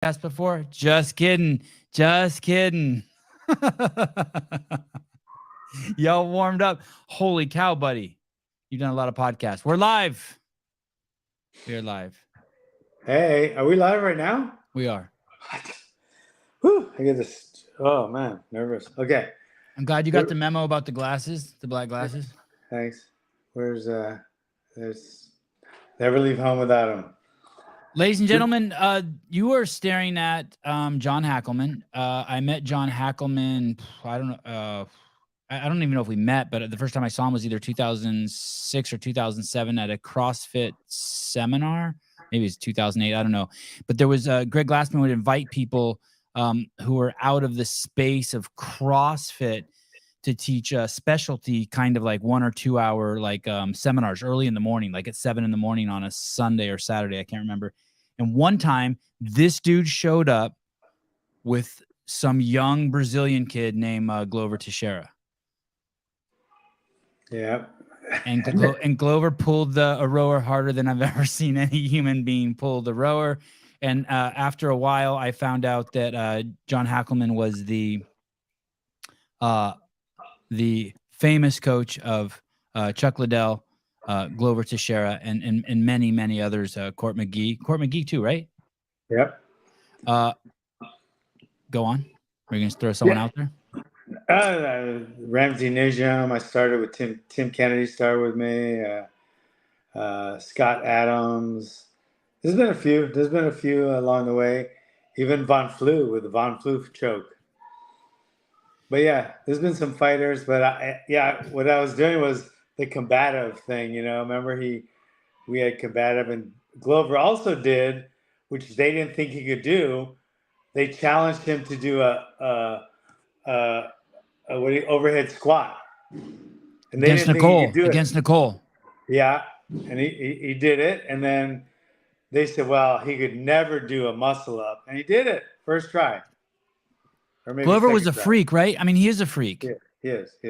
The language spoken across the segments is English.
before? Just kidding. Just kidding. Y'all warmed up. Holy cow, buddy. You've done a lot of podcasts. We're live. We're live. Hey, are we live right now? We are. Whew, I get this. Oh, man. Nervous. Okay. I'm glad you got the memo about the glasses, the black glasses. Thanks. There's never leave home without them. Ladies and gentlemen, you are staring at John Hackleman. I met John Hackleman. I don't know. I don't even know if we met, but the first time I saw him was either 2006 or 2007 at a CrossFit seminar. Maybe it's 2008. I don't know. But there was Greg Glassman would invite people who were out of the space of CrossFit to teach a specialty, kind of like 1 or 2 hour like seminars early in the morning, like at 7 in the morning on a Sunday or Saturday. I can't remember. And one time this dude showed up with some young Brazilian kid named Glover Teixeira. Yeah. And Glover pulled a rower harder than I've ever seen any human being pull the rower. And after a while, I found out that John Hackleman was the famous coach of Chuck Liddell, Glover Teixeira, and many, many others. Court McGee too, right? Yep. Go on. Are you going to throw someone out there? Ramsey Nijam. I started with Tim Kennedy. Started with me. Scott Adams. There's been a few along the way. Even Von Flue with the Von Flue choke. But yeah, there's been some fighters. But what I was doing was the combative thing. You know, remember we had combative, and Glover also did, which they didn't think he could do. They challenged him to do a overhead squat, and they against didn't Nicole. think he could do against Nicole. Yeah, and he did it, and then they said, well, he could never do a muscle up, and he did it first try. Or maybe Glover was a try. freak, right? I mean, he is a freak. Yeah, he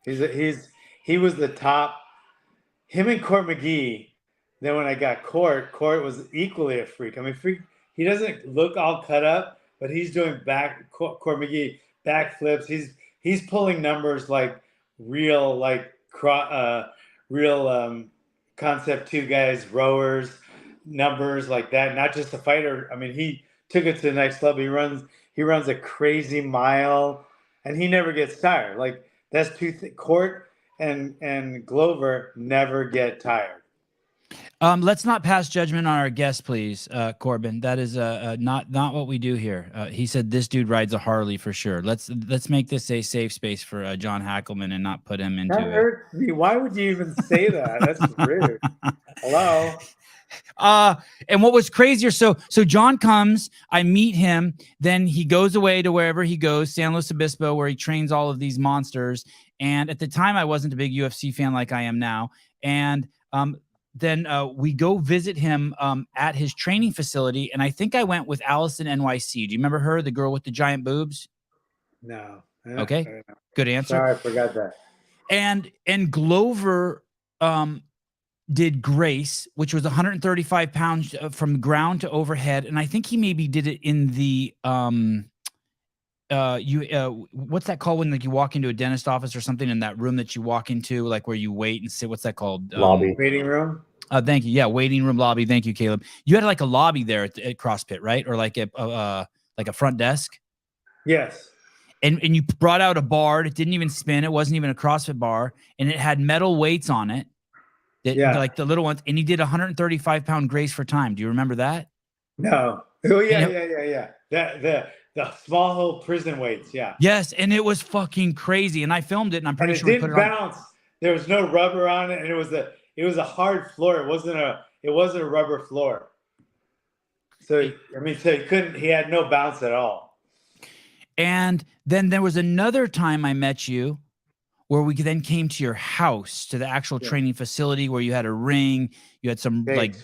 is. He was the top. Him and Court McGee. Then when I got Court was equally a freak. I mean, freak. He doesn't look all cut up, but he's doing Court McGee backflips. He's pulling numbers like real concept 2 guys, rowers, numbers like that. Not just a fighter. I mean, he took it to the next level. He runs a crazy mile, and he never gets tired. Like that's Court and Glover never get tired. Let's not pass judgment on our guest, please, Corbin. That is not what we do here. He said this dude rides a Harley for sure. Let's make this a safe space for John Hackleman and not put him into that hurts me. Why would you even say that? That's rude. Hello. And what was crazier? So John comes, I meet him, then he goes away to wherever he goes, San Luis Obispo, where he trains all of these monsters. And at the time, I wasn't a big UFC fan like I am now. And then we go visit him at his training facility. And I think I went with Allison NYC. Do you remember her, the girl with the giant boobs? No. Okay. Good answer. Sorry, I forgot that. And Glover did Grace, which was 135 pounds from ground to overhead. And I think he maybe did it in the what's that called when like you walk into a dentist office or something, in that room that you walk into, like where you wait and sit? What's that called? Lobby. Waiting room. Thank you. Yeah, waiting room, lobby. Thank you, Caleb. You had like a lobby there at CrossFit, right? Or like a front desk. Yes. And you brought out a bar. It didn't even spin. It wasn't even a CrossFit bar, and it had metal weights on it. Like the little ones. And he did 135 pound Grace for time. Do you remember that? No. Oh yeah. The small hole prison weights. Yeah. Yes, and it was fucking crazy. And I filmed it, and I'm pretty sure it didn't bounce. There was no rubber on it, and it was a hard floor. It wasn't a rubber floor. So he had no bounce at all. And then there was another time I met you where we then came to your house, to the actual training facility, where you had a ring, you had some cage.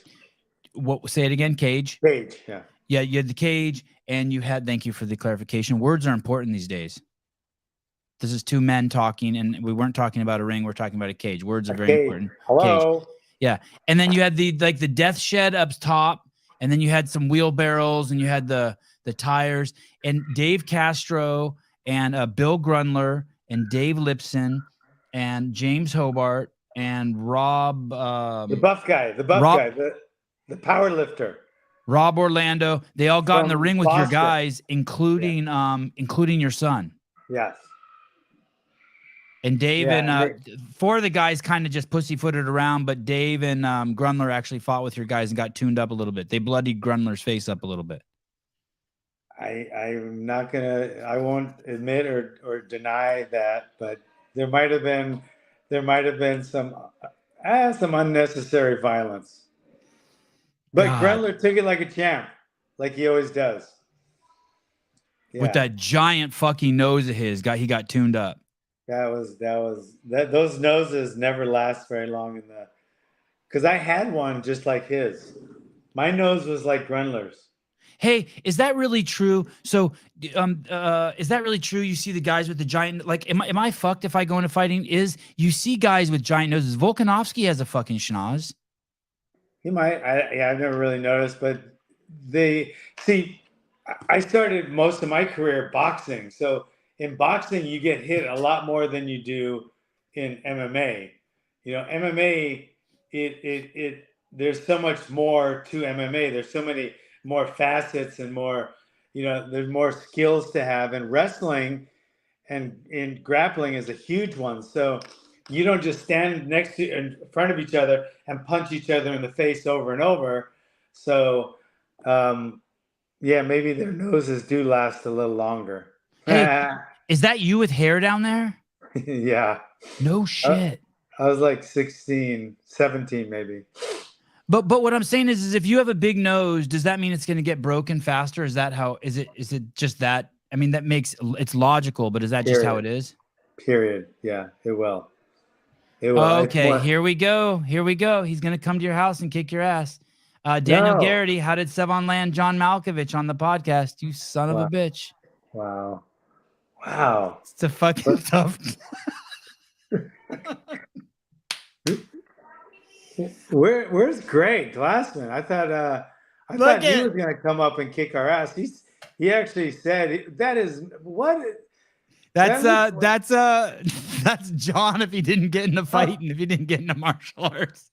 Say it again, cage. Yeah. Yeah, you had the cage, and you had, thank you for the clarification. Words are important these days. This is 2 men talking, and we weren't talking about a ring, we're talking about a cage. Words are very important. Hello. Cage. Yeah. And then you had the death shed up top, and then you had some wheelbarrows, and you had the tires, and Dave Castro and Bill Grundler and Dave Lipson and James Hobart and Rob, the buff guy, the power lifter. Rob Orlando, they all got in the From ring with your Boston. guys, including your son. Yes. And Dave Yeah, and four of the guys kind of just pussyfooted around, but Dave and Grundler actually fought with your guys and got tuned up a little bit. They bloodied Grundler's face up a little bit. I'm not gonna. I won't admit or deny that, but there might have been some unnecessary violence. But God. Grundler took it like a champ, like he always does. Yeah. With that giant fucking nose of his, he got tuned up. Those noses never last very long because I had one just like his. My nose was like Grundler's. Hey, is that really true? So, is that really true? You see the guys with the giant, like, am I fucked if I go into fighting? You see guys with giant noses. Volkanovski has a fucking schnoz. He might. I've never really noticed, but I started most of my career boxing. So in boxing, you get hit a lot more than you do in MMA. You know, MMA, there's so much more to MMA. There's so many more facets and more, there's more skills to have. And wrestling and grappling is a huge one. So you don't just stand in front of each other and punch each other in the face over and over. So, maybe their noses do last a little longer. Hey, is that you with hair down there? Yeah. No shit. I was like 16, 17 maybe. But what I'm saying is if you have a big nose, does that mean it's going to get broken faster? Is that how, is it just that? I mean, it's logical, but is that just how it is? Period. Yeah, it will. Okay, here we go. He's going to come to your house and kick your ass. Daniel Garrity, how did Sevan land John Malkovich on the podcast? You son of a bitch. Wow. It's a fucking tough. Where's Greg Glassman? I thought he was going to come up and kick our ass. He actually said that is what. That's John if he didn't get in a fight and if he didn't get into martial arts.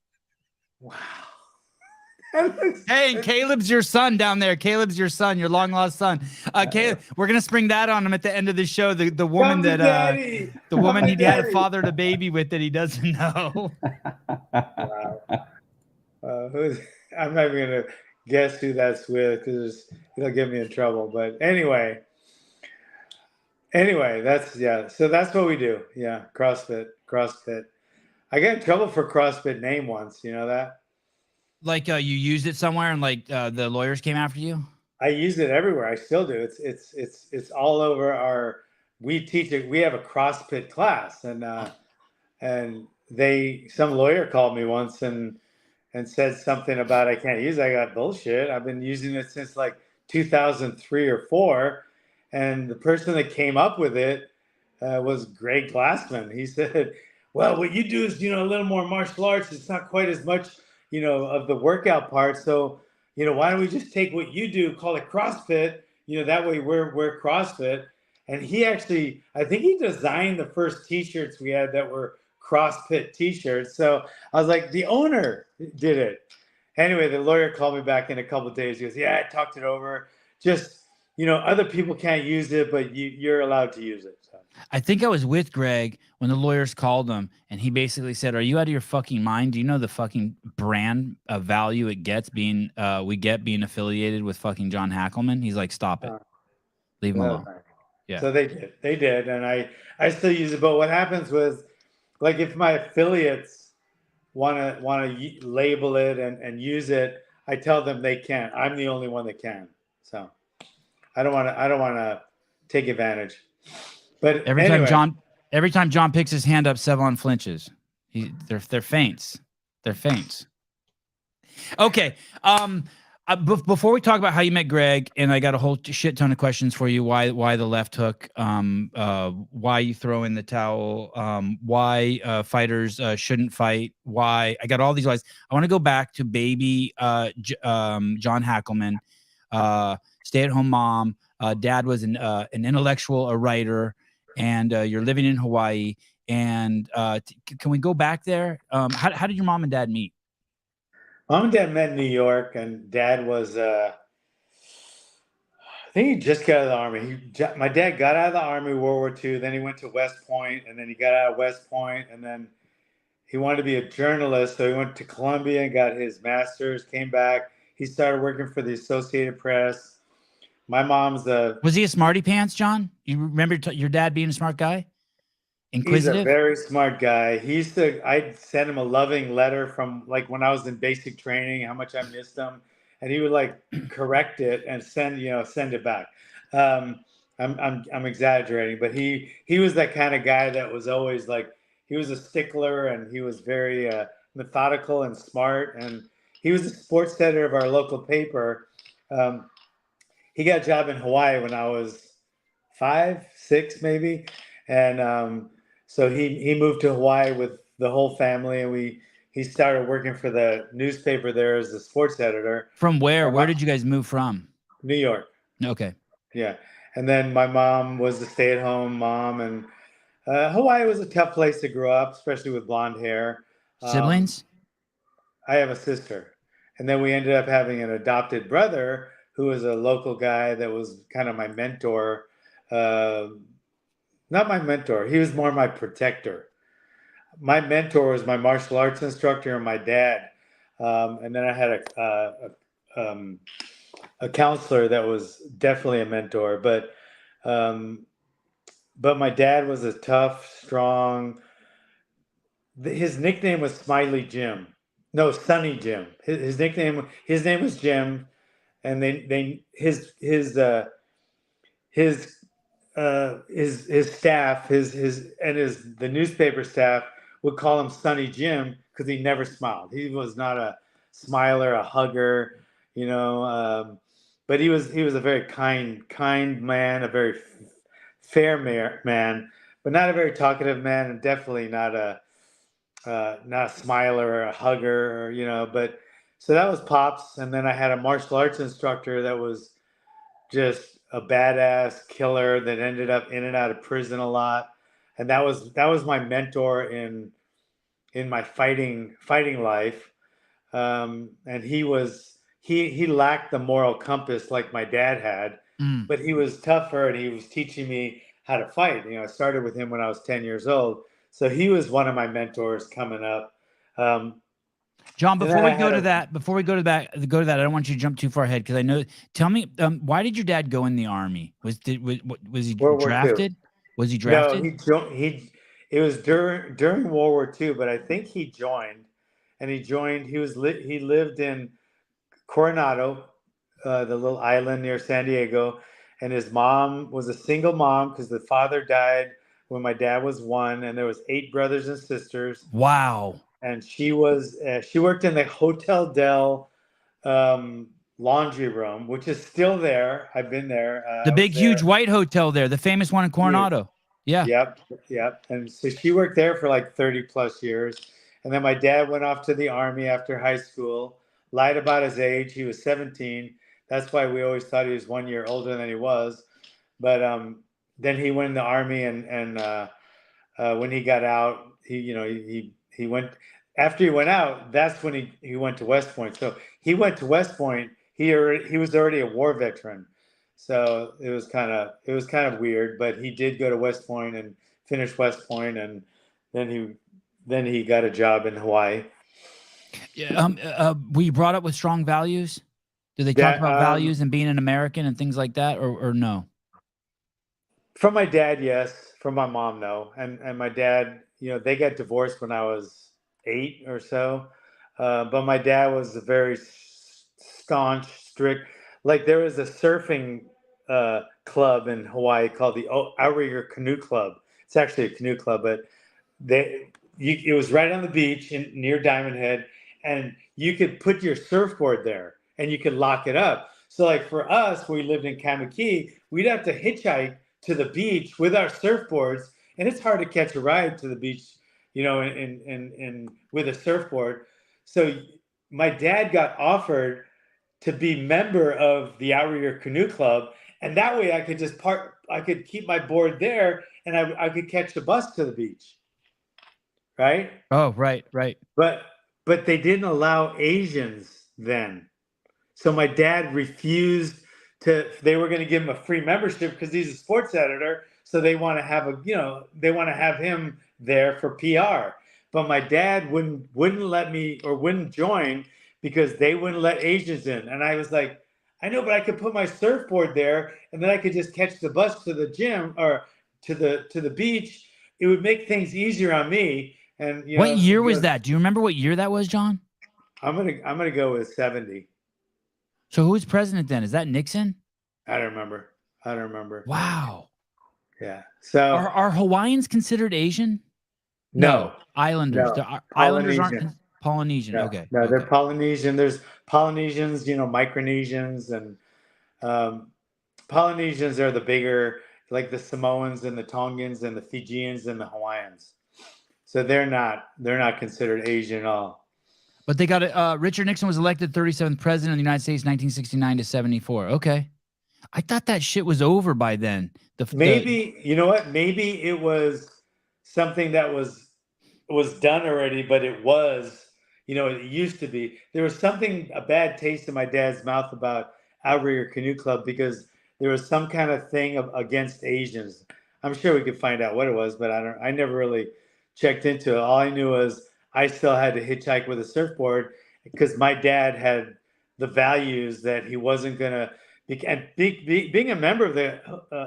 Wow. Hey, and Caleb's your son down there. Caleb's your son, your long lost son. Caleb, we're gonna spring that on him at the end of the show. The woman that the woman he had fathered a baby with that he doesn't know. Wow. I'm not even gonna guess who that's with because it'll get me in trouble. But anyway, so that's what we do. Yeah, CrossFit. I got in trouble for CrossFit name once. You know that? Like you used it somewhere and like the lawyers came after you? I use it everywhere. I still do. It's all over we teach it. We have a CrossFit class and some lawyer called me once and said something about I can't use it. I got bullshit. I've been using it since like 2003 or 4. And the person that came up with it was Greg Glassman. He said, well, what you do is, a little more martial arts. It's not quite as much, of the workout part. So, why don't we just take what you do, call it CrossFit? That way we're CrossFit. And he actually, I think he designed the first t-shirts we had that were CrossFit t-shirts. So I was like, the owner did it. Anyway, the lawyer called me back in a couple of days. He goes, yeah, I talked it over. Just, other people can't use it, but you're allowed to use it. So. I think I was with Greg when the lawyers called him and he basically said, are you out of your fucking mind? Do you know the fucking brand of value it gets being affiliated with fucking John Hackleman? He's like, stop it. Leave him alone. Yeah. So they did. And I still use it. But what happens was, like, if my affiliates want to label it and use it, I tell them they can't. I'm the only one that can. So I don't want to take advantage. But every time John picks his hand up, Sevan flinches. They're feints. They're feints. Okay. Before we talk about how you met Greg, and I got a whole shit ton of questions for you. Why the left hook? Why you throw in the towel? Why fighters shouldn't fight? Why I got all these whys. I want to go back to baby John Hackleman, stay-at-home mom. Dad was an intellectual, a writer, and you're living in Hawaii. And can we go back there? How did your mom and dad meet? Mom and dad met in New York, and dad was, I think he just got out of the army. My dad got out of the army, World War II, then he went to West Point, and then he got out of West Point, and then he wanted to be a journalist, so he went to Columbia and got his master's, came back. He started working for the Associated Press. My mom's Was he a smarty pants, John? You remember your dad being a smart guy? Inquisitive? He's a very smart guy. I'd send him a loving letter from like when I was in basic training, how much I missed him, and he would like correct it and send it back. I'm exaggerating, but he was that kind of guy that was always like, he was a stickler, and he was very methodical and smart, and he was the sports editor of our local paper. He got a job in Hawaii when I was 5, 6 maybe, and so he moved to Hawaii with the whole family, and he started working for the newspaper there as the sports editor. From where? Where did you guys move from? New York. Okay. Yeah. And then my mom was the stay-at-home mom, and Hawaii was a tough place to grow up, especially with blonde hair. Siblings? I have a sister. And then we ended up having an adopted brother who was a local guy that was kind of my mentor. Not my mentor. He was more my protector. My mentor was my martial arts instructor and my dad. And then I had a counselor that was definitely a mentor. But my dad was a tough, strong. His nickname was Smiley Jim. No, Sunny Jim. His name was Jim, and his staff, the newspaper staff would call him Sunny Jim because he never smiled. He was not a smiler, a hugger, but he was a very kind man, a very fair man, but not a very talkative man, and definitely not a smiler or a hugger, but so that was Pops. And then I had a martial arts instructor that was just a badass killer that ended up in and out of prison a lot. And that was my mentor in my fighting life. And he lacked the moral compass like my dad had, but he was tougher, and he was teaching me how to fight. I started with him when I was 10 years old. So he was one of my mentors coming up. John, before we go to that, I don't want you to jump too far ahead, because tell me, why did your dad go in the army? Was he drafted? Was he drafted? No, it was during World War II, but I think he joined. He lived in Coronado, the little island near San Diego, and his mom was a single mom because the father died when my dad was 1, and there was 8 brothers and sisters. Wow. And she worked in the Hotel Del laundry room, which is still there. I've been there. The big, huge white hotel there, the famous one in Coronado. Yeah. Yep. And so she worked there for like 30 plus years. And then my dad went off to the army after high school, lied about his age. He was 17. That's why we always thought he was 1 year older than he was. But then he went in the army, and when he got out, he went. After he went out, that's when he went to West Point. So he went to West Point. He was already a war veteran, so it was kind of weird. But he did go to West Point and finish West Point, and then he got a job in Hawaii. Yeah. Were you brought up with strong values? Do they talk about values and being an American and things like that, or no? From my dad, yes. From my mom, no. And my dad, they got divorced when I was 8 or so. But my dad was a very staunch, strict. Like, there was a surfing club in Hawaii called the Outrigger Canoe Club. It's actually a canoe club, but it was right on the beach near Diamond Head, and you could put your surfboard there. and you could lock it up. So like for us, we lived in Kamiki, we'd have to hitchhike to the beach with our surfboards, and it's hard to catch a ride to the beach, you know, in with a surfboard. So my dad got offered to be member of the Outrigger Canoe Club, and that way I could just I could keep my board there, and I could catch the bus to the beach, right? Oh, right. But they didn't allow Asians then. So my dad refused to. They were going to give him a free membership because he's a sports editor. So they want to have they want to have him there for PR. But my dad wouldn't let me, or wouldn't join, because they wouldn't let Asians in. And I was like, I know, but I could put my surfboard there, and then I could just catch the bus to the gym or to the beach. It would make things easier on me. And what year was that? Do you remember what year that was, John? I'm gonna go with 70. So who's president then? Is that Nixon? I don't remember. Wow. Yeah. So are Hawaiians considered Asian? No. Islanders. No. Islanders aren't Polynesian. No, okay. No, they're Polynesian. There's Polynesians, Micronesians, and Polynesians are the bigger, like the Samoans and the Tongans and the Fijians and the Hawaiians. So they're not considered Asian at all. But they got it. Richard Nixon was elected 37th president of the United States, 1969 to 74. Okay. I thought that shit was over by then. You know what? Maybe it was something that was done already, but it was, it used to be. There was a bad taste in my dad's mouth about Outrigger Canoe Club because there was some kind of thing against Asians. I'm sure we could find out what it was, but I never really checked into it. All I knew was I still had to hitchhike with a surfboard because my dad had the values that he wasn't gonna. And being a member of the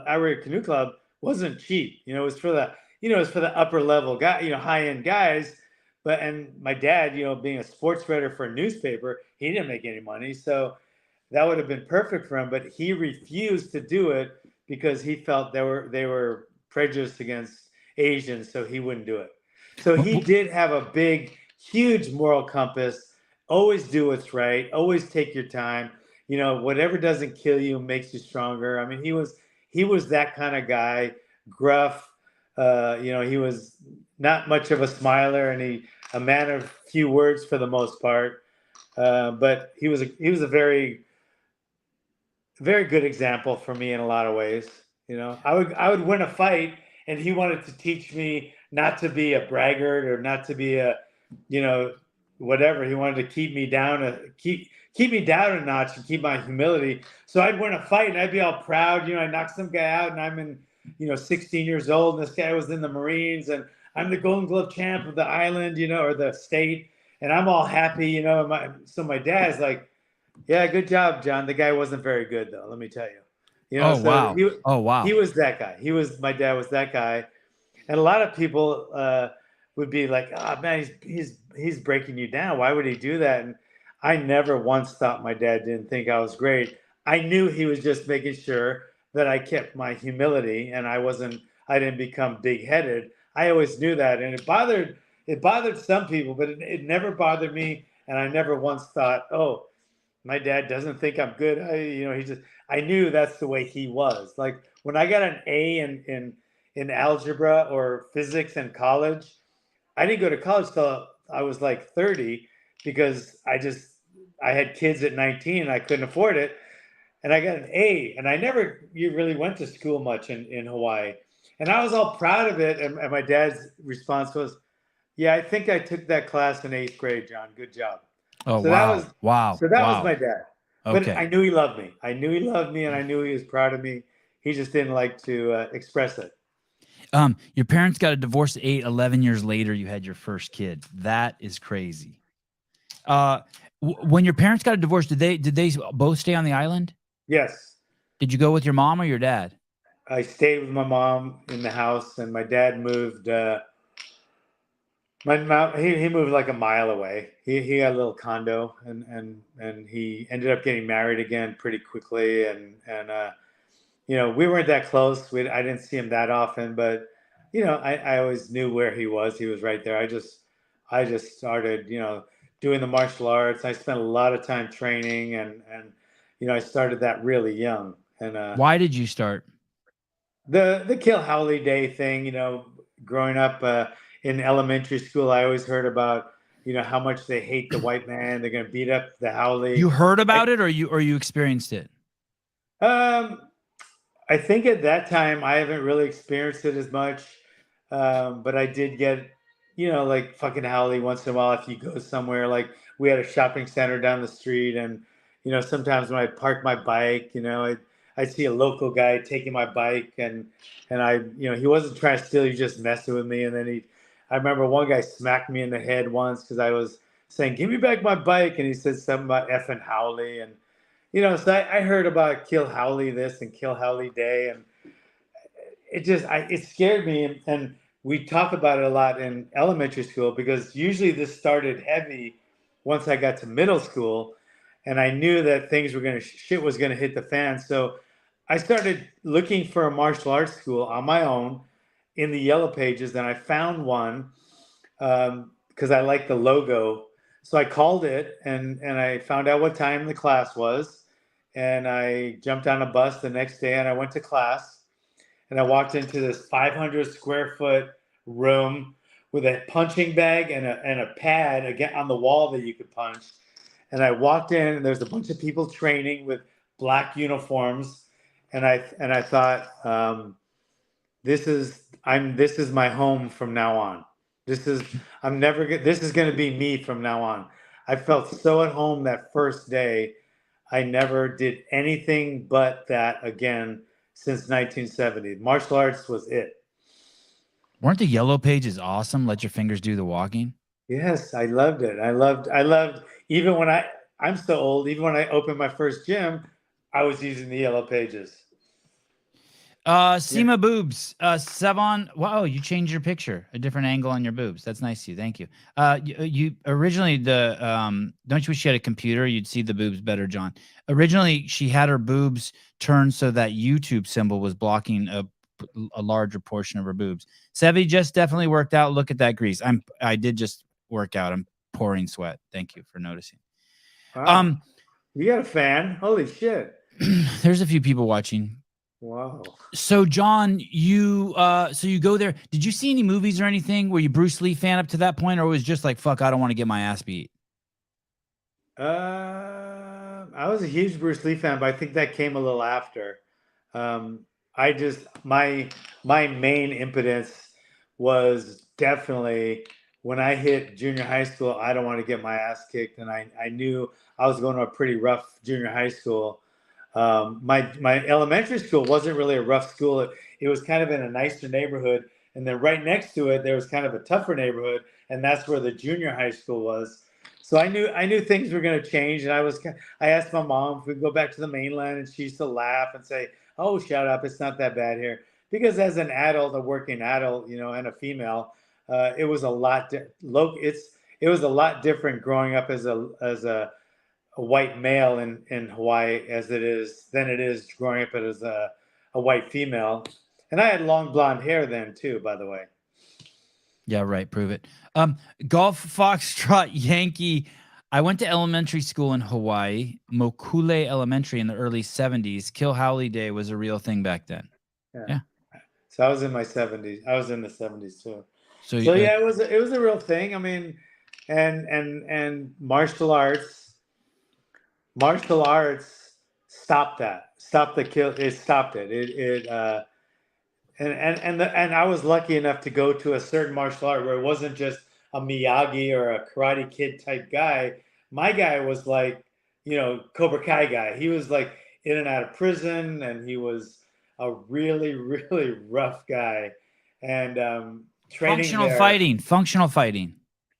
Outrigger Canoe Club wasn't cheap. It was for the upper level guy, high end guys. And my dad, being a sports writer for a newspaper, he didn't make any money, so that would have been perfect for him. But he refused to do it because he felt they were prejudiced against Asians, so he wouldn't do it. So he did have a big, huge moral compass. Always do what's right. Always take your time. Whatever doesn't kill you makes you stronger. I mean, he was that kind of guy, gruff. He was not much of a smiler, and a man of few words for the most part. But he was a very, very good example for me in a lot of ways. I would win a fight, and he wanted to teach me not to be a braggart or not to be a, whatever. He wanted to keep me down, keep me down a notch and keep my humility. So I'd win a fight and I'd be all proud. I knocked some guy out and I'm in, 16 years old, and this guy was in the Marines, and I'm the Golden Glove champ of the island, or the state, and I'm all happy, so my dad's like, yeah, good job, John. The guy wasn't very good though, let me tell you. Wow. He was that guy. My dad was that guy. And a lot of people would be like, oh man, he's breaking you down. Why would he do that? And I never once thought my dad didn't think I was great. I knew he was just making sure that I kept my humility and I didn't become big-headed. I always knew that. And it bothered some people, but it never bothered me. And I never once thought, oh, my dad doesn't think I'm good. I knew that's the way he was. Like when I got an A in algebra or physics in college, I didn't go to college till I was like 30 because I had kids at 19 and I couldn't afford it. And I got an A, and you really went to school much in Hawaii. And I was all proud of it. And my dad's response was, yeah, I think I took that class in 8th grade, John. Good job. Oh, so wow. So that was my dad. Okay. But I knew he loved me. And I knew he was proud of me. He just didn't like to express it. Your parents got a divorce at 11 years later, you had your first kid. That is crazy. When your parents got a divorce, did they both stay on the island? Yes. Did you go with your mom or your dad? I stayed with my mom in the house, and my dad moved. He moved like a mile away. He got a little condo, and he ended up getting married again pretty quickly. And we weren't that close. I didn't see him that often, but I always knew where he was. He was right there. I just started doing the martial arts. I spent a lot of time training, and I started that really young. And Why did you start? the Kill Howley Day thing, growing up in elementary school, I always heard about how much they hate the white man. They're going to beat up the Howley. You heard about it, or you experienced it? I think at that time I haven't really experienced it as much, but I did get, like fucking Howley once in a while if you go somewhere. Like we had a shopping center down the street, and sometimes when I park my bike, I'd see a local guy taking my bike, and I, he wasn't trying to steal, he just messing with me, and then I remember one guy smacked me in the head once because I was saying, "Give me back my bike," and he said something about effing Howley, and so I heard about Kill Howley this and Kill Howley Day, and it scared me. And we talk about it a lot in elementary school because usually this started heavy once I got to middle school, and I knew that shit was gonna hit the fan. So I started looking for a martial arts school on my own in the yellow pages, and I found one because I liked the logo. So I called it, and I found out what time the class was. And I jumped on a bus the next day, and I went to class, and I walked into this 500 square foot room with a punching bag and a pad again on the wall that you could punch. And I walked in, and there's a bunch of people training with black uniforms, and I thought, this is my home from now on. This is going to be me from now on. I felt so at home that first day. I never did anything but that again since 1970. Martial arts was it. Weren't the yellow pages awesome? Let your fingers do the walking. Yes, I loved it. I loved even when I'm so old, even when I opened my first gym, I was using the yellow pages. See my boobs. Sevan. Wow, you changed your picture. A different angle on your boobs. That's nice of you. Thank you. You originally don't you wish you had a computer? You'd see the boobs better, John. Originally, she had her boobs turned so that YouTube symbol was blocking a larger portion of her boobs. Sevi just definitely worked out. Look at that grease. I did just work out. I'm pouring sweat. Thank you for noticing. Wow. You got a fan? Holy shit. There's a few people watching. Wow. So John, you go there. Did you see any movies or anything? Were you Bruce Lee fan up to that point, or was it just like, fuck, I don't want to get my ass beat? I was a huge Bruce Lee fan, but I think that came a little after. My main impotence was definitely when I hit junior high school. I don't want to get my ass kicked, and I knew I was going to a pretty rough junior high school. My elementary school wasn't really a rough school. It was kind of in a nicer neighborhood, and then right next to it there was kind of a tougher neighborhood, and that's where the junior high school was. So I knew things were going to change, and I asked my mom if we could go back to the mainland, and she used to laugh and say, "Oh, shut up, it's not that bad here." Because as an adult, a working adult, and a female, it was a lot. It was a lot different growing up as a white male in Hawaii than it is growing up as a white female. And I had long blonde hair then too, by the way. Yeah, right. Prove it. Golf Foxtrot Yankee. I went to elementary school in Hawaii, Mokule Elementary in the early 70s. Kill Howley Day was a real thing back then. Yeah. So I was in my 70s. I was in the 70s too. So yeah, it was a real thing. I mean, and martial arts stopped that. Stopped the kill. It stopped it. And I was lucky enough to go to a certain martial art where it wasn't just a Miyagi or a Karate Kid type guy. My guy was like, Cobra Kai guy. He was like in and out of prison, and he was a really, really rough guy. And functional fighting.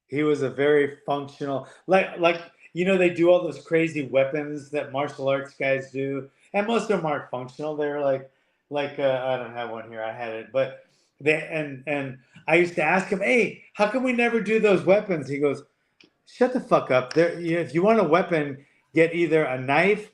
He was a very functional, like they do all those crazy weapons that martial arts guys do, and most of them aren't functional. They're like I don't have one here. I had it, but and I used to ask him, "Hey, how come we never do those weapons?" He goes, "Shut the fuck up. If you want a weapon, get either a knife,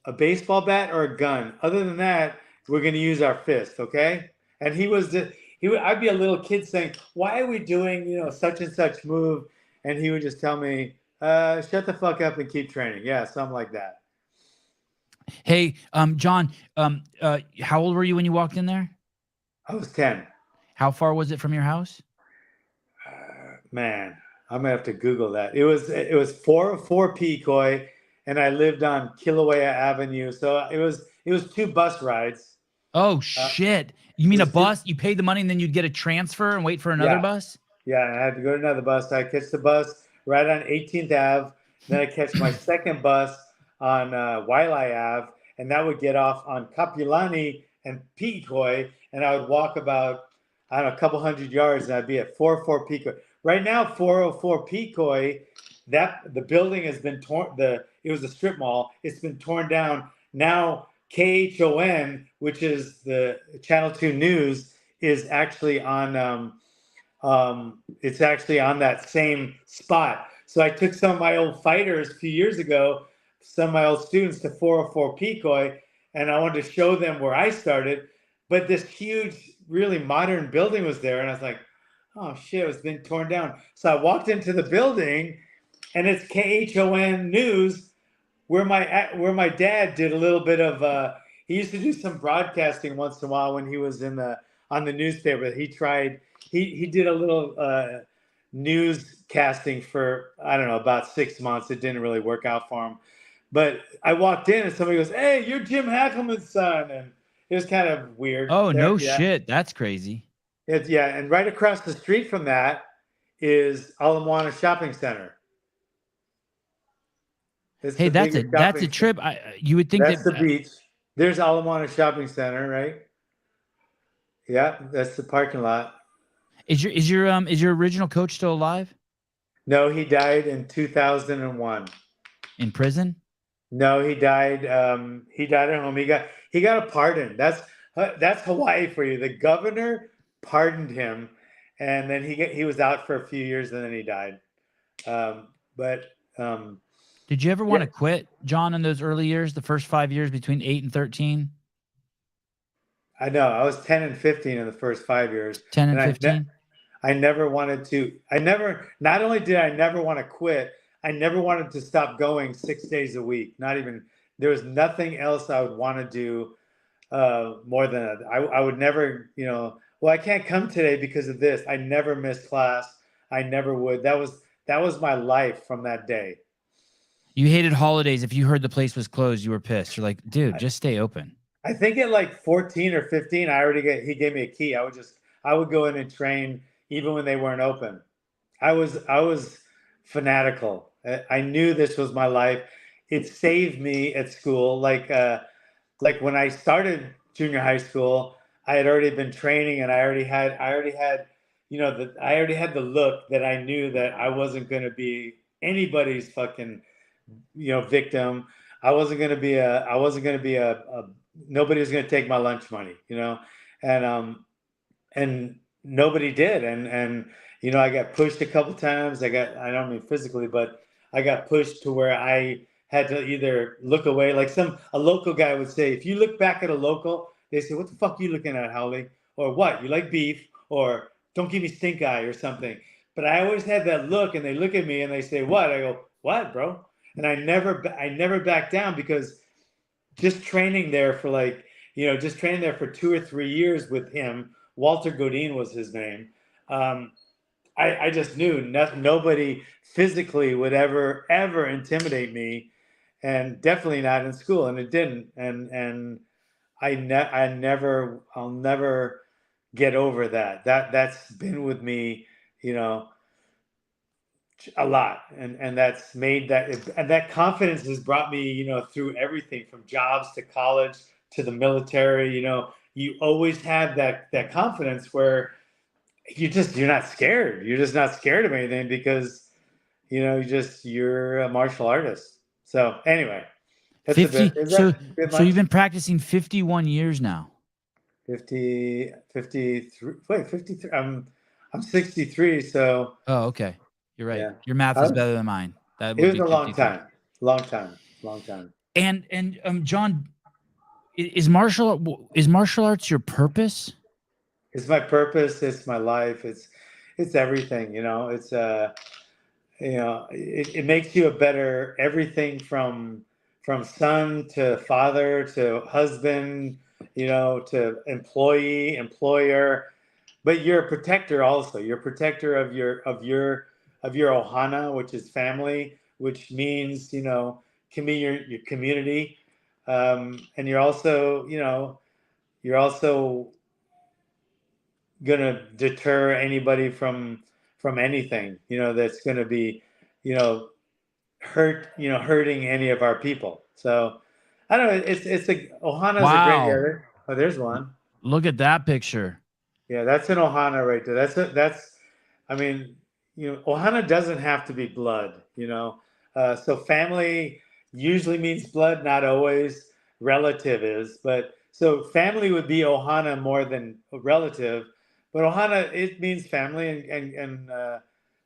a baseball bat, or a gun. Other than that, we're going to use our fist, okay?" And I'd be a little kid saying, "Why are we doing such and such move?" And he would just tell me, Shut the fuck up and keep training. Yeah, something like that. Hey, John, how old were you when you walked in there? I was 10. How far was it from your house? Man, I'm gonna have to Google that. It was 404 Pecoy, and I lived on Kilauea Avenue, so it was 2 bus rides. Oh shit! You mean a It was bus? You paid the money and then you'd get a transfer and wait for another Yeah. bus? Yeah, I had to go to another bus. I catch the bus right on 18th Ave. Then I catch my second bus on Wailai Ave, and that would get off on Kapulani and Pecoy, and I would walk about, I don't know, a couple hundred yards, and I'd be at 404 Pecoy. Right now, 404 Pecoy, the building has been torn. It was a strip mall. It's been torn down. Now KHON, which is the Channel 2 News, is actually on. It's actually on that same spot. So I took some of my old fighters a few years ago, some of my old students to 404 Pecoy, and I wanted to show them where I started. But this huge, really modern building was there, and I was like, oh shit, it's been torn down. So I walked into the building, and it's KHON News, where my dad did a little bit of. He used to do some broadcasting once in a while when he was on the newspaper. He did a little newscasting for, I don't know, about 6 months. It didn't really work out for him. But I walked in and somebody goes, hey, you're Jim Hackleman's son. And it was kind of weird. Oh, no shit. That's crazy. Yeah. And right across the street from that is Ala Moana Shopping Center. Hey, that's a trip. You would think that's the beach. There's Ala Moana Shopping Center, right? Yeah, that's the parking lot. Is your original coach still alive? No, he died in 2001. In prison? No, he died. He died at home. He got a pardon. That's Hawaii for you. The governor pardoned him, and then he was out for a few years, and then he died. Did you ever want to quit, John, in those early years, the first 5 years between 8 and 13? I know. I was 10 and 15 in the first 5 years. 10 and 15? I never wanted to. Not only did I never want to quit, I never wanted to stop going 6 days a week. There was nothing else I would want to do more than that. I would never, well, I can't come today because of this. I never missed class. I never would. That was my life from that day. You hated holidays. If you heard the place was closed, you were pissed. You're like, dude, just stay open. I think at like 14 or 15, he gave me a key. I would go in and train even when they weren't open. I was fanatical. I knew this was my life. It saved me at school. Like when I started junior high school, I had already been training, and I already had the look that I knew that I wasn't going to be anybody's fucking, victim. I wasn't going to be nobody was going to take my lunch money, and nobody did. And I got pushed a couple times. I don't mean physically, but I got pushed to where I had to either look away. Like a local guy would say, if you look back at a local, they say, what the fuck are you looking at, Howley? Or what? You like beef? Or don't give me stink eye or something. But I always had that look, and they look at me and they say, what? I go, what, bro? And I never back down, because just training there for 2 or 3 years with him. Walter Godin was his name. I just knew nobody physically would ever intimidate me, and definitely not in school. And it didn't. And I'll never get over that. That's been with me, a lot. And that's made that confidence has brought me, through everything from jobs to college to the military. You always have that confidence where you're not scared. You're just not scared of anything, because you're a martial artist. So anyway, that's 50. So you've been practicing 51 years now. 53. Wait, 53. I'm 63. So. Oh, okay. You're right. Yeah. Your math is better than mine. It was a long time. And John, is martial arts your purpose? It's my purpose. It's my life. It's everything. it makes you a better everything from son to father to husband, to employee, employer. But you're a protector also. You're a protector of your ohana, which is family, which means can be your community, and you're also gonna deter anybody from anything that's gonna be hurting any of our people. So I don't know. It's a Ohana is a great Wow. area. Oh, there's one. Look at that picture. Yeah, that's an Ohana right there. I mean, Ohana doesn't have to be blood. So family usually means blood, not always. Relative is, but so family would be Ohana more than a relative, but Ohana, it means family, and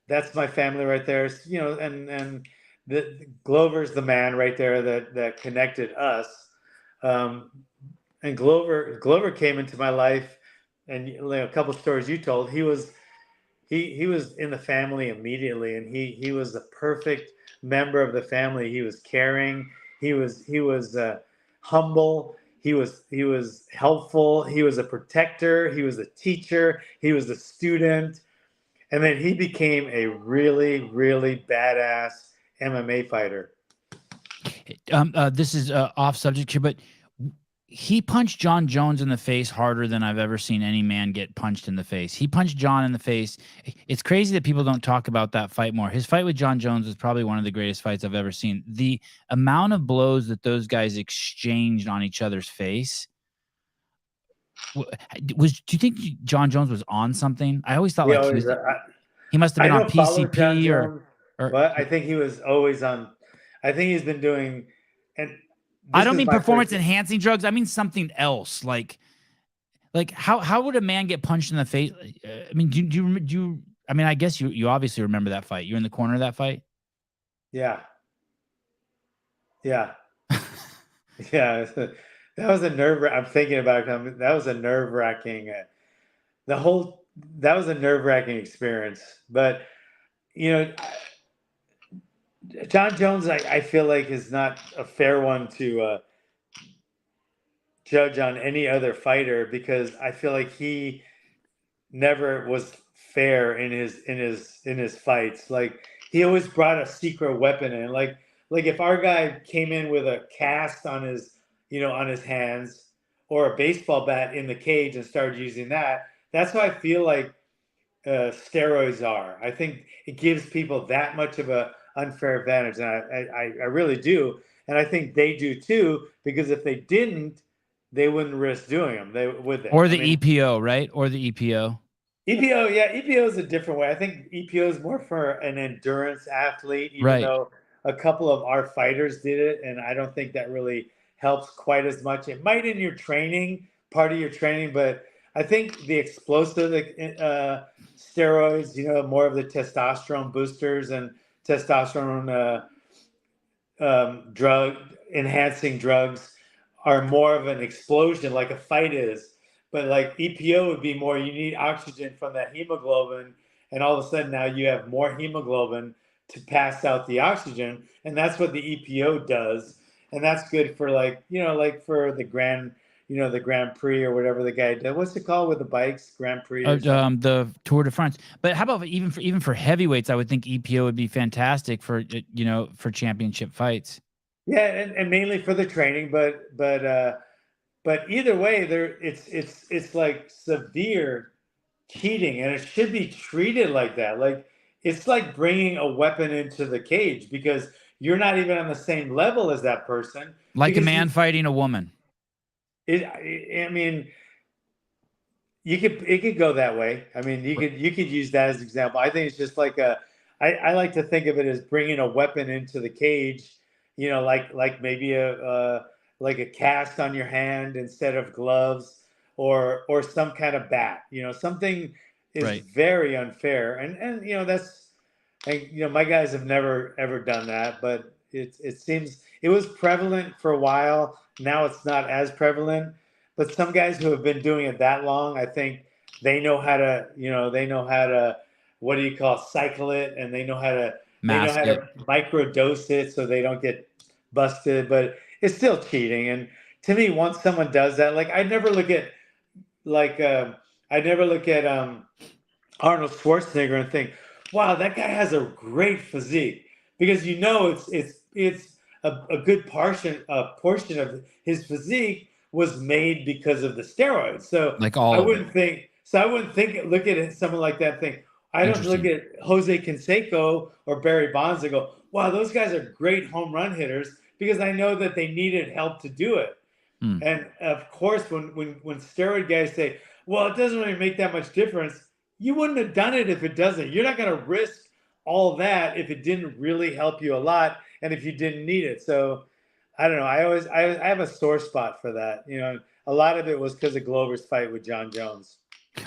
that's my family right there. And the Glover's the man right there that connected us. Um, and Glover came into my life, and a couple of stories you told. He was in the family immediately, and he was the perfect member of the family. He was caring. He was humble. He was helpful. He was a protector. He was a teacher. He was a student, and then he became a really, really badass MMA fighter. This is off subject here, but he punched John Jones in the face harder than I've ever seen any man get punched in the face. He punched John in the face. It's crazy that people don't talk about that fight more. His fight with John Jones was probably one of the greatest fights I've ever seen. The amount of blows that those guys exchanged on each other's face do you think John Jones was on something? I always thought he must have been on PCP or but I think he was always on. I think he's been doing, and I don't mean performance enhancing drugs. I mean something else. Like how would a man get punched in the face? I mean, do you? I mean, I guess you obviously remember that fight. You're in the corner of that fight. Yeah. Yeah. Yeah. That was a nerve. I'm thinking about it. That was a nerve wracking. That was a nerve wracking experience. But John Jones, I feel like is not a fair one to judge on any other fighter, because I feel like he never was fair in his fights. Like, he always brought a secret weapon in. Like if our guy came in with a cast on his hands, or a baseball bat in the cage and started using that. That's how I feel like steroids are. I think it gives people that much of a unfair advantage, and I really do, and I think they do too, because if they didn't, they wouldn't risk doing them. They would. Or the EPO, right? Or the EPO. EPO, yeah, EPO is a different way. I think EPO is more for an endurance athlete, even though a couple of our fighters did it, and I don't think that really helps quite as much. It might in your training, part of your training, but I think the explosive steroids, more of the testosterone boosters and testosterone drug enhancing drugs are more of an explosion, like a fight is. But like EPO would be more, you need oxygen from that hemoglobin, and all of a sudden now you have more hemoglobin to pass out the oxygen, and that's what the EPO does, and that's good for like for the the Grand Prix or whatever the guy did. What's it called with the bikes? Grand Prix. The Tour de France. But how about even for heavyweights? I would think EPO would be fantastic for for championship fights. Yeah, and mainly for the training, but either way, it's like severe cheating, and it should be treated like that. Like, it's like bringing a weapon into the cage, because you're not even on the same level as that person. Like a man fighting a woman. I mean, it could go that way. I mean, you could use that as an example. I think it's just like I like to think of it as bringing a weapon into the cage. Like maybe like a cast on your hand instead of gloves, or some kind of bat. Something is very unfair, and that's, my guys have never ever done that, but it seems it was prevalent for a while. Now it's not as prevalent, but some guys who have been doing it that long, I think they know how to, what do you call, cycle it, and they know how to They know mask how it. to microdose it so they don't get busted, but it's still cheating. And to me, once someone does that, like I never look at Arnold Schwarzenegger and think, wow, that guy has a great physique, because it's a good portion of his physique was made because of the steroids. So Like all I of it. wouldn't think. So I wouldn't look at someone like that and think. I don't look Interesting. at Jose Canseco or Barry Bonds and go, wow, those guys are great home run hitters, because I know that they needed help to do it. Hmm. And of course, when steroid guys say, well, it doesn't really make that much difference, you wouldn't have done it if it doesn't. You're not going to risk all that if it didn't really help you a lot and if you didn't need it. So I don't know. I have a sore spot for that. You know, a lot of it was because of Glover's fight with John Jones.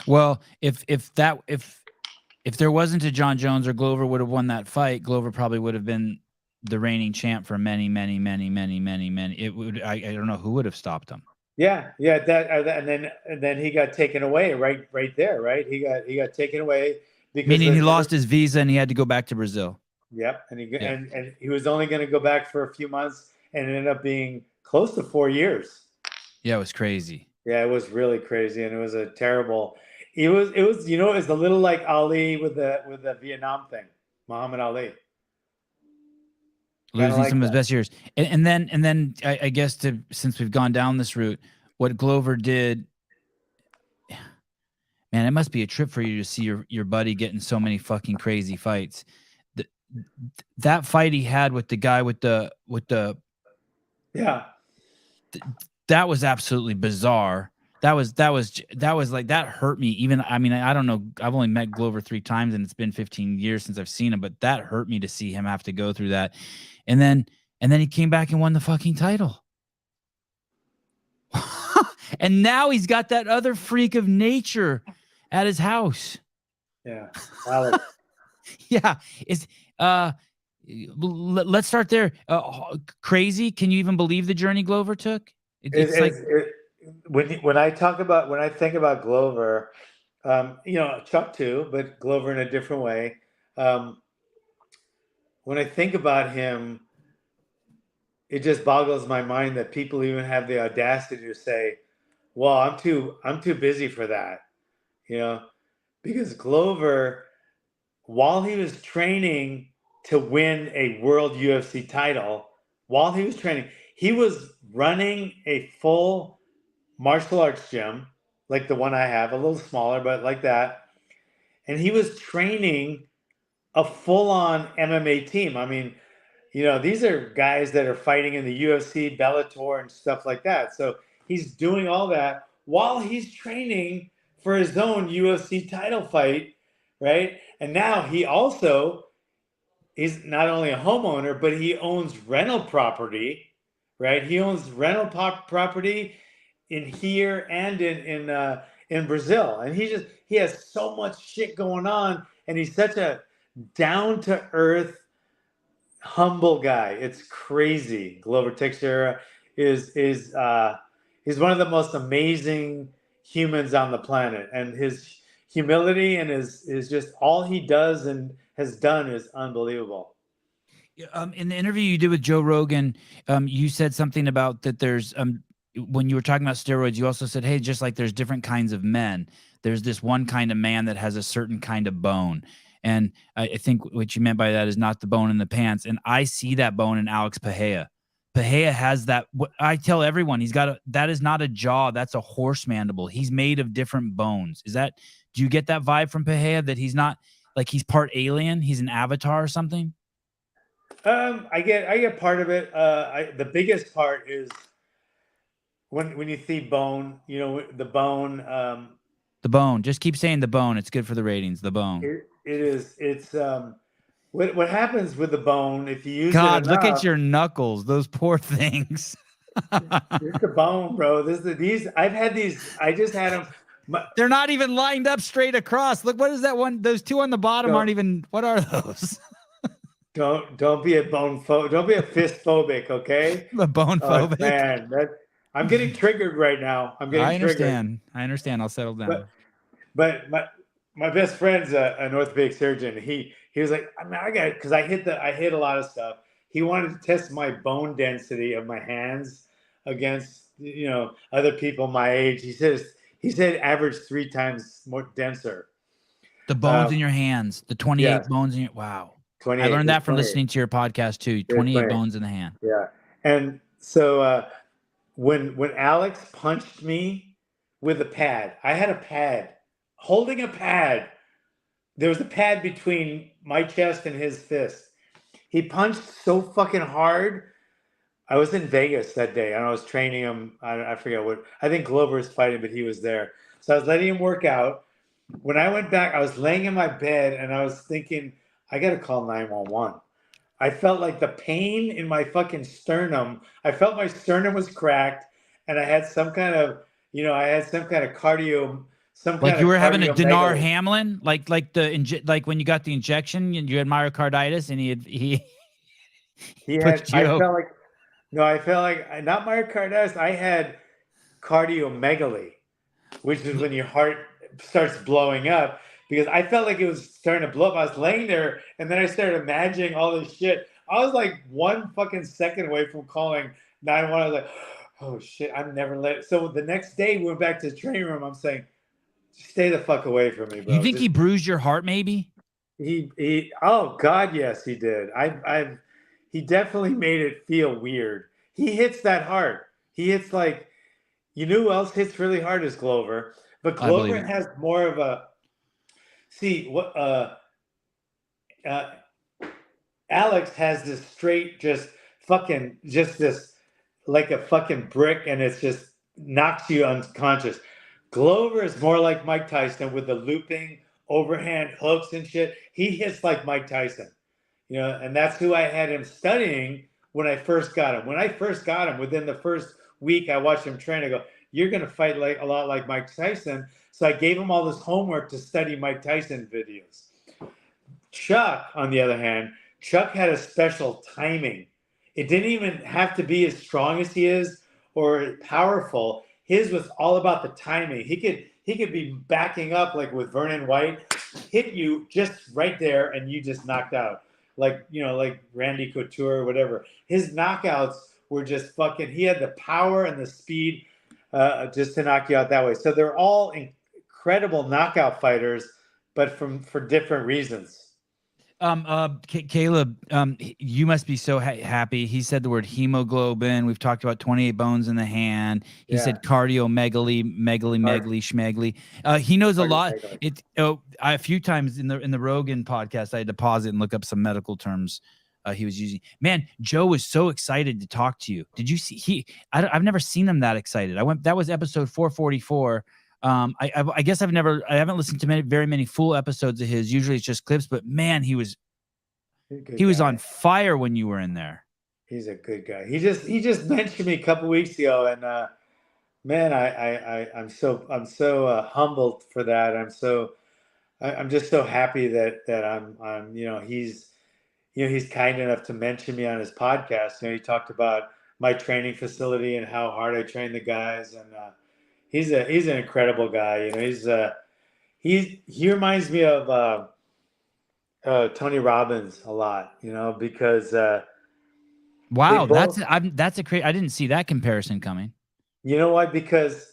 Well, if there wasn't a John Jones or Glover would have won that fight, Glover probably would have been the reigning champ for many. It would. I don't know who would have stopped him. Yeah, and then he got taken away right there, right? He got taken away because Meaning he lost his visa and he had to go back to Brazil. Yep, and he was only going to go back for a few months, and it ended up being close to 4 years. Yeah, it was crazy. Yeah, it was really crazy, and it was a terrible. It was it was a little like Ali with the Vietnam thing, Muhammad Ali. Losing some of his best years. And then I guess since we've gone down this route, what Glover did, man, it must be a trip for you to see your buddy getting so many fucking crazy fights. That fight he had with the guy with the yeah, that was absolutely bizarre. That was like, that hurt me. Even, I mean, I don't know. I've only met Glover 3 times and it's been 15 years since I've seen him, but that hurt me to see him have to go through that. And then he came back and won the fucking title. And now he's got that other freak of nature at his house. Yeah. Alex. Yeah. Let's start there. Crazy. Can you even believe the journey Glover took? When I think about Glover, Chuck too, but Glover in a different way. When I think about him, it just boggles my mind that people even have the audacity to say, well, I'm too busy for that. Because Glover, while he was training to win a world UFC title, while he was training, he was running a full martial arts gym, like the one I have, a little smaller, but like that. And he was training a full-on MMA team. I mean, these are guys that are fighting in the UFC, Bellator, and stuff like that. So he's doing all that while he's training for his own UFC title fight, right? And now he's not only a homeowner, but he owns rental property, right? He owns rental property in here and in Brazil. And he has so much shit going on, and he's such a down-to-earth, humble guy. It's crazy. Glover Teixeira is he's one of the most amazing humans on the planet, and his humility and is just all he does and has done is unbelievable. In the interview you did with Joe Rogan, you said something about that there's when you were talking about steroids, you also said, hey, just like there's different kinds of men, there's this one kind of man that has a certain kind of bone. And I think what you meant by that is not the bone in the pants. And I see that bone in Alex Pereira. Pereira has that. I tell everyone, that is not a jaw. That's a horse mandible. He's made of different bones. Do you get that vibe from Pereira that he's not like he's part alien? He's an avatar or something? I get part of it. The biggest part is when you see bone, the bone. The bone. Just keep saying the bone. It's good for the ratings. The bone. It's what happens with the bone if you use God, it enough, look at your knuckles. Those poor things. It's the bone, bro. I've had these. I just had them. They're not even lined up straight across. Look, what is that one? Those two on the bottom aren't even. What are those? Don't be a don't be a fist phobic, okay? The bone phobic. Man, I'm getting triggered right now. I understand. I understand. I'll settle down. But my best friend's an orthopedic surgeon. He he was like, I mean, I got it, because I hit a lot of stuff. He wanted to test my bone density of my hands against, other people my age. He said average 3 times more denser. The bones in your hands, the 28 Yeah, bones in your, wow. 28. I learned that from 28. listening to your podcast too. 28 bones in the hand. Yeah. And so when Alex punched me with a pad, I had a pad, holding a pad. There was a pad between my chest and his fist. He punched so fucking hard. I was in Vegas that day and I was training him. I forget what. I think Glover was fighting, but he was there. So I was letting him work out. When I went back, I was laying in my bed and I was thinking, I got to call 911. I felt like the pain in my fucking sternum. I felt my sternum was cracked and I had some kind of, cardio. Like you were having a Dinar Hamlin, like when you got the injection and you had myocarditis and he pushed you. I felt like not myocarditis. I had cardiomegaly, which is when your heart starts blowing up, because I felt like it was starting to blow up. I was laying there and then I started imagining all this shit. I was like 1 fucking second away from calling 911. I was like, oh shit, I'm never let. So the next day we went back to the training room. I'm saying, stay the fuck away from me, bro. You think he bruised your heart maybe? He oh God, yes, he did. He definitely made it feel weird. He hits that hard. He hits like, who else hits really hard is Glover. But Glover has more of a, Alex has this straight, just this, like a fucking brick, and it's just knocks you unconscious. Glover is more like Mike Tyson with the looping overhand hooks and shit. He hits like Mike Tyson, and that's who I had him studying when I first got him. When I first got him, within the first week, I watched him train. I go, you're going to fight like a lot like Mike Tyson. So I gave him all this homework to study Mike Tyson videos. Chuck, on the other hand, Chuck had a special timing. It didn't even have to be as strong as he is or powerful. His was all about the timing. He could be backing up like with Vernon White, hit you just right there, and you just knocked out. Like Randy Couture or whatever. His knockouts were just fucking. He had the power and the speed just to knock you out that way. So they're all incredible knockout fighters, but for different reasons. Caleb, you must be so happy. He said the word hemoglobin. We've talked about 28 bones in the hand. He said cardiomegaly, schmegly. He knows a lot. A few times in the Rogan podcast, I had to pause it and look up some medical terms he was using. Man, Joe was so excited to talk to you. Did you see? I've never seen him that excited. That was episode 444. I guess I haven't listened to very many full episodes of his. Usually it's just clips, but man, he was on fire when you were in there. He's a good guy. He just mentioned me a couple weeks ago, and man, I'm so humbled for that. I'm just so happy that I'm he's kind enough to mention me on his podcast. He talked about my training facility and how hard I train the guys, and he's an incredible guy. He reminds me of Tony Robbins a lot. Because wow, that's a great. I didn't see that comparison coming. You know why? Because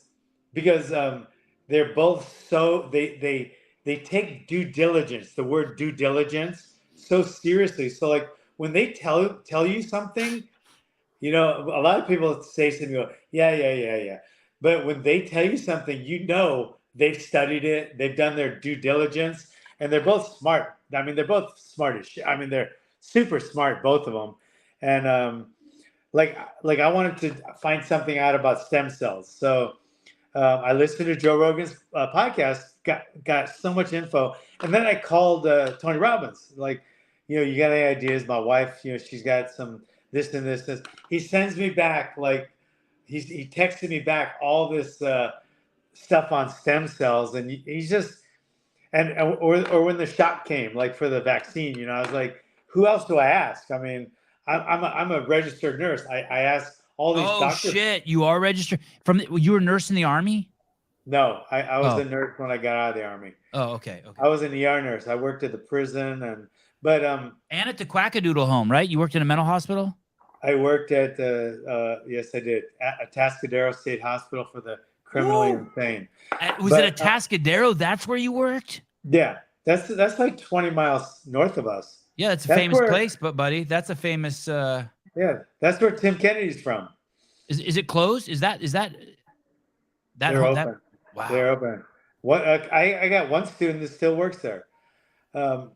they're both so they take due diligence, the word due diligence, so seriously. So like when they tell you something, a lot of people say something, go, yeah. But when they tell you something, they've studied it, they've done their due diligence, and they're both smart. I mean, they're both smart as shit. I mean, they're super smart, both of them. And like I wanted to find something out about stem cells. So I listened to Joe Rogan's podcast, got so much info. And then I called Tony Robbins. Like, you got any ideas? My wife, she's got some this and this. He sends me back, like, he texted me back all this stuff on stem cells. And he's just, or when the shot came, like for the vaccine, I was like, who else do I ask? I mean, I'm a registered nurse. I ask all these doctors. Oh shit! You are registered you were a nurse in the Army? No, I was a nurse when I got out of the Army. Oh, okay. I was an ER nurse. I worked at the prison, But And at the Quackadoodle home, right? You worked in a mental hospital? I worked at yes, I did, at Atascadero State Hospital for the criminally insane. Was it Atascadero? That's where you worked? Yeah, that's like 20 miles north of us. Yeah, that's a famous place, but buddy, that's a famous. Yeah, that's where Tim Kennedy's from. Is it closed? Is that They're open. Wow. They're open. What I got one student that still works there. But,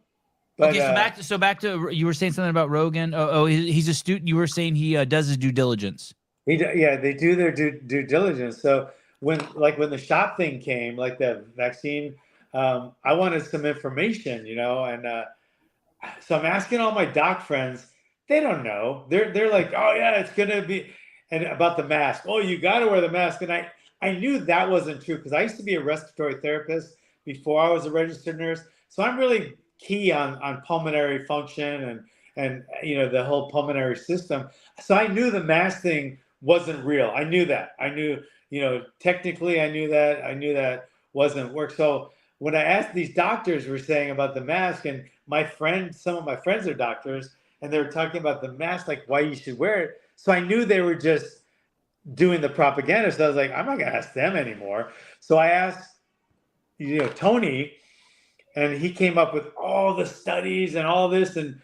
okay, so back to you were saying something about Rogan. He's a student. You were saying he does his due diligence. Yeah, they do their due diligence. So when the shot thing came, like the vaccine, I wanted some information, and so I'm asking all my doc friends. They don't know. They're like, oh yeah, it's gonna be, and about the mask. Oh, you got to wear the mask, and I knew that wasn't true because I used to be a respiratory therapist before I was a registered nurse. So I'm really key on pulmonary function and the whole pulmonary system. So I knew the mask thing wasn't real. I knew that. I knew, technically I knew that wasn't work. So when I asked these doctors were saying about the mask, and some of my friends are doctors, and they were talking about the mask, like why you should wear it. So I knew they were just doing the propaganda. So I was like, I'm not gonna ask them anymore. So I asked, Tony, and he came up with all the studies and all this, and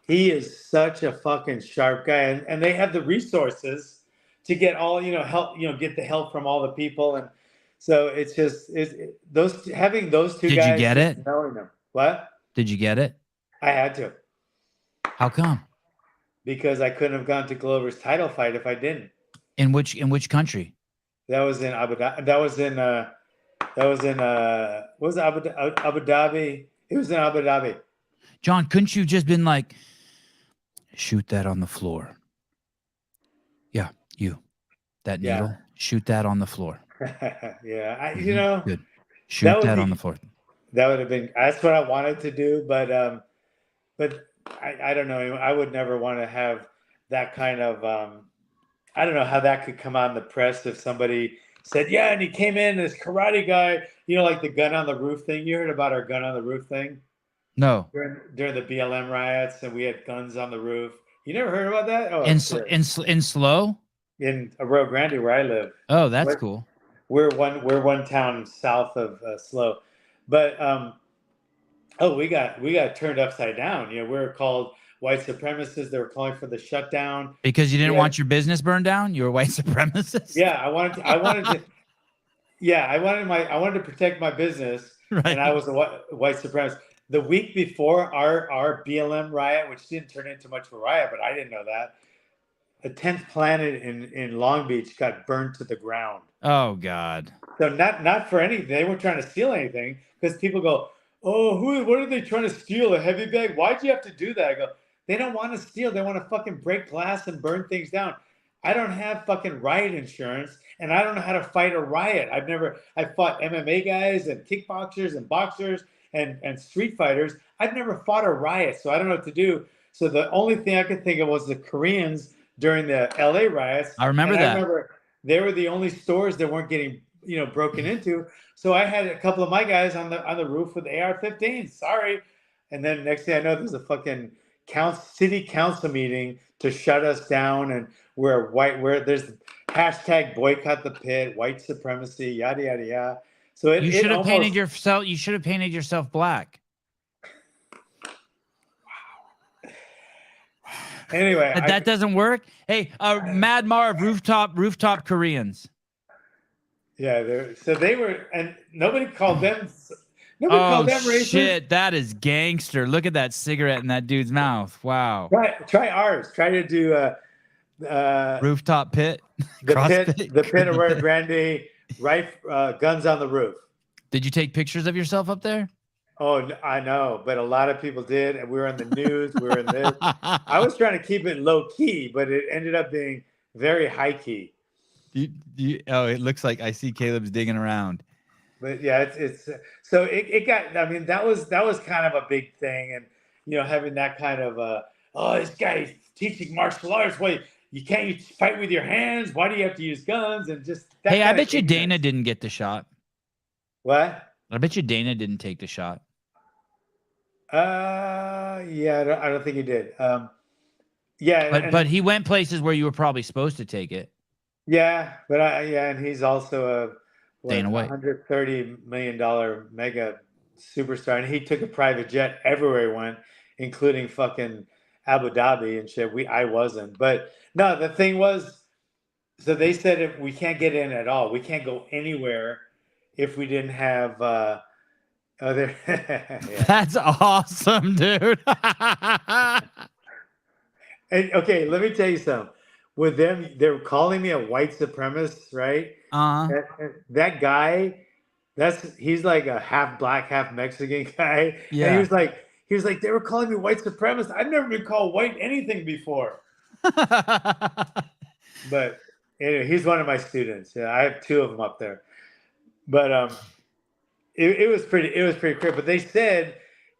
he is such a fucking sharp guy, and they have the resources to get all help, get the help from all the people, and so it's just having those two guys. Did you get it? Knowing them. What? Did you get it? I had to. How come? Because I couldn't have gone to Glover's title fight if I didn't. In which country? That was in Abu Dhabi. Was it Abu Dhabi? It was in Abu Dhabi. John, couldn't you just been like, shoot that on the floor? Yeah, that needle, shoot that on the floor. Yeah, good. Shoot that on the floor. That would have been. That's what I wanted to do, but I don't know. I would never want to have that kind of. I don't know how that could come out in the press if somebody said, yeah, and he came in, this karate guy, like the gun on the roof thing. You heard about our gun on the roof thing? No. During the BLM riots, and we had guns on the roof. You never heard about that? Oh, in Slow? In Rio Grande, where I live. Oh, that's cool. We're one town south of Slow, but we got turned upside down. We were called white supremacists. They were calling for the shutdown because you didn't want your business burned down. You were white supremacist. Yeah, I wanted to. Yeah, I wanted to protect my business, right. And I was a white supremacist. The week before our BLM riot, which didn't turn into much of a riot, but I didn't know that, the 10th Planet in Long Beach got burned to the ground. Oh God! So not for anything. They weren't trying to steal anything, because people go, oh, what are they trying to steal? A heavy bag? Why'd you have to do that? I go, they don't want to steal. They want to fucking break glass and burn things down. I don't have fucking riot insurance, and I don't know how to fight a riot. I fought MMA guys and kickboxers and boxers and street fighters. I've never fought a riot, so I don't know what to do. So the only thing I could think of was the Koreans during the LA riots. I remember that. I remember they were the only stores that weren't getting broken into. So I had a couple of my guys on the roof with AR-15s. Sorry. And then next thing I know, there's a fucking city council meeting to shut us down, and where there's hashtag boycott the pit, white supremacy, yada yada yada. So you should have painted yourself. You should have painted yourself black. Anyway, that doesn't work. Hey, Mad Marv, rooftop Koreans. Yeah, they were, and nobody called them. Nobody called them racist. Shit, that is gangster. Look at that cigarette in that dude's mouth. Wow. Try ours. Try to do rooftop pit. The pit of Rio Grande, guns on the roof. Did you take pictures of yourself up there? Oh, I know, but a lot of people did, and we were in the news. We were in this. I was trying to keep it low key, but it ended up being very high key. It looks like I see Caleb's digging around. But yeah, it's so it got. I mean, that was kind of a big thing, and having that kind of this guy's teaching martial arts. Wait, you can't fight with your hands. Why do you have to use guns? And just that hey, I bet you Dana didn't get the shot. What? I bet you Dana didn't take the shot. Yeah, I don't think he did. Yeah, But he went places where you were probably supposed to take it. yeah, but and he's also a Dana White. $130 million mega superstar, and he took a private jet everywhere he went, including fucking Abu Dhabi and shit. I wasn't, but no, the thing was, so they said if we can't get in at all, we can't go anywhere if we didn't have other. Yeah. That's awesome, dude. And okay, let me tell you something. With them, they're calling me a white supremacist, right? That guy, he's like a half black, half Mexican guy. Yeah. And he was like, they were calling me white supremacist. I've never been called white anything before. But anyway, he's one of my students. Yeah, I have two of them up there. But it was pretty great. But they said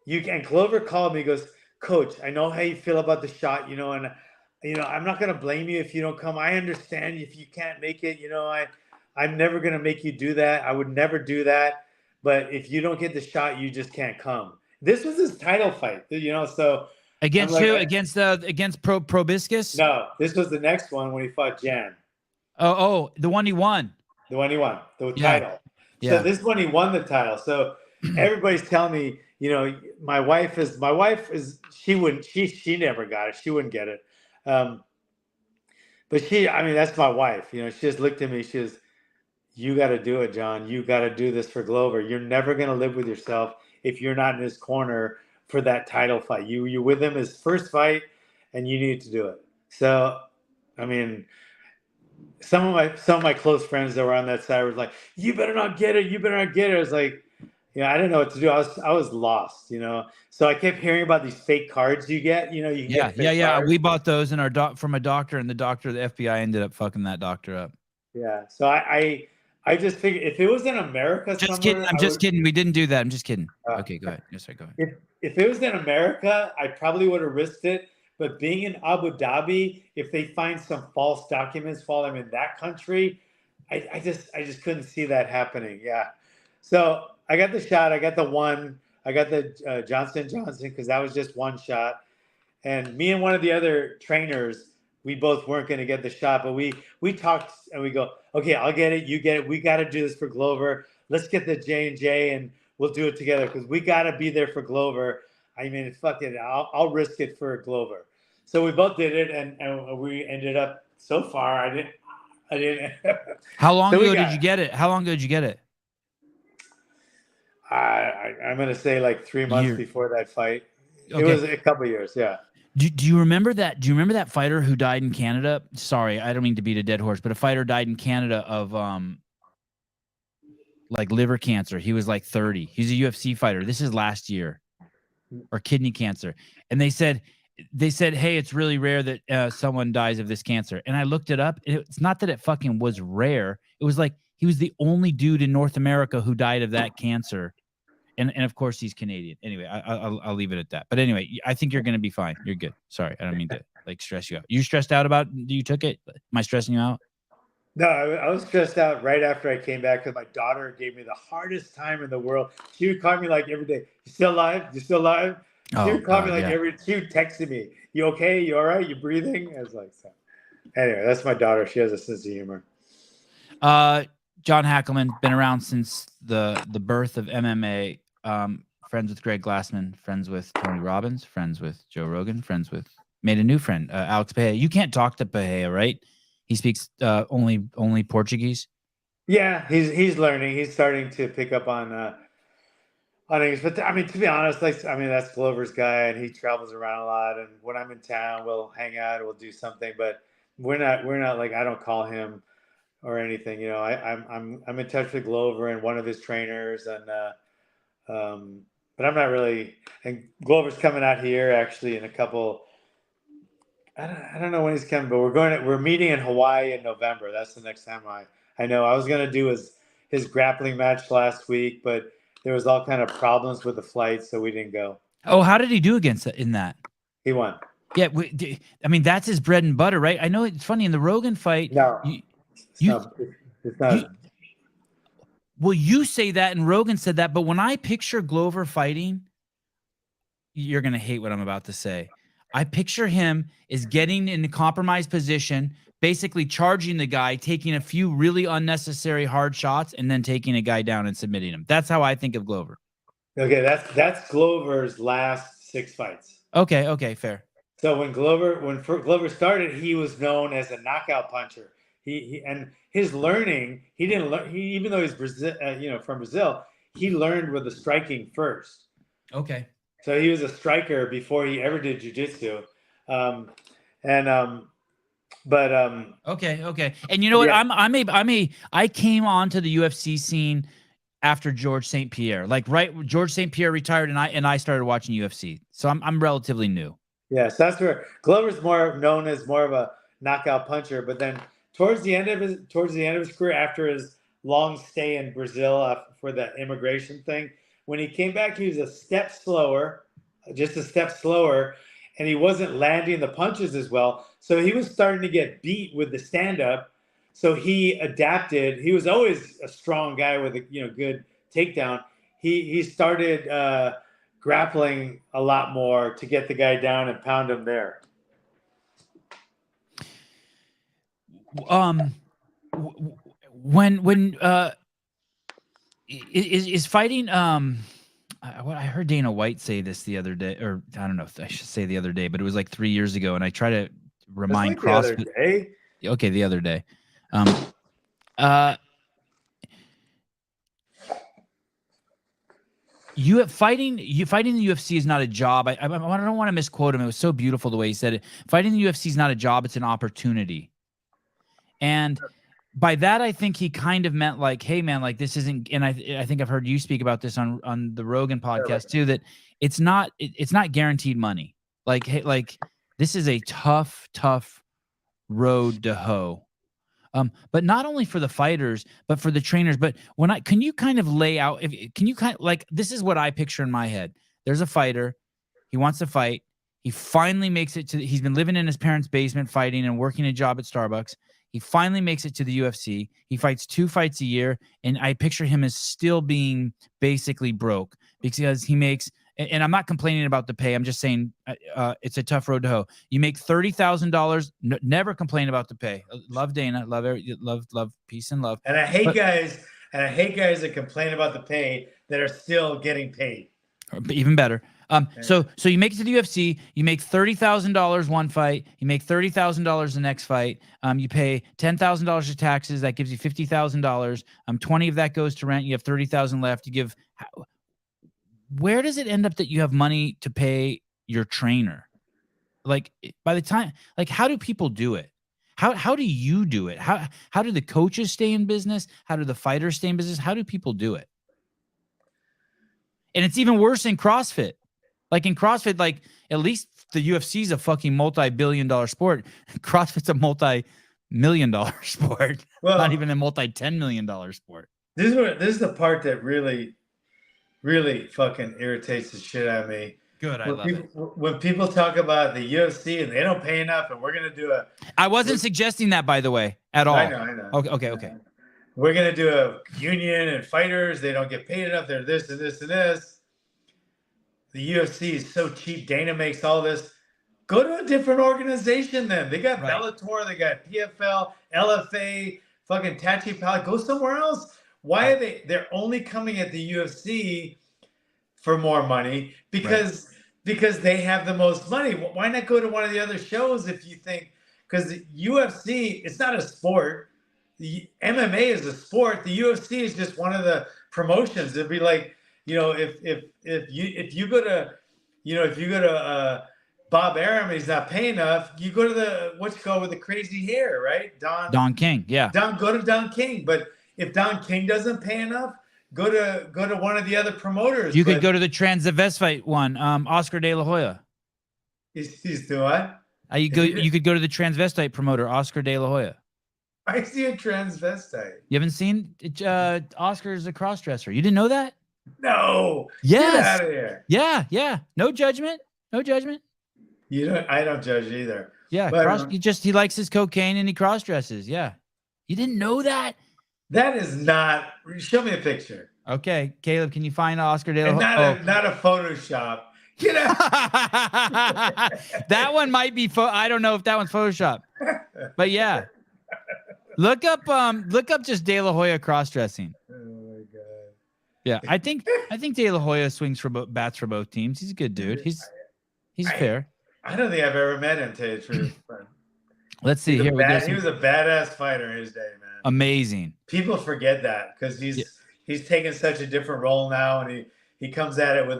and Glover called me, he goes, Coach, I know how you feel about the shot, and I'm not gonna blame you if you don't come. I understand if you can't make it, I'm never gonna make you do that. I would never do that. But if you don't get the shot, you just can't come. This was his title fight, so against who? Against Probiscus? No, this was the next one when he fought Jan. Oh, the one he won. The one he won, the title. Yeah. So this one he won the title. So everybody's telling me, my wife is she never got it. She wouldn't get it. But that's my wife. She just looked at me. She says, you got to do it, John. You got to do this for Glover. You're never going to live with yourself if you're not in his corner for that title fight. You're with him his first fight, and you need to do it. So, some of my close friends that were on that side were like, you better not get it. You better not get it. I was like, I didn't know what to do. I was lost, So I kept hearing about these fake cards you get. You can get fake cards. We bought those in from a doctor, and the FBI ended up fucking that doctor up. Yeah. So I just figured if it was in America, I'm just kidding. We didn't do that. I'm just kidding. Okay, go ahead. Yes, sir. Go ahead. If it was in America, I probably would have risked it. But being in Abu Dhabi, if they find some false documents while I'm in that country, I just couldn't see that happening. Yeah. So I got the shot. I got the one. I got the Johnson because that was just one shot. And me and one of the other trainers, we both weren't going to get the shot, but we talked and we go, okay, I'll get it. You get it. We got to do this for Glover. Let's get the J&J and we'll do it together because we got to be there for Glover. Fuck it. I'll risk it for Glover. So we both did it, and we ended up so far. I didn't. How long ago did you get it? How long ago did you get it? I'm gonna say like 3 months before that fight. Okay. It was a couple of years. Yeah. Do you remember that? Do you remember that fighter who died in Canada? Sorry, I don't mean to beat a dead horse, but a fighter died in Canada of like liver cancer. He was like 30. He's a UFC fighter. This is last year, or kidney cancer, and they said, hey, it's really rare that someone dies of this cancer. And I looked it up. It's not that it fucking was rare. It was like he was the only dude in North America who died of that cancer. And of course, he's Canadian. Anyway, I'll leave it at that. But anyway, I think you're going to be fine. You're good. Sorry, I don't mean to stress you out. You stressed out about you took it? Am I stressing you out? No, I was stressed out right after I came back because my daughter gave me the hardest time in the world. She would call me like every day. You still alive? You still alive? She would call me like she would text me. You okay? You all right? You breathing? I was like, so. Anyway, that's my daughter. She has a sense of humor. John Hackleman, been around since the birth of MMA. Friends with Greg Glassman, friends with Tony Robbins, friends with Joe Rogan, made a new friend, Alex Pereira. You can't talk to Pereira, right? He speaks only Portuguese. Yeah, he's learning. He's starting to pick up on English. But to be honest, that's Glover's guy, and he travels around a lot. And when I'm in town, we'll hang out, we'll do something. But we're not like, I don't call him or anything. I'm in touch with Glover and one of his trainers, and but I'm not really. And Glover's coming out here actually in a couple. I don't know when he's coming, but we're meeting in Hawaii in November. That's the next time I know. I was gonna do his grappling match last week, but there was all kind of problems with the flight, so we didn't go. Oh, how did he do in that? He won. Yeah, that's his bread and butter, right? I know it's funny in the Rogan fight. No, it's not. Well, you say that, and Rogan said that, but when I picture Glover fighting, you're going to hate what I'm about to say. I picture him as getting in a compromised position, basically charging the guy, taking a few really unnecessary hard shots, and then taking a guy down and submitting him. That's how I think of Glover. Okay, that's Glover's last 6 fights. Okay, fair. So when Glover started, he was known as a knockout puncher. He and his learning, he didn't learn. He, even though he's Brazil, from Brazil, he learned with the striking first. Okay. So he was a striker before he ever did jiu-jitsu. Okay. And you know what? Yeah. I came onto the UFC scene after George St. Pierre. Like George St. Pierre retired and I started watching UFC. So I'm relatively new. Yeah, so that's where Glover's more known as more of a knockout puncher. But then towards the end of his career, after his long stay in Brazil for the immigration thing, when he came back, he was just a step slower, and he wasn't landing the punches as well. So he was starting to get beat with the stand-up. So he adapted. He was always a strong guy with a good takedown. He started grappling a lot more to get the guy down and pound him there. When is fighting I heard Dana White say this the other day, or I don't know if I should say the other day, but it was like 3 years ago, and I try to remind CrossFit. The other day? Okay, the other day. Fighting the UFC is not a job. I don't want to misquote him. It was so beautiful the way he said it. Fighting the UFC is not a job; it's an opportunity. And by that, I think he kind of meant like, hey, man, like this isn't. And I think I've heard you speak about this on the Rogan podcast too. That it's not guaranteed money. Like, hey, like this is a tough road to hoe. But not only for the fighters, but for the trainers. But can you kind of lay out, this is what I picture in my head. There's a fighter. He wants to fight. He finally makes it he's been living in his parents' basement fighting and working a job at Starbucks. He finally makes it to the UFC. He fights 2 fights a year. And I picture him as still being basically broke because he makes, and I'm not complaining about the pay. I'm just saying it's a tough road to hoe. You make $30,000. Never complain about the pay. Love Dana. Love, peace and love. And I hate guys that complain about the pay that are still getting paid. Even better. So you make it to the UFC. You make $30,000 one fight. You make $30,000 the next fight. You pay $10,000 of taxes. That gives you $50,000. 20 of that goes to rent. You have $30,000 left. You give. Where does it end up that you have money to pay your trainer? Like by the time, like how do people do it? How do you do it? How do the coaches stay in business? How do the fighters stay in business? How do people do it? And it's even worse in CrossFit. Like in CrossFit, like at least the UFC is a fucking multi-billion-dollar sport. CrossFit's a multi-million-dollar sport. Well, not even a multi-$10 million sport. This is the part that really fucking irritates the shit out of me. Good, I love it. When people talk about the UFC and they don't pay enough, and we're gonna do I wasn't suggesting that, by the way, at all. I know. Okay. We're gonna do a union and fighters. They don't get paid enough. They're this and this and this. The UFC is so cheap. Dana makes all this. Go to a different organization then. They got Bellator. They got PFL, LFA, fucking Tachi Pal. Go somewhere else. Why are they're only coming at the UFC for more money? Because they have the most money. Why not go to one of the other shows if you think, because the UFC, it's not a sport. The MMA is a sport. The UFC is just one of the promotions. It'd be like, if you go to Bob Arum and he's not paying enough, you go to with the crazy hair, right? Don King, yeah. Go to Don King. But if Don King doesn't pay enough, go to one of the other promoters. You could go to the transvestite one, Oscar De La Hoya. He's doing what? You could go to the transvestite promoter, Oscar De La Hoya. I see a transvestite. You haven't seen Oscar is a crossdresser. You didn't know that? No. Yes. Get out of here. Yeah. No judgment. I don't judge either. Yeah. But, he likes his cocaine and he cross-dresses. Yeah. You didn't know that? That is not. Show me a picture. Okay, Caleb, can you find Oscar De La Hoya? Not a Photoshop. Get out. That one might be. I don't know if that one's Photoshop, but yeah. Look up just De La Hoya cross dressing. Oh my god. Yeah, I think De La Hoya swings for bats for both teams. He's a good dude. He's fair. I don't think I've ever met him, to tell you the truth. Let's see He here. was a badass fighter in his day, man. Amazing. People forget that because he's taken such a different role now, and he comes at it with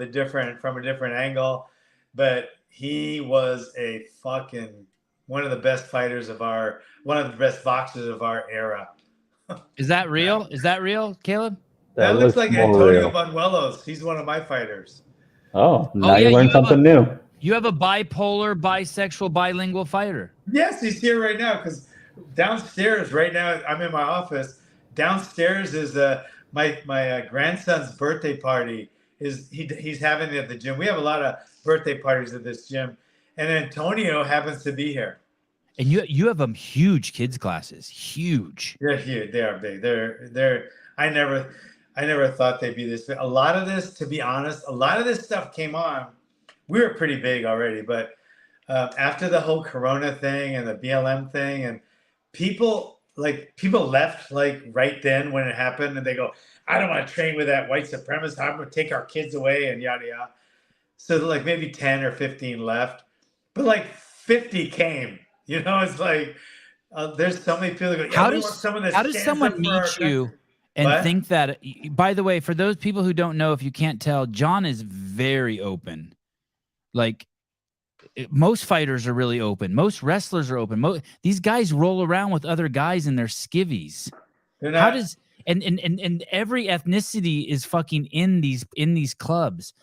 from a different angle. But he was a fucking one of the best fighters one of the best boxers of our era. Is that real? Is that real, Caleb? That looks like Antonio Banuelos. He's one of my fighters. Oh, now you learned something new. You have a bipolar, bisexual, bilingual fighter. Yes, he's here right now because downstairs right now, I'm in my office. Downstairs is my grandson's birthday party. He's having it at the gym. We have a lot of birthday parties at this gym, and Antonio happens to be here. And you have huge kids classes, huge. They're huge. They are big. They're. I never thought they'd be this big. A lot of this, to be honest, a lot of this stuff came on. We were pretty big already, but after the whole Corona thing and the BLM thing, and people left like right then when it happened, and they go, I don't want to train with that white supremacist. I'm going to take our kids away and yada yada. So like maybe 10 or 15 left, but like 50 came. You know, it's like there's so many people that go, how does someone meet you and think that? By the way, for those people who don't know, if you can't tell, John is very open. Like most fighters are really open. Most wrestlers are open. These guys roll around with other guys in their skivvies. How does and every ethnicity is fucking in these clubs.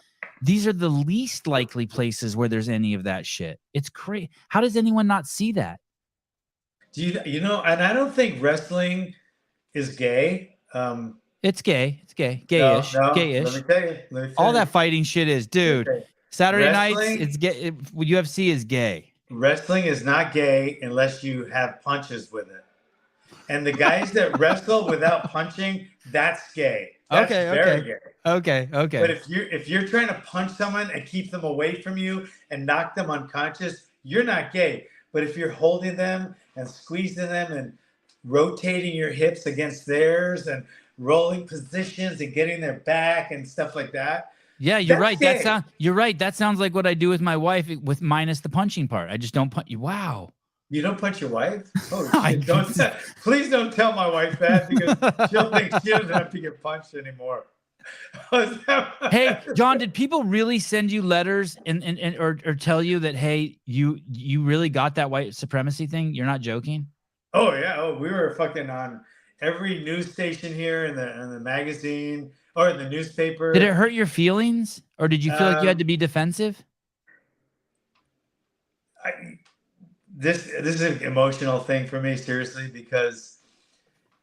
These are the least likely places where there's any of that shit. It's crazy. How does anyone not see that? Do you know? And I don't think wrestling is gay. It's gay. It's gay. Gayish. No, gayish. Let me tell you. All that fighting shit is, dude. Okay. Saturday nights, it's gay. UFC is gay. Wrestling is not gay unless you have punches with it. And the guys that wrestle without punching, that's gay. That's very gay. Okay. But if you're trying to punch someone and keep them away from you and knock them unconscious, you're not gay. But if you're holding them and squeezing them and rotating your hips against theirs and rolling positions and getting their back and stuff like that. Yeah, you're right. You're right. That sounds like what I do with my wife, with minus the punching part. I just don't punch you. Wow. You don't punch your wife? Oh, shit. Please don't tell my wife that, because she'll think she doesn't have to get punched anymore. Hey, John, did people really send you letters or tell you that, hey, you really got that white supremacy thing? You're not joking? Oh yeah. Oh, we were fucking on every news station here in the magazine or in the newspaper. Did it hurt your feelings, or did you feel like you had to be defensive? This is an emotional thing for me, seriously, because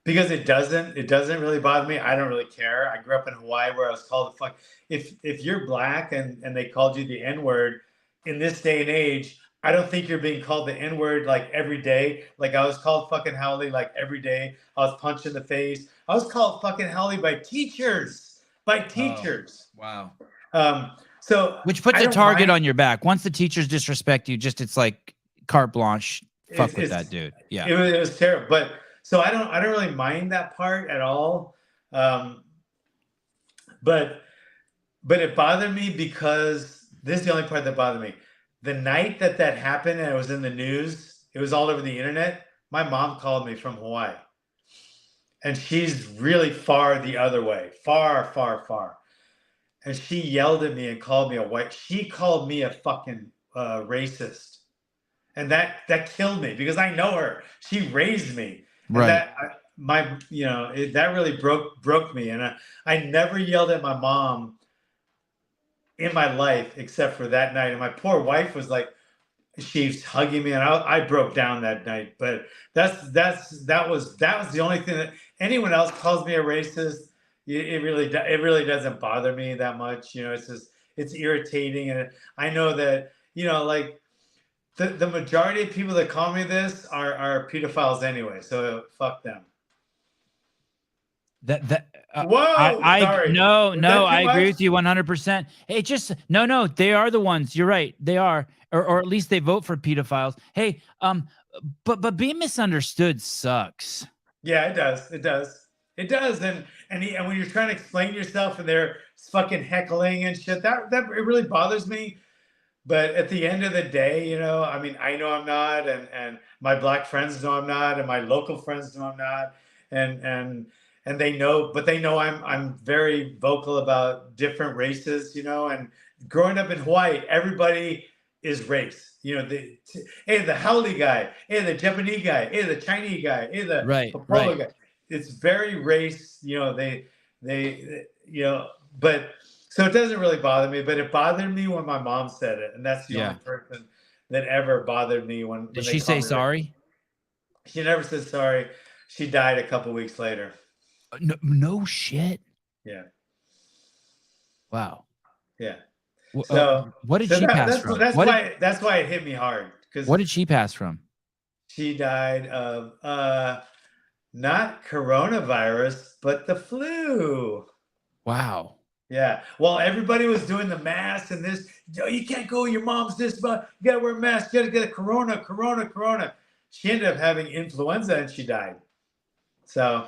it doesn't really bother me. I don't really care. I grew up in Hawaii where I was called the fuck. If you're black and they called you the N-word in this day and age, I don't think you're being called the N-word like every day. Like I was called fucking Howley like every day. I was punched in the face. I was called fucking Howley by teachers. Wow. So which puts a target on your back. Once the teachers disrespect you, it's like carte blanche. Fuck with that dude. Yeah. It was terrible. But so I don't really mind that part at all. But it bothered me because this is the only part that bothered me. The night that happened and it was in the news, it was all over the internet. My mom called me from Hawaii. And she's really far the other way. Far, far, far. And she yelled at me and called me she called me a fucking racist. And that killed me because I know her. She raised me. Right. And that really broke me. And I never yelled at my mom in my life except for that night. And my poor wife was like, she's hugging me, and I broke down that night. But that was the only thing. That anyone else calls me a racist, it really doesn't bother me that much. It's irritating, and I know that like the majority of people that call me this are pedophiles anyway. So fuck them. Whoa, sorry. No, Was that no, too I agree much? with you 100%. Hey, just no, they are the ones. You're right. They are, or at least they vote for pedophiles. Hey, but being misunderstood sucks. Yeah, it does. It does. It does. And when you're trying to explain yourself and they're fucking heckling and shit, that it really bothers me. But at the end of the day, you know, I mean, I know I'm not, and my black friends know I'm not, and my local friends know I'm not, and they know, but they know I'm very vocal about different races, you know. And growing up in Hawaii, everybody is race, you know. Hey, the Haole guy, hey, the Japanese guy, hey, the Chinese guy, hey, the Papua guy. It's very race, you know. They you know, but. So it doesn't really bother me, but it bothered me when my mom said it, and that's the only person that ever bothered me when. Did she say sorry? She never said sorry. She died a couple weeks later. No shit. Yeah. Wow. Yeah. So what did she pass from? That's why it hit me hard. Because what did she pass from? She died of not coronavirus, but the flu. Wow. Yeah. Well, everybody was doing the mask and this. You can't go. Your mom's this, but you gotta wear a mask. You gotta get a corona. She ended up having influenza and she died. So,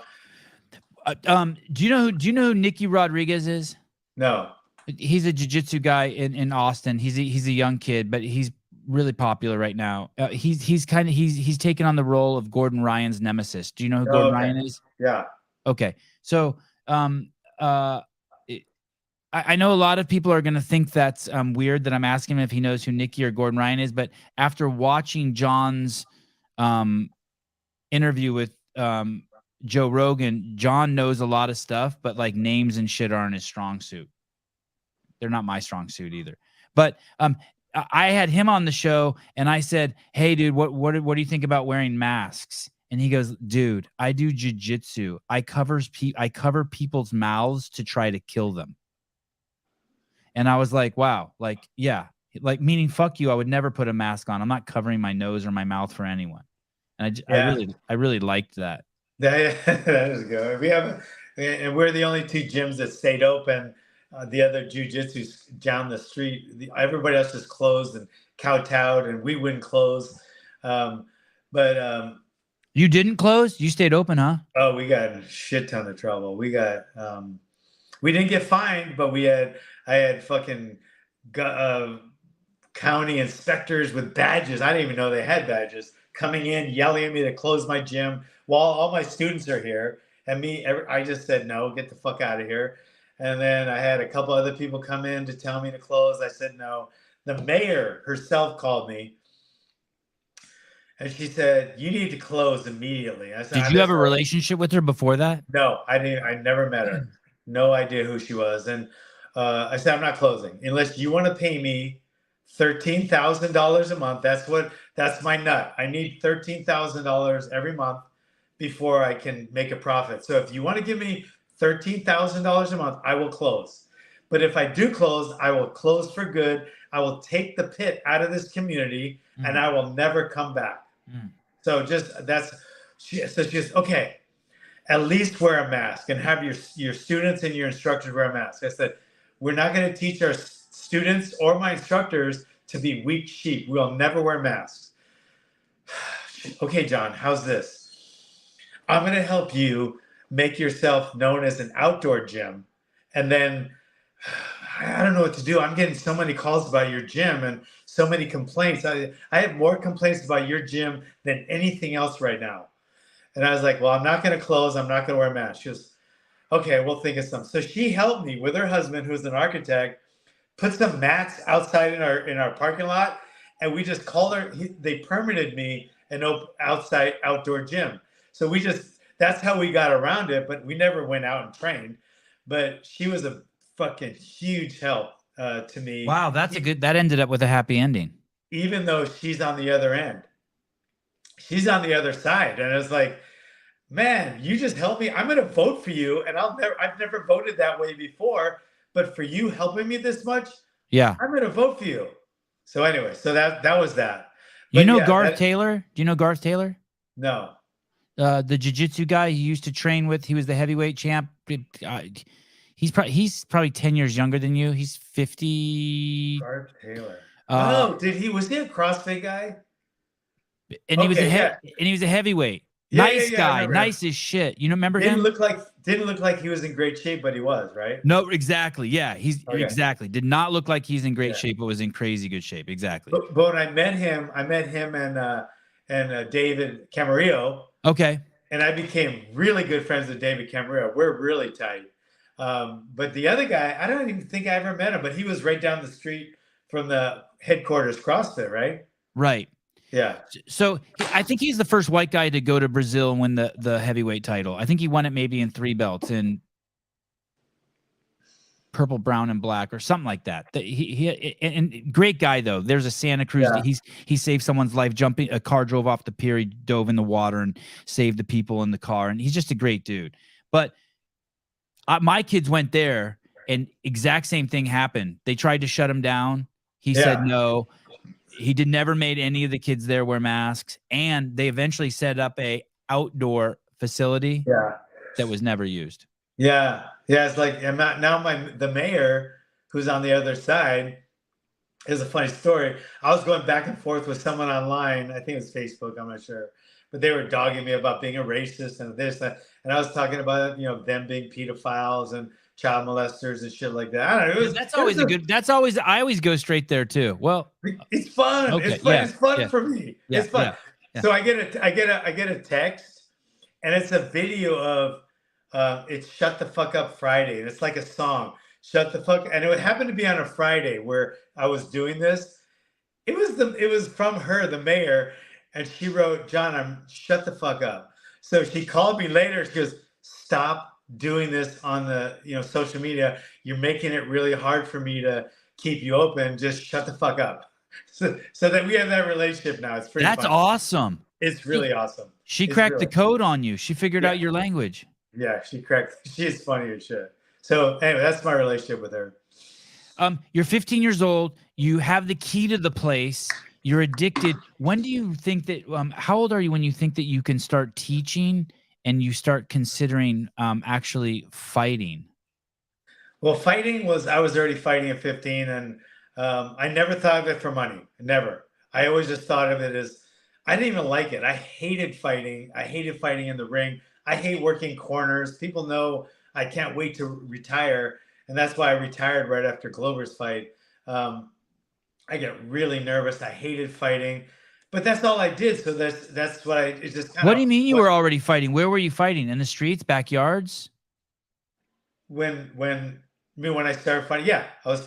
do you know who Nicky Rodriguez is? No. He's a jiu-jitsu guy in Austin. He's a young kid, but he's really popular right now. He's taken on the role of Gordon Ryan's nemesis. Do you know who Gordon Ryan is? Yeah. Okay. So, I know a lot of people are going to think that's weird that I'm asking him if he knows who Nicky or Gordon Ryan is, but after watching John's interview with Joe Rogan, John knows a lot of stuff, but like names and shit aren't his strong suit. They're not my strong suit either. But I had him on the show and I said, "Hey, dude, what do you think about wearing masks?" And he goes, "Dude, I do jiu-jitsu. I cover people's mouths to try to kill them." And I was like, wow, like, yeah, like meaning fuck you. I would never put a mask on. I'm not covering my nose or my mouth for anyone. And I really liked that. That is good. And we're the only two gyms that stayed open. The other jiu-jitsu's down the street. Everybody else is closed and kowtowed, and we wouldn't close. But you didn't close? You stayed open, huh? Oh, we got in a shit ton of trouble. We didn't get fined, but I had fucking county inspectors with badges. I didn't even know they had badges coming in, yelling at me to close my gym while all my students are here. And I just said, no, get the fuck out of here. And then I had a couple other people come in to tell me to close. I said, no. The mayor herself called me. And she said, you need to close immediately. I said, did you have a relationship with her before that? No, I didn't. I never met her. No idea who she was. And I said, I'm not closing unless you want to pay me $13,000 a month. That's my nut. I need $13,000 every month before I can make a profit. So if you want to give me $13,000 a month, I will close. But if I do close, I will close for good. I will take the pit out of this community and I will never come back. So she says, okay, at least wear a mask and have your students and your instructors wear a mask. I said, we're not going to teach our students or my instructors to be weak sheep. We'll never wear masks. Okay, John, how's this? I'm going to help you make yourself known as an outdoor gym. And then I don't know what to do. I'm getting so many calls about your gym and so many complaints. I have more complaints about your gym than anything else right now. And I was like, well, I'm not going to close. I'm not going to wear a mask. She goes, okay, we'll think of something. So she helped me with her husband, who's an architect, put some mats outside in our parking lot. And we just called her. They permitted me an outside outdoor gym. So that's how we got around it. But we never went out and trained. But she was a fucking huge help to me. Wow, that ended up with a happy ending. Even though she's on the other end. She's on the other side. And it's like, man, you just helped me. I'm going to vote for you. And I've never voted that way before, but for you helping me this much, yeah, I'm going to vote for you. So anyway, so that was that. But you know Garth Taylor? Do you know Garth Taylor? No. The jiu-jitsu guy he used to train with. He was the heavyweight champ. He's probably 10 years younger than you. He's 50. Garth Taylor. Was he a CrossFit guy? And he was yeah. and he was a heavyweight. Yeah, Nice guy, him. nice as shit. You remember didn't him? Didn't look like he was in great shape, but he was, right? No, exactly. Yeah, exactly. Did not look like he's in great Yeah. shape, but was in crazy good shape. Exactly. But when I met him and David Camarillo. Okay. And I became really good friends with David Camarillo. We're really tight. But the other guy, I don't even think I ever met him, but he was right down the street from the headquarters CrossFit, right? Right. Yeah. So I think he's the first white guy to go to Brazil and win the heavyweight title. I think he won it maybe in 3 belts in purple, brown, and black or something like that. And great guy though. There's a Santa Cruz. Yeah. He saved someone's life. A car drove off the pier. He dove in the water and saved the people in the car. And he's just a great dude. But my kids went there and exact same thing happened. They tried to shut him down. He said no. He never made any of the kids there wear masks, and they eventually set up a outdoor facility that was never used. Yeah. It's like the mayor who's on the other side is a funny story. I was going back and forth with someone online. I think it was Facebook. I'm not sure, but they were dogging me about being a racist and this, and I was talking about them being pedophiles and child molesters and shit like that. I don't know. I always go straight there too. Well, it's fun. Okay, it's fun for me. Yeah, it's fun. Yeah. So I get a text, and it's a video of it's Shut the Fuck Up Friday, and it's like a song, Shut the Fuck, and it would happen to be on a Friday where I was doing this. It was from her, the mayor, and she wrote, "John, I'm shut the fuck up." So she called me later. She goes, "Stop doing this on the social media. You're making it really hard for me to keep you open. Just shut the fuck up." So that we have that relationship now. It's pretty. That's fun. Awesome. It's really awesome. She cracked the code on you. She figured out your language. Yeah, she cracked. She's funny as shit. So anyway, that's my relationship with her. You're 15 years old. You have the key to the place. You're addicted. When do you think that? How old are you when you think that you can start teaching and you start considering actually fighting? Well, I was already fighting at 15, and I never thought of it for money. Never. I always just thought of it as, I didn't even like it. I hated fighting. I hated fighting in the ring. I hate working corners. People know I can't wait to retire, and that's why I retired right after Glover's fight. I get really nervous. I hated fighting, but that's all I did. So that's what it's just kind of. What do you mean you were already fighting? Where were you fighting? In the streets, backyards? When I started fighting, I was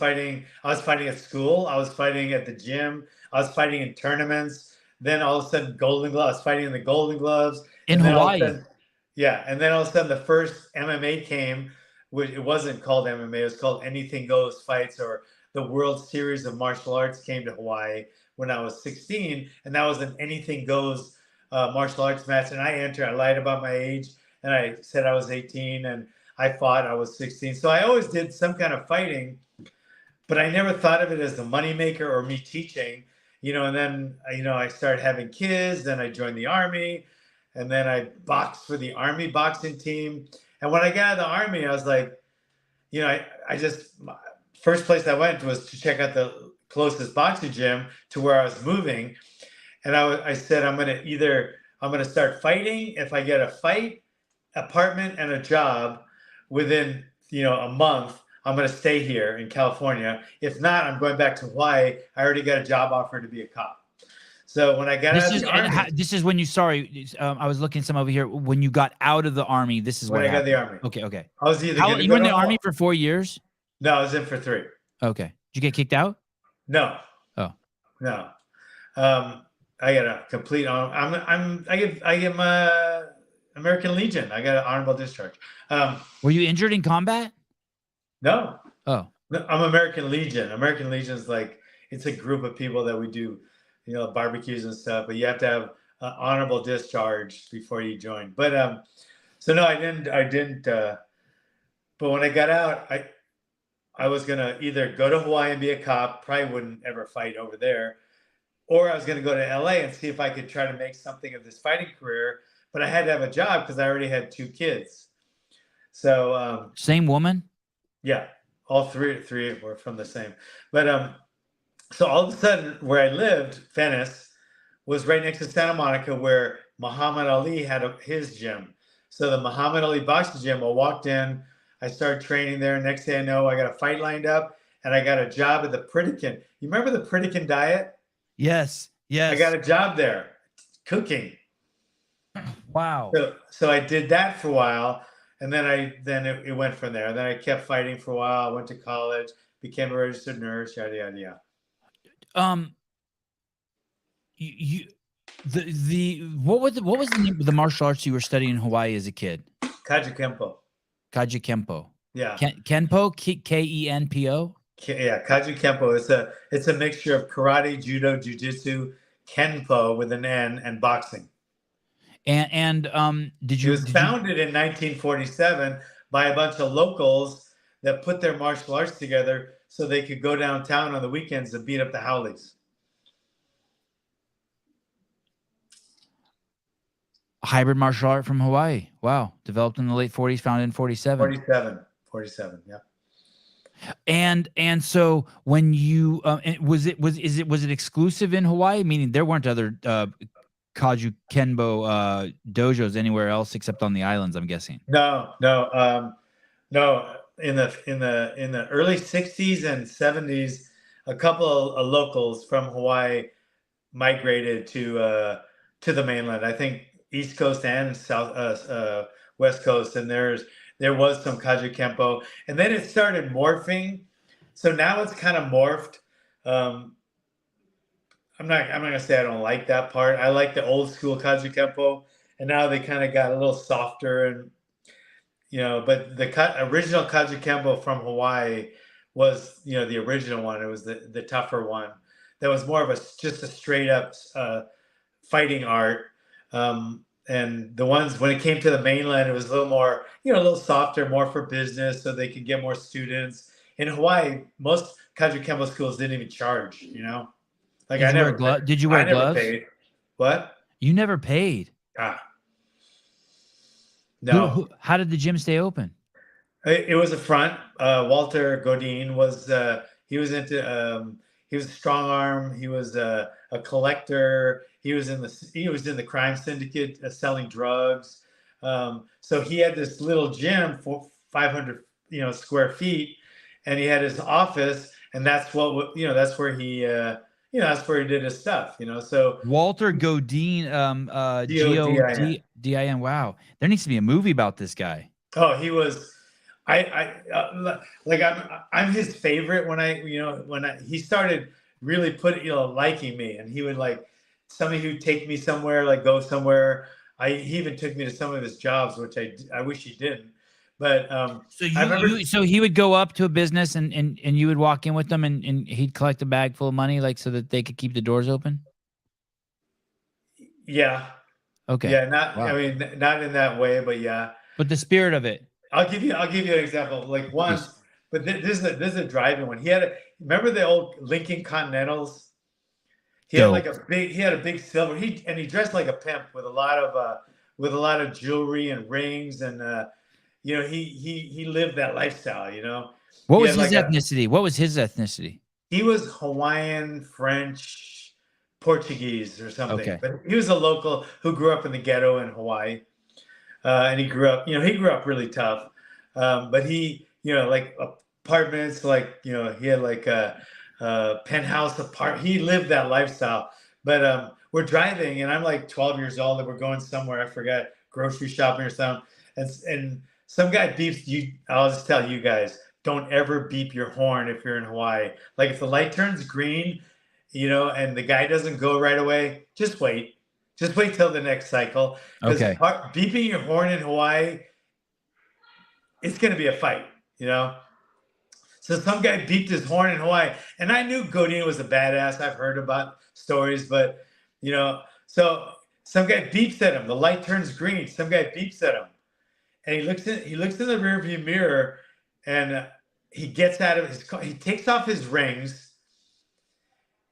fighting at school. I was fighting at the gym. I was fighting in tournaments. Then all of a sudden, Golden Gloves. I was fighting in the Golden Gloves. In Hawaii. And then all of a sudden the first MMA came, which it wasn't called MMA. It was called Anything Goes Fights, or the World Series of Martial Arts came to Hawaii when I was 16. And that was an Anything Goes martial arts match. And I entered. I lied about my age, and I said I was 18, and I fought. I was 16. So I always did some kind of fighting, but I never thought of it as a moneymaker or me teaching. And then I started having kids. Then I joined the Army. And then I boxed for the Army boxing team. And when I got out of the Army, I was like, first place I went was to check out the closest boxing gym to where I was moving. And I said, I'm going to start fighting. If I get a fight, apartment, and a job within, a month, I'm going to stay here in California. If not, I'm going back to Hawaii. I already got a job offer to be a cop. So when I got out of the Army, this is when you. Sorry, I was looking some over here. When you got out of the Army, this is when what I got the Army. Okay. I was either you were in the Army for 4 years? No, I was in for 3. Okay. Did you get kicked out? No. Oh. No. I got a complete. I get my American Legion. I got an honorable discharge. Were you injured in combat? No. Oh. No, I'm American Legion. American Legion is like, it's a group of people that we do, barbecues and stuff, but you have to have an honorable discharge before you join. But so no, I didn't. But when I got out, I was gonna either go to Hawaii and be a cop. Probably wouldn't ever fight over there, or I was gonna go to LA and see if I could try to make something of this fighting career. but I had to have a job because I already had 2 kids. So same woman? yeah, all three were from the same. But so all of a sudden, where I lived, Venice, was right next to Santa Monica, where Muhammad Ali had his gym. So the Muhammad Ali boxing gym, I walked in, I started training there. Next thing I know, I got a fight lined up, and I got a job at the Pritikin. You remember the Pritikin diet? Yes. Yes. I got a job there, cooking. Wow. So I did that for a while, and then it went from there. Then I kept fighting for a while. I went to college, became a registered nurse, yada yada yada. What was the name of the martial arts you were studying in Hawaii as a kid? Kaji Kempo. Yeah. Kenpo, Kenpo. Yeah, Kaji Kempo. It's a mixture of karate, judo, jiu-jitsu, Kenpo with an N, and boxing. And it was founded in 1947 by a bunch of locals that put their martial arts together so they could go downtown on the weekends and beat up the Howleys. Hybrid martial art from Hawaii. Wow. Developed in the late 40s, founded in 47. 47, yeah. And so when you was it exclusive in Hawaii? Meaning there weren't other Kaju Kenbo dojos anywhere else except on the islands, I'm guessing. No. In the early 60s and 70s, a couple of locals from Hawaii migrated to the mainland. I think East Coast and West Coast, and there was some Kaju Kempo, and then it started morphing. So now it's kind of morphed. I'm not gonna say I don't like that part. I like the old school Kaju Kempo, and now they kind of got a little softer, and but the original Kaju Kempo from Hawaii was the original one. It was the tougher one. That was more of just a straight up fighting art. And the ones when it came to the mainland, it was a little more, a little softer, more for business, so they could get more students. In Hawaii, most Kaju Kempo schools didn't even charge. Like Did you wear gloves? Paid. What? You never paid. No. How did the gym stay open? It was a front. Walter Godin was he was into he was a strong arm. He was a collector. He was in the crime syndicate selling drugs. So he had this little gym for 500 square feet, and he had his office, and that's what that's where he that's where he did his stuff. So Walter Godin, Godin. Wow, there needs to be a movie about this guy. Oh, he was. I'm his favorite. When he started really liking me, and he would somebody who'd take me somewhere, go somewhere. He even took me to some of his jobs, which I wish he didn't. But so he would go up to a business and you would walk in with them and he'd collect a bag full of money, so that they could keep the doors open. Yeah. Okay. Yeah. I mean, not in that way, but yeah. But the spirit of it. I'll give you an example. Once, but this is a driving one. Remember the old Lincoln Continentals? He had a big silver. He dressed like a pimp with a lot of jewelry and rings, and he lived that lifestyle. What was his ethnicity? What was his ethnicity? He was Hawaiian, French, Portuguese, or something. Okay. But he was a local who grew up in the ghetto in Hawaii. And he grew up really tough. But he, apartments, he had a penthouse apartment. He lived that lifestyle. But we're driving, and I'm 12 years old, and we're going somewhere. I forgot, grocery shopping or something. And some guy beeps you. I'll just tell you guys, don't ever beep your horn if you're in Hawaii. If the light turns green, and the guy doesn't go right away, just wait. Just wait till the next cycle. Okay. Beeping your horn in Hawaii, it's going to be a fight, So some guy beeped his horn in Hawaii, and I knew Godin was a badass. I've heard about stories, but so some guy beeps at him. The light turns green. Some guy beeps at him, and he looks in the rearview mirror, and he gets out of his car. He takes off his rings,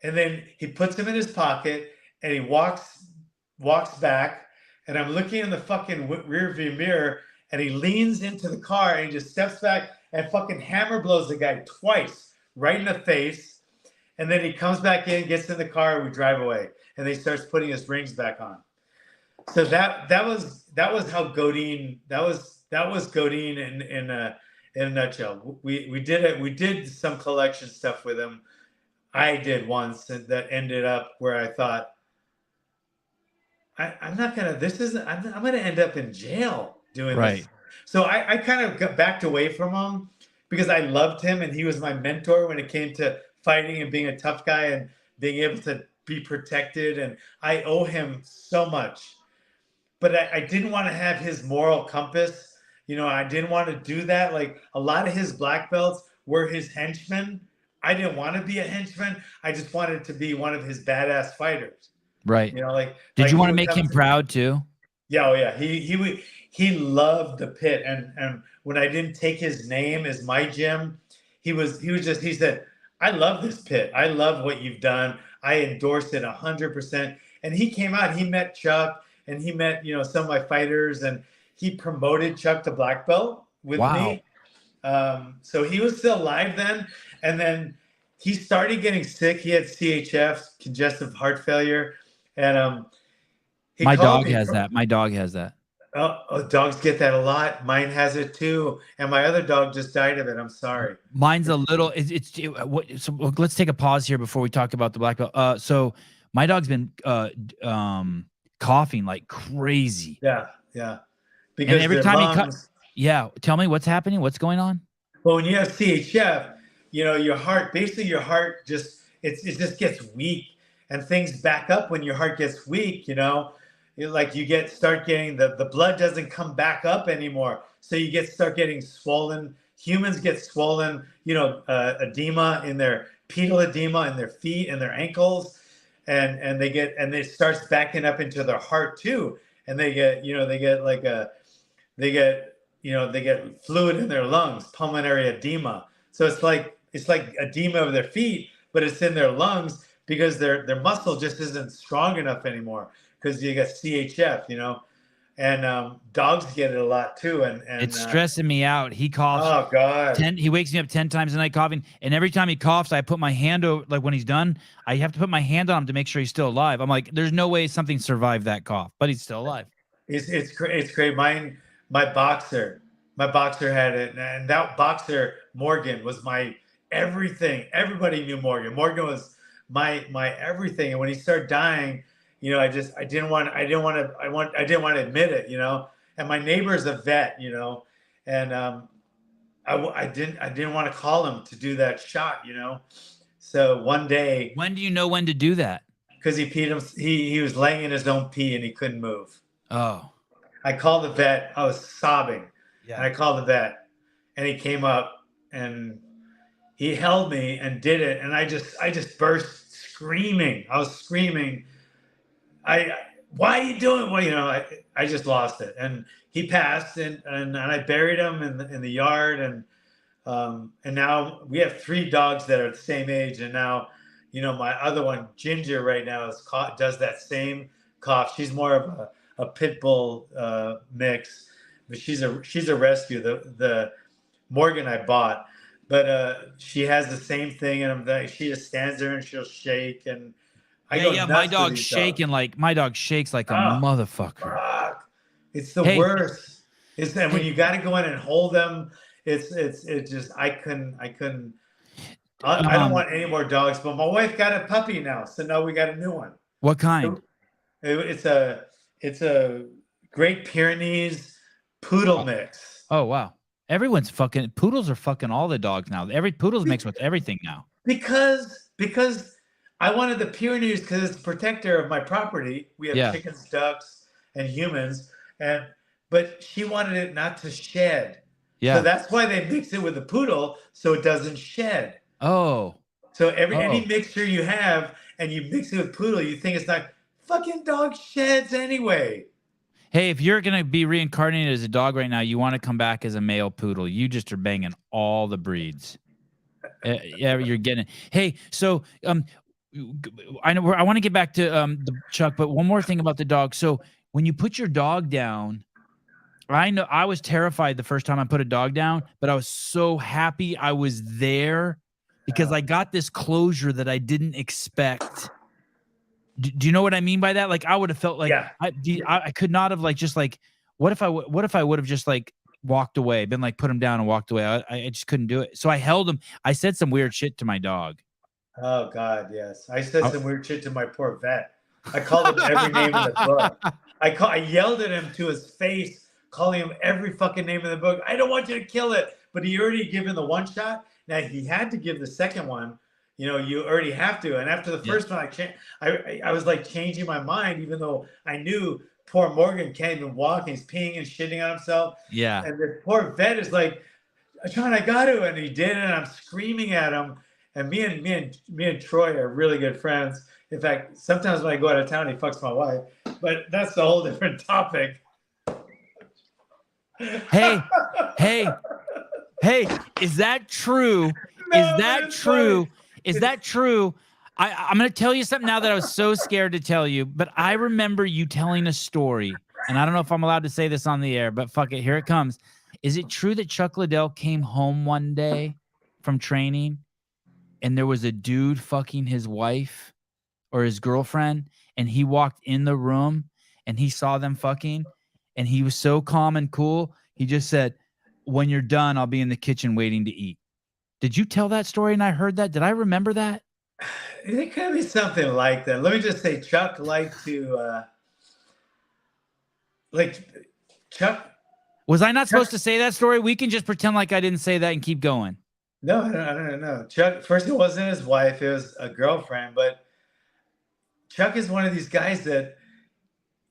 and then he puts them in his pocket, and he walks back, and I'm looking in the fucking rear view mirror, and he leans into the car and he just steps back and fucking hammer blows the guy twice right in the face. And then he comes back in, gets in the car, we drive away, and then he starts putting his rings back on. So that was how Godin, that was Godin in a nutshell. We did it. We did some collection stuff with him. I did once, and that ended up where I thought, I'm not gonna. This isn't. I'm gonna end up in jail doing this. So I kind of got backed away from him because I loved him and he was my mentor when it came to fighting and being a tough guy and being able to be protected. And I owe him so much. But I didn't want to have his moral compass. You know, I didn't want to do that. Like a lot of his black belts were his henchmen. I didn't want to be a henchman. I just wanted to be one of his badass fighters. Right. You know, like. Did you want to make him proud too? Yeah, oh yeah. He loved the pit, and when I didn't take his name as my gym, he said, I love this pit. I love what you've done. I endorse it 100%. And he came out, he met Chuck, and he met, you know, some of my fighters, and he promoted Chuck to black belt with me. So he was still alive then. And then he started getting sick. He had CHF, congestive heart failure. And my dog has that. My dog has that. Oh, dogs get that a lot. Mine has it too. And my other dog just died of it. I'm sorry. Mine's a little, so let's take a pause here before we talk about the black belt. So my dog's been coughing like crazy. Yeah. Because and every time tell me what's happening. What's going on? Well, when you have CHF, you know, your heart just, it just gets weak, and things back up when your heart gets weak, you know. Like you start getting the blood doesn't come back up anymore. So you start getting swollen. Humans get swollen, you know, edema in their pedal edema in their feet and their ankles. And it starts backing up into their heart too. And they get fluid in their lungs, pulmonary edema. So it's like edema of their feet, but it's in their lungs because their muscle just isn't strong enough anymore. Because you got CHF, you know, and dogs get it a lot too. And it's stressing me out. He coughs. Oh God! He wakes me up 10 times a night coughing, and every time he coughs, I put my hand over. Like when he's done, I have to put my hand on him to make sure he's still alive. I'm like, there's no way something survived that cough, but he's still alive. It's great. My boxer had it, and that boxer Morgan was my everything. Everybody knew Morgan. Morgan was my everything, and when he started dying. You know, I didn't want to admit it, you know. And my neighbor's a vet, you know, and I didn't want to call him to do that shot, you know. So one day. When do you know when to do that? Because he peed him. He was laying in his own pee and he couldn't move. Oh. I called the vet. I was sobbing. Yeah. And I called the vet, and he came up and he held me and did it, and I just burst screaming. I was screaming. Why are you doing? Well, you know, I just lost it, and he passed, and I buried him in the yard, and now we have 3 dogs that are the same age, and now, you know, my other one, Ginger, right now does that same cough. She's more of a pit bull mix, but she's a rescue. The Morgan I bought, but she has the same thing, and she just stands there and she'll shake and. My dog's shaking my dog shakes like a motherfucker. Fuck. It's the worst. And when you got to go in and hold them, it's just I couldn't. I don't want any more dogs, but my wife got a puppy now, so now we got a new one. What kind? It's a Great Pyrenees poodle mix. Oh wow! Everyone's fucking poodles are fucking all the dogs now. Every poodle's mixed with everything now. Because. I wanted the Pyrenees because it's the protector of my property. We have chickens, ducks, and humans, but she wanted it not to shed. Yeah. So that's why they mix it with the poodle so it doesn't shed. Oh. So any mixture you have and you mix it with poodle, you think it's not fucking dog sheds anyway. Hey, if you're gonna be reincarnated as a dog right now, you want to come back as a male poodle. You just are banging all the breeds. Yeah, you're getting it. Hey, so I know I want to get back to the Chuck, but one more thing about the dog. So when you put your dog down, I know I was terrified the first time I put a dog down, but I was so happy I was there because I got this closure that I didn't expect. Do you know what I mean by that? Like I would have felt like I could not have like just like what if I would have just like walked away, been like put him down and walked away. I just couldn't do it. So I held him. I said some weird shit to my dog. Oh God, yes. I said some weird shit to my poor vet. I called him every name in the book. I yelled at him to his face, calling him every fucking name in the book. I don't want you to kill it. But he already given the one shot. Now he had to give the second one. You know, you already have to. And after the first one, I was like changing my mind, even though I knew poor Morgan can't even walk. He's peeing and shitting on himself. Yeah. And the poor vet is like, John, I got to. And he did it. And I'm screaming at him. And me and Troy are really good friends. In fact, sometimes when I go out of town, he fucks my wife. But that's a whole different topic. Hey, is that true? No, is that true? Funny. Is that true? I'm going to tell you something now that I was so scared to tell you, but I remember you telling a story, and I don't know if I'm allowed to say this on the air, but fuck it, here it comes. Is it true that Chuck Liddell came home one day from training and there was a dude fucking his wife or his girlfriend, and he walked in the room and he saw them fucking, and he was so calm and cool, he just said, when you're done, I'll be in the kitchen waiting to eat. Did you tell that story and I heard that? Did I remember that? It could be something like that. Let me just say, Chuck liked to, Chuck. Was I not supposed to say that story? We can just pretend like I didn't say that and keep going. No. Chuck, first it wasn't his wife, it was a girlfriend, but Chuck is one of these guys that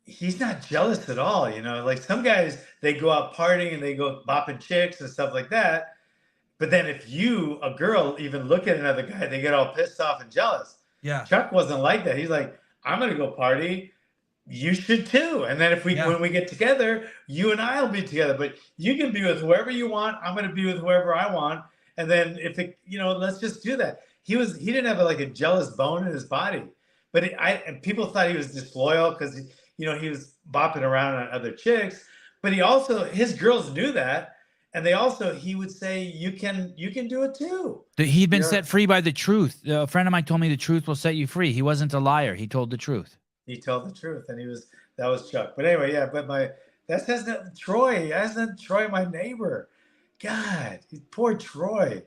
he's not jealous at all. You know, like some guys, they go out partying and they go bopping chicks and stuff like that. But then if you, a girl, even look at another guy, they get all pissed off and jealous. Yeah. Chuck wasn't like that. He's like, I'm going to go party. You should too. And then when we get together, you and I will be together. But you can be with whoever you want. I'm going to be with whoever I want. And then let's just do that. He didn't have a jealous bone in his body. But and people thought he was disloyal because he was bopping around on other chicks. But his girls knew that. And he would say, you can do it too. He'd been set free by the truth. A friend of mine told me the truth will set you free. He wasn't a liar. He told the truth. He told the truth, and that was Chuck. But anyway, yeah. But that's not Troy. That's not Troy, my neighbor. God, poor Troy.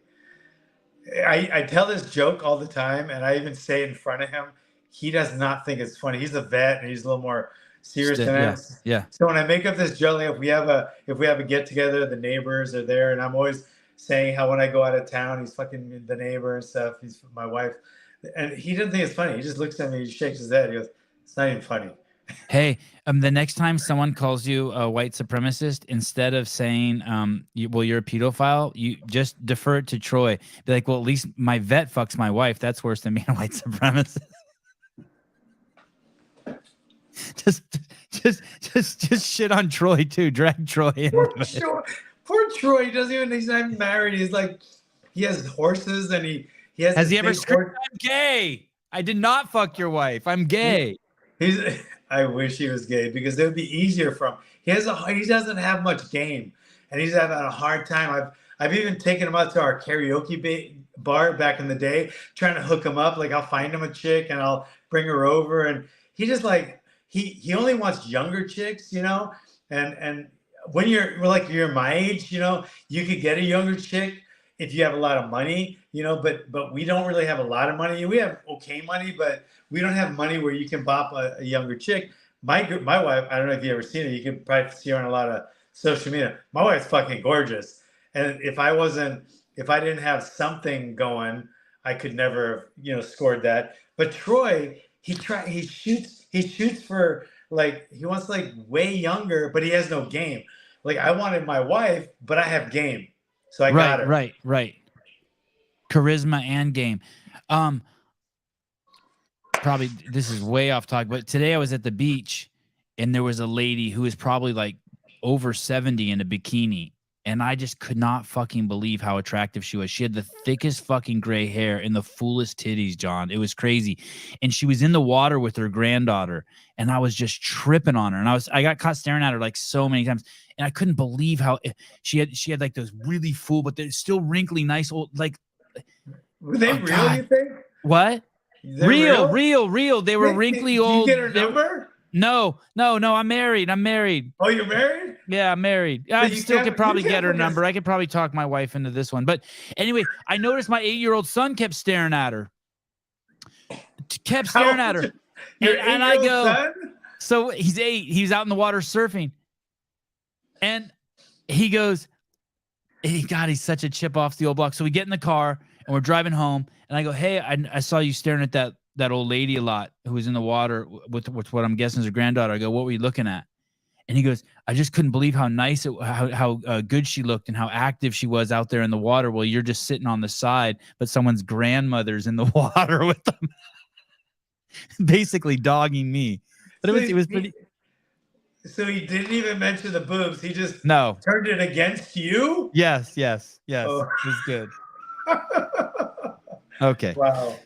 I tell this joke all the time, and I even say it in front of him. He does not think it's funny. He's a vet, and he's a little more serious than us. Yeah. So when I make up this joke, if we have a get together, the neighbors are there, and I'm always saying how when I go out of town, he's fucking the neighbor and stuff. He's my wife, and he doesn't think it's funny. He just looks at me, he shakes his head, he goes, "It's not even funny." Hey, the next time someone calls you a white supremacist, instead of saying, you're a pedophile, you just defer it to Troy. Be like, well, at least my vet fucks my wife. That's worse than being a white supremacist. just shit on Troy too. Drag Troy in. Poor Troy. He's not even married. He's like, he has horses and he has. Has he ever screamed, "I'm gay"? I did not fuck your wife. I'm gay. I wish he was gay because it would be easier for him. He doesn't have much game, and he's having a hard time. I've even taken him out to our karaoke bar back in the day, trying to hook him up. Like I'll find him a chick and I'll bring her over, and he just like he only wants younger chicks, and when you're my age, you could get a younger chick if you have a lot of money, but we don't really have a lot of money. We have okay money, but we don't have money where you can bop a younger chick. My wife, I don't know if you ever seen her. You can probably see her on a lot of social media. My wife's fucking gorgeous. And if I didn't have something going, I could never have, scored that. But Troy, he shoots for he wants way younger, but he has no game. Like I wanted my wife, but I have game. So I got her. Right. Charisma and game. Probably this is way off topic, but today I was at the beach and there was a lady who was probably over 70 in a bikini, And I just could not fucking believe how attractive she was. She had the thickest fucking gray hair and the fullest titties, John. It was crazy. And she was in the water with her granddaughter. And I was just tripping on her. And I got caught staring at her like so many times. And I couldn't believe how she had like those really full, but they're still wrinkly, nice old, like. Were they real, God. you think? What? Real. They were wrinkly old. Did you get her number? No. I'm married. Oh, you're married? Yeah, I'm married. I still could probably get her number. I could probably talk my wife into this one. But anyway, I noticed my 8-year-old son kept staring at her. And I go, son? So he's 8. He's out in the water surfing. And he goes, hey, God, he's such a chip off the old block. So we get in the car and we're driving home. And I go, hey, I saw you staring at that old lady a lot who was in the water with what I'm guessing is her granddaughter. I go, what were you looking at? And he goes, I just couldn't believe how nice, how good she looked and how active she was out there in the water. Well, you're just sitting on the side, but someone's grandmother's in the water with them, basically dogging me. But it was pretty. So he didn't even mention the boobs. He just turned it against you. Yes. Oh. It was good. Okay. Wow.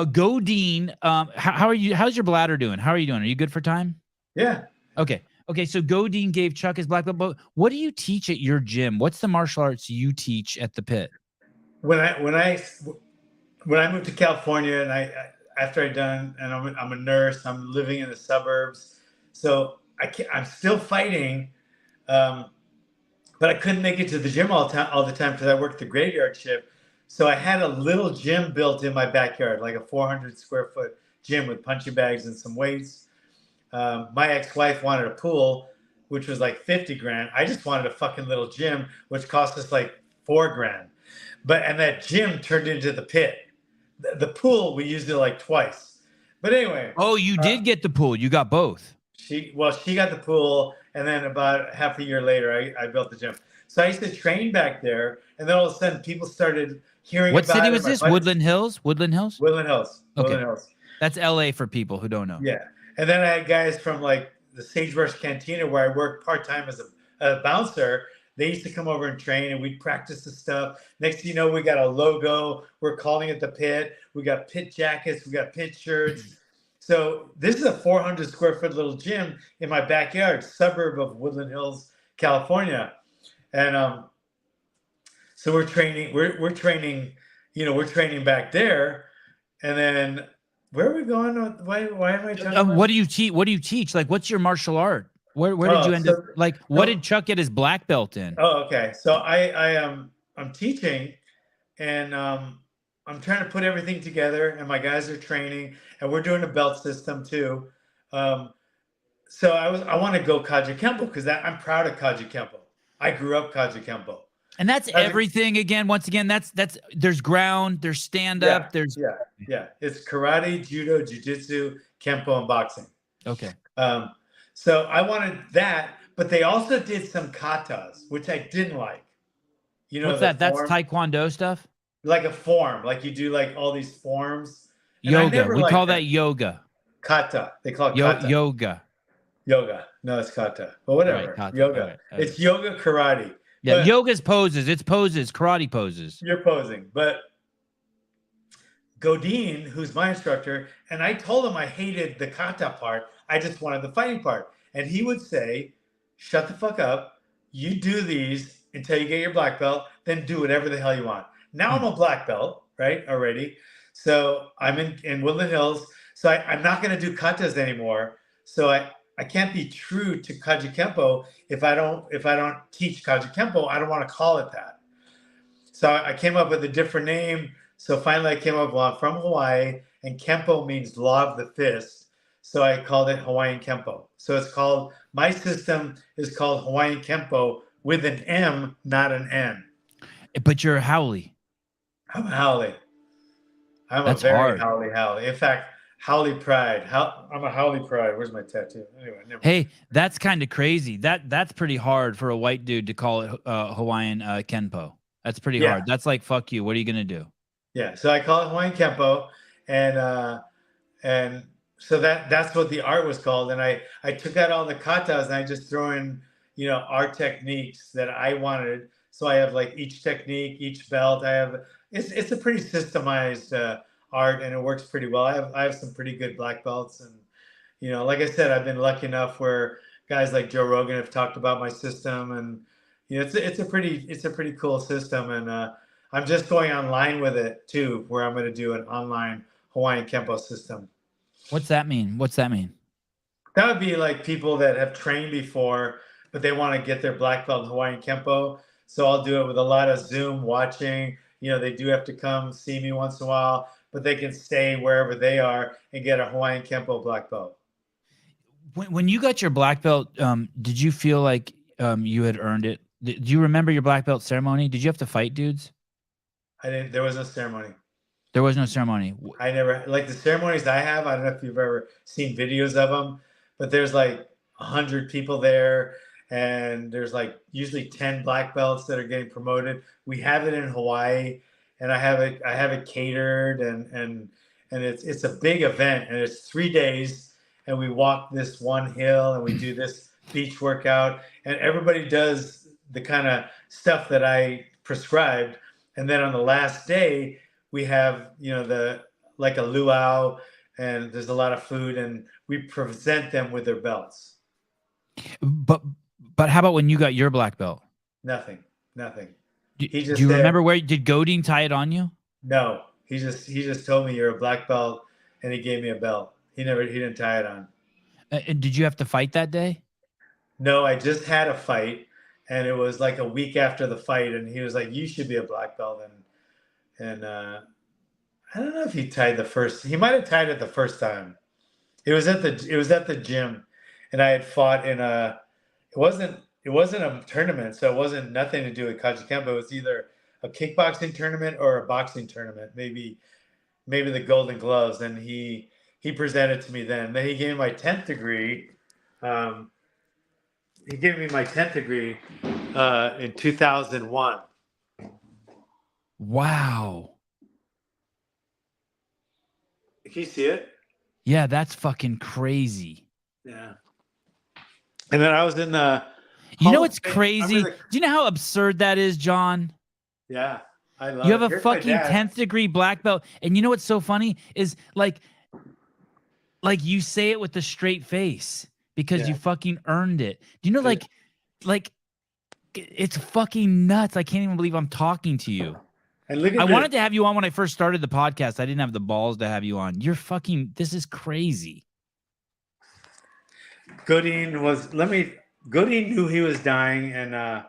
Godine, how are you? How's your bladder doing? How are you doing? Are you good for time? Yeah. Okay. So Godine gave Chuck his black belt. But what do you teach at your gym? What's the martial arts you teach at the pit? When I moved to California and after I done, and I'm a nurse, I'm living in the suburbs, so I'm still fighting, but I couldn't make it to the gym all the time because I worked the graveyard shift. So I had a little gym built in my backyard, like a 400 square foot gym with punching bags and some weights. My ex-wife wanted a pool, which was like 50 grand. I just wanted a fucking little gym, which cost us like $4 grand. And that gym turned into the pit. The pool, we used it like twice. But anyway. Oh, you did get the pool. You got both. She got the pool. And then about half a year later, I built the gym. So I used to train back there. And then all of a sudden people started hearing about it. What city was this? Woodland Hills? Woodland Hills. Okay. Woodland Hills. That's LA for people who don't know. Yeah. And then I had guys from like the Sagebrush Cantina where I worked part-time as a bouncer. They used to come over and train and we'd practice the stuff. Next thing you know, we got a logo. We're calling it the pit. We got pit jackets. We got pit shirts. So this is a 400 square foot little gym in my backyard, suburb of Woodland Hills, California. And so we're training, we're training back there. And then where are we going? Why am I talking what do you teach? What do you teach? Like, what's your martial art? Where did you end up? Like, what did Chuck get his black belt in? Oh, okay. So I'm teaching, and I'm trying to put everything together, and my guys are training, and we're doing a belt system too. So I want to go Kaji Kempo because I'm proud of Kaji Kempo. I grew up Kaji Kempo. And that's everything again. Once again, that's there's ground, there's stand up, there's It's karate, judo, jiu-jitsu, Kempo, and boxing. Okay. So I wanted that, but they also did some katas, which I didn't like. You know, what's that? That's Taekwondo stuff? Like a form, like you do like all these forms. Yoga. We call that yoga. Kata. They call it kata. Yoga. No, it's kata. But whatever. Right, yoga. Right. It's yoga karate. Yeah, yoga's poses. It's poses, karate poses. You're posing. But Godine, who's my instructor, and I told him I hated the kata part. I just wanted the fighting part. And he would say, shut the fuck up. You do these until you get your black belt, then do whatever the hell you want. Now I'm a black belt, right, already. So I'm in Woodland Hills. So I'm not going to do katas anymore. So I can't be true to Kaji Kempo if I don't teach Kaji Kempo. I don't want to call it that. So I came up with a different name. So finally I came up with, well, I'm from Hawaii, and Kempo means law of the fist. So I called it Hawaiian Kempo. So it's called, my system is called Hawaiian Kempo with an M, not an N. But you're a Howley. I'm a Howley. That's a very hard. Howley. In fact, Howley Pride. I'm a Howley Pride. Where's my tattoo? Anyway. Hey, that's kind of crazy. That's pretty hard for a white dude to call it Hawaiian Kenpo. That's pretty hard. That's like, fuck you. What are you going to do? Yeah. So I call it Hawaiian Kempo. And So that's what the art was called. And I took out all the katas and I just throw in, our techniques that I wanted. So I have like each technique, each belt. It's a pretty systemized art, and it works pretty well. I have some pretty good black belts, and like I said, I've been lucky enough where guys like Joe Rogan have talked about my system, and it's a pretty cool system, and I'm just going online with it too, where I'm going to do an online Hawaiian Kempo system. What's that mean? That would be like people that have trained before, but they want to get their black belt in Hawaiian Kempo. So I'll do it with a lot of Zoom watching. They do have to come see me once in a while, but they can stay wherever they are and get a Hawaiian Kempo black belt. When you got your black belt, did you feel like you had earned it? Do you remember your black belt ceremony? Did you have to fight dudes? I didn't. There was no ceremony. There was no ceremony. I never, like the ceremonies I have. I don't know if you've ever seen videos of them, but there's like 100 people there, and there's like usually 10 black belts that are getting promoted. We have it in Hawaii, and I have it catered, and it's a big event, and it's 3 days, and we walk this one hill, and we do this beach workout, and everybody does the kind of stuff that I prescribed, and then on the last day we have like a luau, and there's a lot of food, and we present them with their belts. But how about when you got your black belt? Nothing. Do you remember where did Godin tie it on you? No, he just told me you're a black belt, and he gave me a belt. He didn't tie it on. And did you have to fight that day? No, I just had a fight, and it was like a week after the fight, and he was like, "You should be a black belt," and I don't know if he tied the first. He might have tied it the first time. It was at the gym, and I had fought in a. It wasn't a tournament, so it wasn't nothing to do with Kaji Kempo. It was either a kickboxing tournament or a boxing tournament, maybe the Golden Gloves. And he presented to me then. Then he gave me my 10th degree. He gave me my 10th degree in 2001. Wow. Can you see it? Yeah, that's fucking crazy. Yeah. And then I was in the. You know what's crazy? Do you know how absurd that is, John? Yeah, I love. You have a fucking 10th degree black belt, and you know what's so funny is like you say it with a straight face because you fucking earned it. Do you know like it's fucking nuts? I can't even believe I'm talking to you. And look at I wanted to have you on when I first started the podcast. I didn't have the balls to have you on. You're fucking. This is crazy. Godin knew he was dying, and I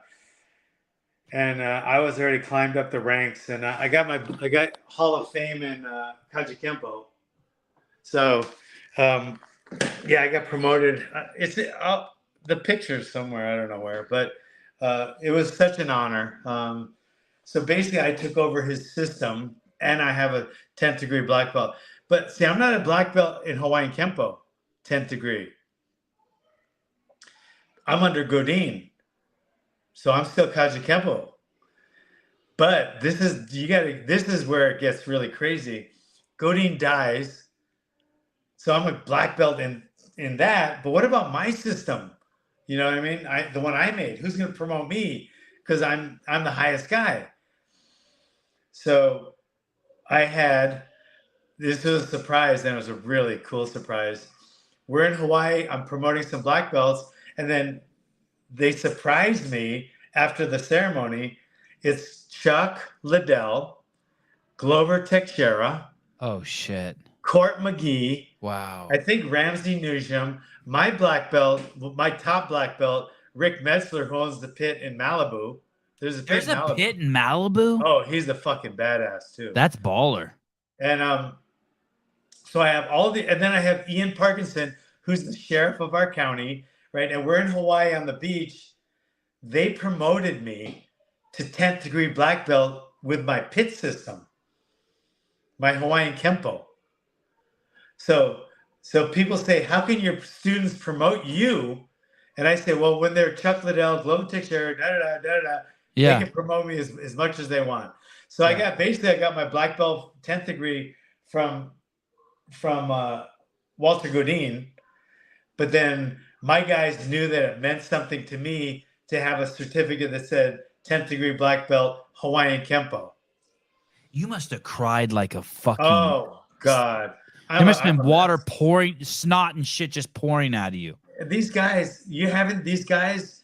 was already climbed up the ranks, and I got Hall of Fame in Kaji Kempo. So, I got promoted. It's the picture's somewhere, I don't know where, but it was such an honor. So basically, I took over his system, and I have a 10th degree black belt. But see, I'm not a black belt in Hawaiian Kempo, 10th degree. I'm under Godin, so I'm still Kaji Kempo. But this is where it gets really crazy. Godin dies, so I'm a black belt in that. But what about my system? You know what I mean? The one I made. Who's going to promote me? Because I'm the highest guy. So this was a surprise, and it was a really cool surprise. We're in Hawaii. I'm promoting some black belts. And then they surprised me after the ceremony. It's Chuck Liddell, Glover Teixeira. Oh, shit. Court McGee. Wow. I think Ramsey Newsham. My black belt, my top black belt, Rick Metzler, who owns the pit in Malibu. There's a pit in Malibu? Oh, he's a fucking badass, too. That's baller. And so I have and then I have Ian Parkinson, who's the sheriff of our county. Right, and we're in Hawaii on the beach. They promoted me to 10th degree black belt with my pit system, my Hawaiian Kempo. So people say, how can your students promote you? And I say, well, when they're Chuck Liddell, Glover Teixeira, they can promote me as much as they want. So I got my black belt 10th degree from Walter Godin, but then my guys knew that it meant something to me to have a certificate that said 10th degree black belt Hawaiian Kempo. You must have cried like a fucking. Oh God! There must have been water pouring, snot and shit just pouring out of you. These guys, you haven't. These guys,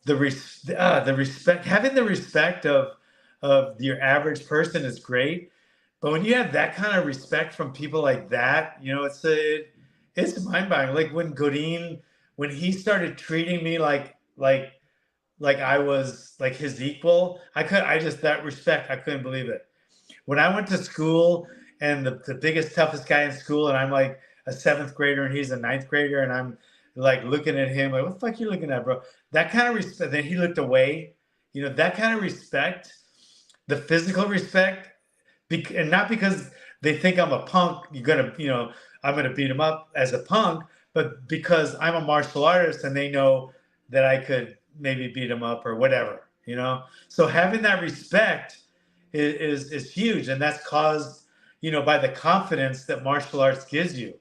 the respect, having the respect of your average person is great, but when you have that kind of respect from people like that, you know, it's mind-boggling. Like when Godin, when he started treating me like I was like his equal, that respect, I couldn't believe it. When I went to school and the biggest, toughest guy in school, and I'm like a 7th grader and he's a 9th grader, and I'm like looking at him like, what the fuck you looking at, bro? That kind of respect. Then he looked away. You know, that kind of respect, the physical respect, and not because they think I'm a punk, I'm going to beat him up as a punk, but because I'm a martial artist and they know that I could maybe beat him up or whatever, you know? So having that respect is huge. And that's caused, by the confidence that martial arts gives you.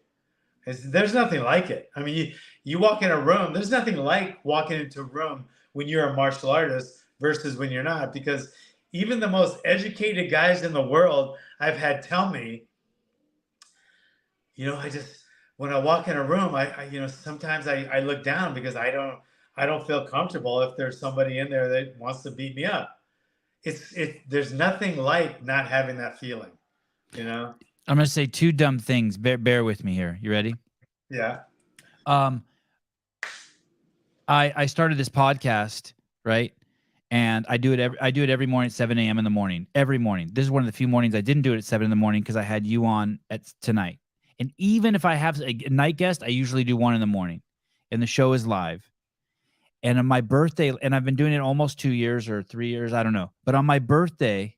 There's nothing like it. I mean, you walk in a room, there's nothing like walking into a room when you're a martial artist versus when you're not, because even the most educated guys in the world I've had tell me, when I walk in a room, sometimes I look down because I don't feel comfortable if there's somebody in there that wants to beat me up. There's nothing like not having that feeling, I'm going to say 2 dumb things. Bear with me here. You ready? Yeah. I started this podcast, right? And I do it every morning at 7 a.m. in the morning. Every morning. This is one of the few mornings I didn't do it at 7 in the morning because I had you on tonight. And even if I have a night guest, I usually do 1 in the morning. And the show is live. And on my birthday, and I've been doing it almost 2 years or 3 years, I don't know. But on my birthday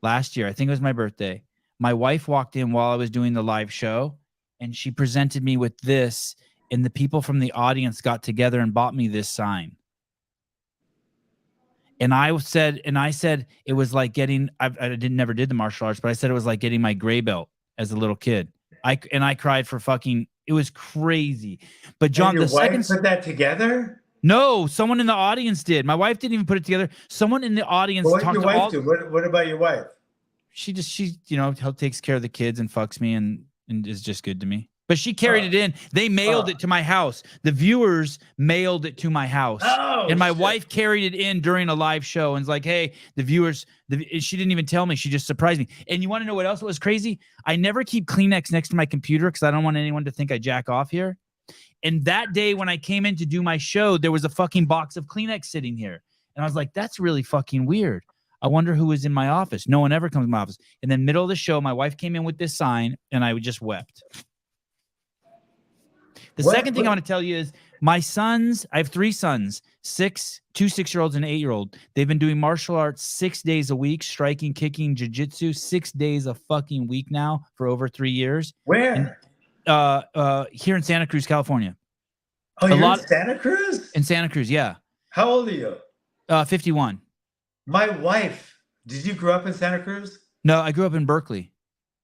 last year, I think it was my birthday, my wife walked in while I was doing the live show, and she presented me with this, and the people from the audience got together and bought me this sign. And I said it was like getting, never did the martial arts, but I said it was like getting my gray belt as a little kid. I cried for fucking, it was crazy. But John, and your wife put that together? No, someone in the audience did. My wife didn't even put it together. Someone in the audience. What did your wife do? What about your wife? She takes care of the kids and fucks me and is just good to me. But she carried it in. They mailed it to my house. The viewers mailed it to my house. And my wife carried it in during a live show and was like, hey, the viewers, she didn't even tell me. She just surprised me. And you want to know what else was crazy? I never keep Kleenex next to my computer because I don't want anyone to think I jack off here. And that day when I came in to do my show, there was a fucking box of Kleenex sitting here. And I was like, that's really fucking weird. I wonder who was in my office. No one ever comes in my office. And then middle of the show, my wife came in with this sign and I just wept. The second thing I want to tell you is my sons, I have 3 sons, 2 6-year-olds and an 8-year-old. They've been doing martial arts 6 days a week, striking, kicking, jiu-jitsu, 6 days a fucking week now for over 3 years. Where? And, here in Santa Cruz, California. Oh, you're in Santa Cruz? In Santa Cruz, yeah. How old are you? 51. My wife, did you grow up in Santa Cruz? No, I grew up in Berkeley.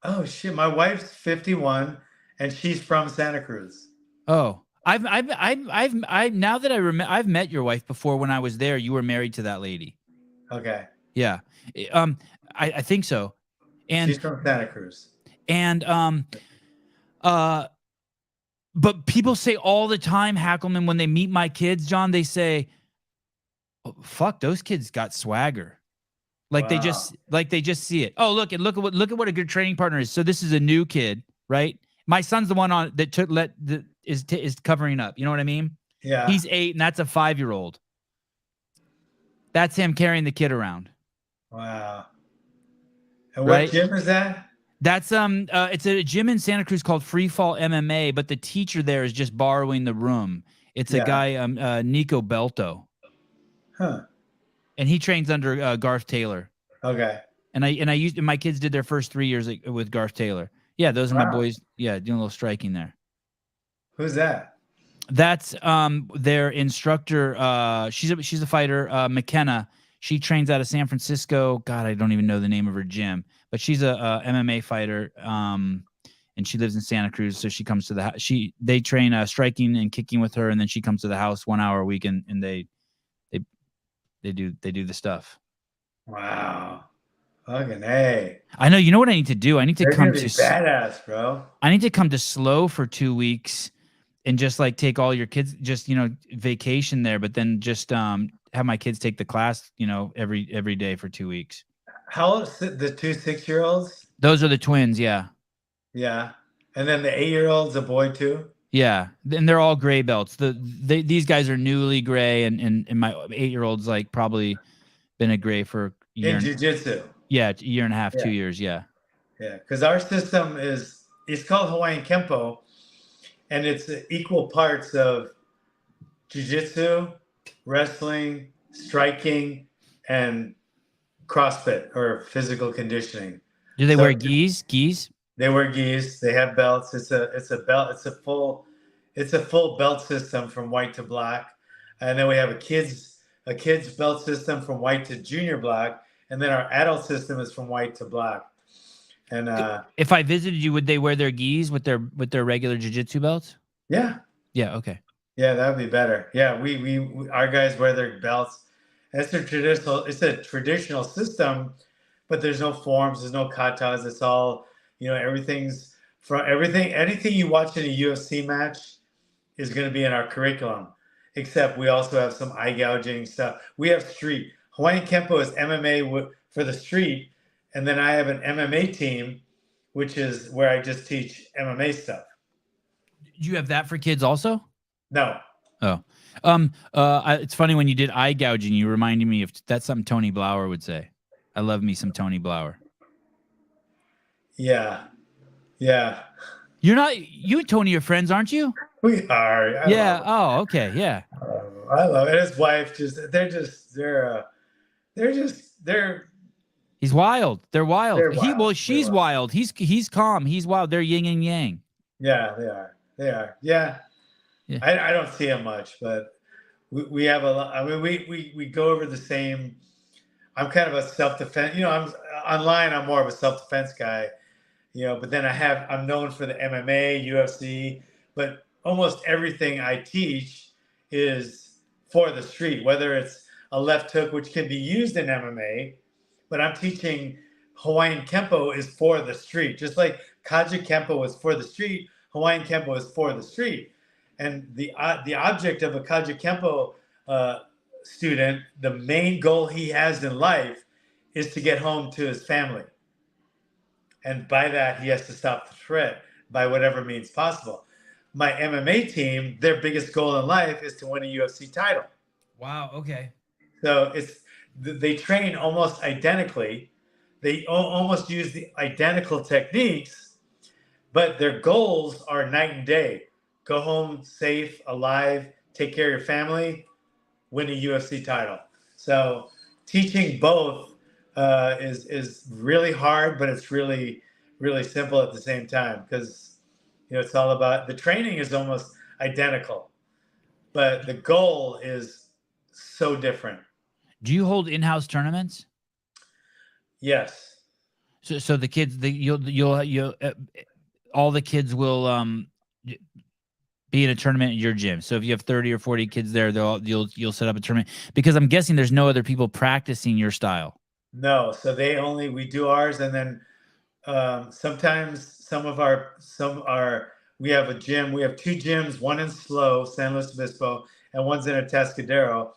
Oh shit, my wife's 51 and she's from Santa Cruz. Oh, I've now that I remember, I've met your wife before. When I was there, you were married to that lady. Okay. Yeah. I think so. And she's from Santa Cruz. And but people say all the time, Hackleman, when they meet my kids, John, they say, oh, fuck, those kids got swagger. Like they just see it. Oh, look at what a good training partner is. So this is a new kid, right? My son's the one is covering up. You know what I mean? Yeah. He's 8 and that's a 5-year-old. That's him carrying the kid around. Wow. And what gym is that? That's it's a gym in Santa Cruz called Freefall MMA, but the teacher there is just borrowing the room. It's a guy, Nico Belto. Huh. And he trains under Garth Taylor. Okay. And my kids did their first 3 years with Garth Taylor. Yeah, those are my boys. Yeah, doing a little striking there. Who's that? That's their instructor. She's a fighter, McKenna. She trains out of San Francisco. God, I don't even know the name of her gym, but she's a MMA fighter. and she lives in Santa Cruz. So she comes to the house. They train striking and kicking with her, and then she comes to the house 1 hour a week, and they do the stuff. Wow. Fucking A. I know. You know what I need to do? I need to come to badass, bro. I need to come to Slow for 2 weeks and just like take all your kids, just, vacation there, but then just have my kids take the class, every day for 2 weeks. How old is the 2 6-year-olds? Those are the twins. Yeah. Yeah. And then the 8-year-old's a boy too? Yeah. And they're all gray belts. These guys are newly gray, and my 8-year-old's like probably been a gray for a year. In jiu-jitsu. Yeah. A year and a half, Yeah. 2 years. Yeah. Yeah. Because our system it's called Hawaiian Kempo, and it's equal parts of jiu-jitsu, wrestling, striking, and CrossFit or physical conditioning. Do they wear gis? They wear gis. They have belts. It's a belt. It's a full belt system from white to black, and then we have a kids belt system from white to junior black, and then our adult system is from white to black. And if I visited you, would they wear their gis with their regular jiu-jitsu belts? Yeah. Yeah. Okay. Yeah, that would be better. Yeah, we our guys wear their belts. It's a traditional system, but there's no forms, there's no katas. It's all, anything you watch in a UFC match is going to be in our curriculum, except we also have some eye gouging stuff. We have street. Hawaiian Kempo is MMA for the street, and then I have an MMA team, which is where I just teach MMA stuff. Do you have that for kids also? No. Oh. It's funny when you did eye gouging, you reminded me of that's something Tony Blauer would say. I love me some Tony Blauer. Yeah. Yeah. You and Tony are friends, aren't you? We are. Oh, okay. Yeah. I love it. His wife they're he's wild. They're wild. They're wild. She's wild. He's calm. He's wild. They're yin and yang. Yeah, they are. Yeah. I don't see him much, but we have a lot. I mean, we go over the same. I'm kind of a self-defense. I'm online. I'm more of a self-defense guy. But then I'm known for the MMA, UFC, but almost everything I teach is for the street. Whether it's a left hook, which can be used in MMA, but I'm teaching Hawaiian Kempo is for the street, just like Kaja Kempo is for the street. Hawaiian Kempo is for the street. And the object of a Kaja Kempo student, the main goal he has in life is to get home to his family. And by that, he has to stop the threat by whatever means possible. My MMA team, their biggest goal in life is to win a UFC title. Wow. Okay. So they train almost identically. They almost use the identical techniques, but their goals are night and day. Go home safe, alive, take care of your family, win a UFC title. So teaching both is really hard, but it's really, really simple at the same time because it's all about the training is almost identical, but the goal is so different. Do you hold in-house tournaments? Yes. So the kids, you'll all the kids will be in a tournament at your gym. So if you have 30 or 40 kids there, you'll set up a tournament because I'm guessing there's no other people practicing your style. No, so we do ours, and then sometimes we have a gym. We have 2 gyms, one in Slow, San Luis Obispo, and one's in Atascadero.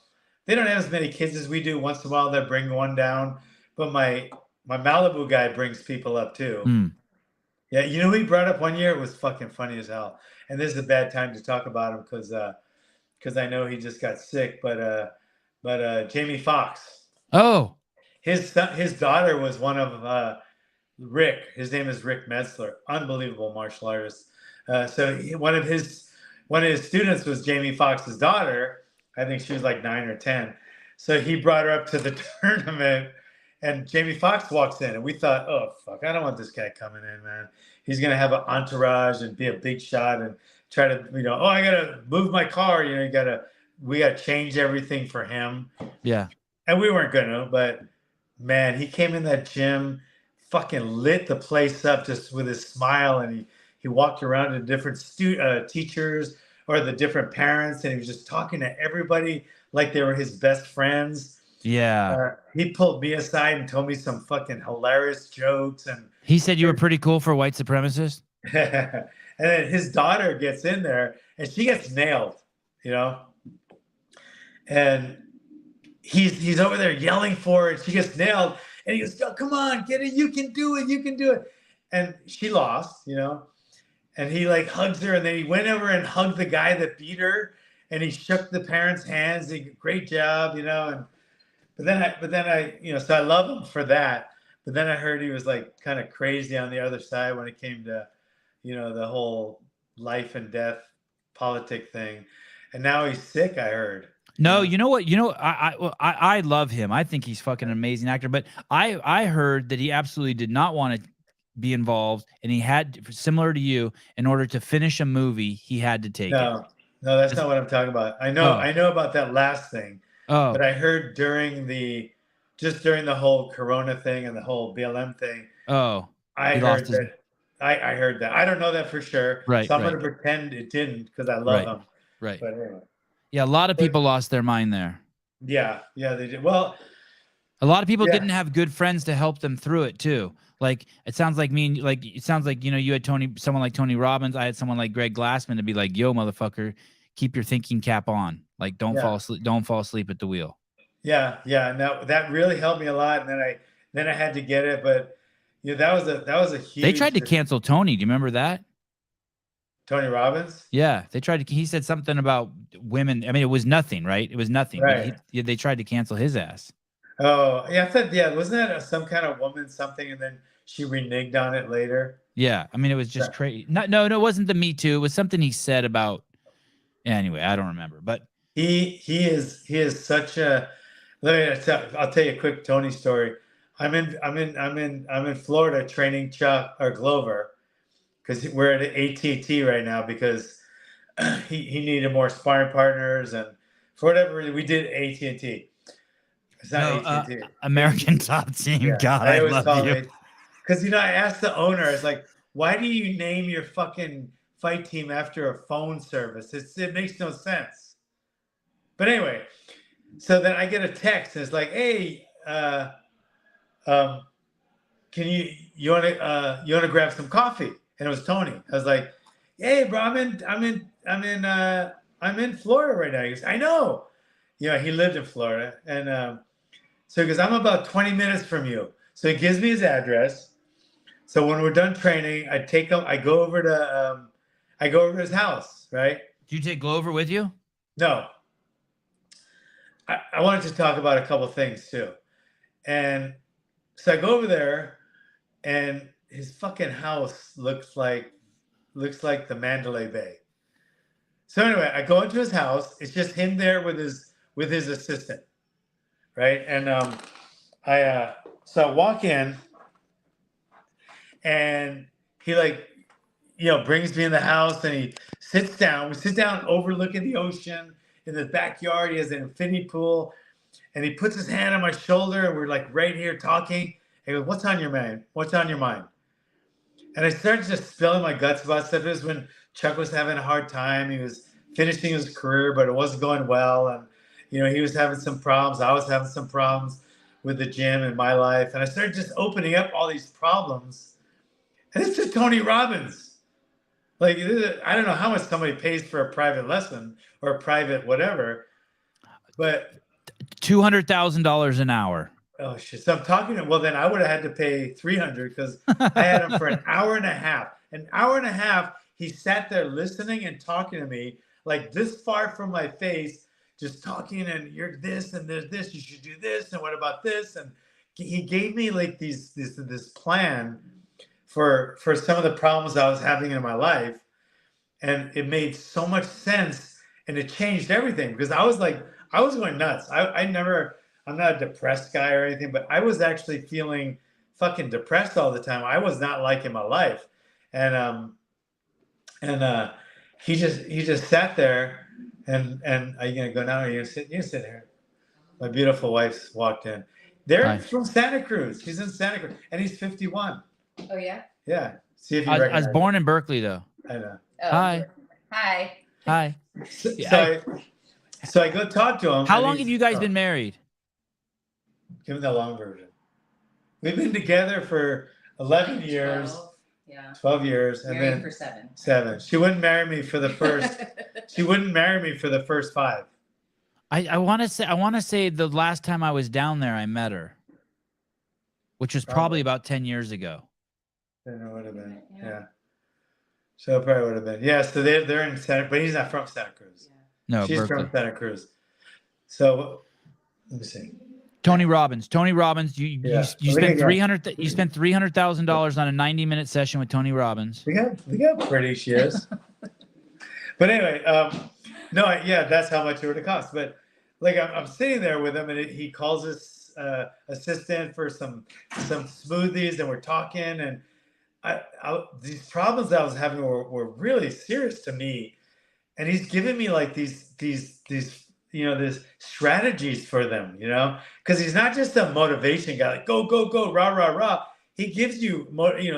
They don't have as many kids as we do. Once in a while, they bring one down, but my Malibu guy brings people up too. Mm. Yeah, who he brought up one year? It was fucking funny as hell. And this is a bad time to talk about him because I know he just got sick. But Jamie Foxx. Oh, his daughter was one of Rick. His name is Rick Metzler, unbelievable martial artist. So one of his students was Jamie Foxx's daughter. I think she was like 9 or 10. So he brought her up to the tournament, and Jamie Foxx walks in, and we thought, oh fuck, I don't want this guy coming in, man. He's gonna have an entourage and be a big shot and try to, I gotta move my car. We gotta change everything for him. Yeah. And we weren't gonna, but man, he came in that gym, fucking lit the place up just with his smile, and he walked around to different teachers or the different parents, and he was just talking to everybody like they were his best friends. Yeah. He pulled me aside and told me some fucking hilarious jokes. And he said you were pretty cool for a white supremacist. and then his daughter gets in there and she gets nailed, you know, and he's over there yelling for her, and she gets nailed, and he goes, "Oh, come on, get it, you can do it, you can do it." And she lost, you know, and he like hugs her, and then he went over and hugged the guy that beat her, and he shook the parents' hands. He, great job, you know. And but then I, you know, so I love him for that. But then I heard he was like kind of crazy on the other side when it came to, you know, the whole life and death politic thing. And now he's sick, I heard. No, you know what? You know, I love him. I think he's fucking an amazing actor. But I heard that he absolutely did not want to be involved, and he had, similar to you, in order to finish a movie, he had to take it. No, that's not what I'm talking about. I know about that last thing. Oh, but I heard during the whole Corona thing and the whole BLM thing. Oh, I heard that. I heard that. I don't know that for sure. Right. So I'm going to pretend it didn't because I love him. Right. But anyway. Yeah, a lot of people lost their mind there. Yeah, they did. Well, a lot of people didn't have good friends to help them through it too. Like it sounds like it sounds like, you know, you had someone like Tony Robbins. I had someone like Greg Glassman to be like, "Yo, motherfucker, keep your thinking cap on. Like, don't fall asleep at the wheel." Yeah. No, that really helped me a lot. And then I had to get it, but you know, that was a huge. They tried to cancel Tony. Do you remember that? Tony Robbins? Yeah, they tried to. He said something about women. I mean, it was nothing, right? It was nothing. Right. But they tried to cancel his ass. Oh, yeah. I thought, wasn't that some kind of woman something, and then she reneged on it later? Yeah, I mean, it was just crazy. No, it wasn't the Me Too. It was something he said about. Anyway, I don't remember, but he is such a. I'll tell you a quick Tony story. I'm in Florida training Chuck or Glover, because we're at AT&T right now because he needed more sparring partners, and for whatever reason we did AT&T. It's not AT&T. American Top Team. Yeah, God, I love you. Because you know, I asked the owner, I was like, "Why do you name your fucking fight team after a phone service? It makes no sense." But anyway, so then I get a text, and it's like, "Hey, can you want to grab some coffee?" And it was Tony. I was like, "Hey, bro, I'm in Florida right now." He goes, "I know." You know, he lived in Florida, and so he goes, "I'm about 20 minutes from you." So he gives me his address. So when we're done training, I go over to his house, right? Do you take Glover with you? No. I wanted to talk about a couple of things too. And so I go over there, and his fucking house looks like the Mandalay Bay. So anyway, I go into his house. It's just him there with his assistant, right? And so I walk in, and he brings me in the house, and he sits down. We sit down overlooking the ocean in the backyard. He has an infinity pool, and he puts his hand on my shoulder, and we're like right here talking. He goes, "What's on your mind? What's on your mind?" And I started just spilling my guts about stuff. It was when Chuck was having a hard time. He was finishing his career, but it wasn't going well. And, you know, he was having some problems. I was having some problems with the gym in my life. And I started just opening up all these problems. And it's to Tony Robbins. Like, I don't know how much somebody pays for a private lesson or a private whatever, but $200,000 an hour. Oh shit! So I'm talking to, well, then I would have had to pay $300 because I had him for an hour and a half. An hour and a half, he sat there listening and talking to me like this far from my face, just talking, and you're this and there's this, you should do this, and what about this? And he gave me like this plan for some of the problems I was having in my life, and it made so much sense, and it changed everything because I was going nuts. I'm not a depressed guy or anything, but I was actually feeling fucking depressed all the time. I was not liking my life. And he just sat there, and are you gonna go now? Or are you gonna sit? You sit here. My beautiful wife's walked in. They're from Santa Cruz. She's in Santa Cruz, and he's 51. Oh yeah. Yeah. See if you I recognize was born in Berkeley, though. it. I know. Oh, Hi. Hi. Hi. So I go talk to him. How and long have you guys been married? Give me the long version. We've been together for 11 years. 12, yeah. 12 years. And Married then for 7. 7. She wouldn't marry me for the first. She wouldn't marry me for the first 5. I want to say the last time I was down there, I met her, which was probably about 10 years ago. Then it would have been. Yeah. So it probably would have been. Yeah. So they're in Santa, but he's not from Santa Cruz. No, She's Berkeley. from Santa Cruz. So let me see. Tony Robbins. Tony Robbins. You spent $300,000. You spent $300,000 on a 90-minute session with Tony Robbins. Look how pretty she is. But anyway, that's how much it would have cost. But like I'm sitting there with him, and he calls his assistant for some smoothies, and we're talking, and these problems that I was having were really serious to me, and he's giving me like these there's strategies for them, because he's not just a motivation guy, like go, rah, rah, rah. He gives you,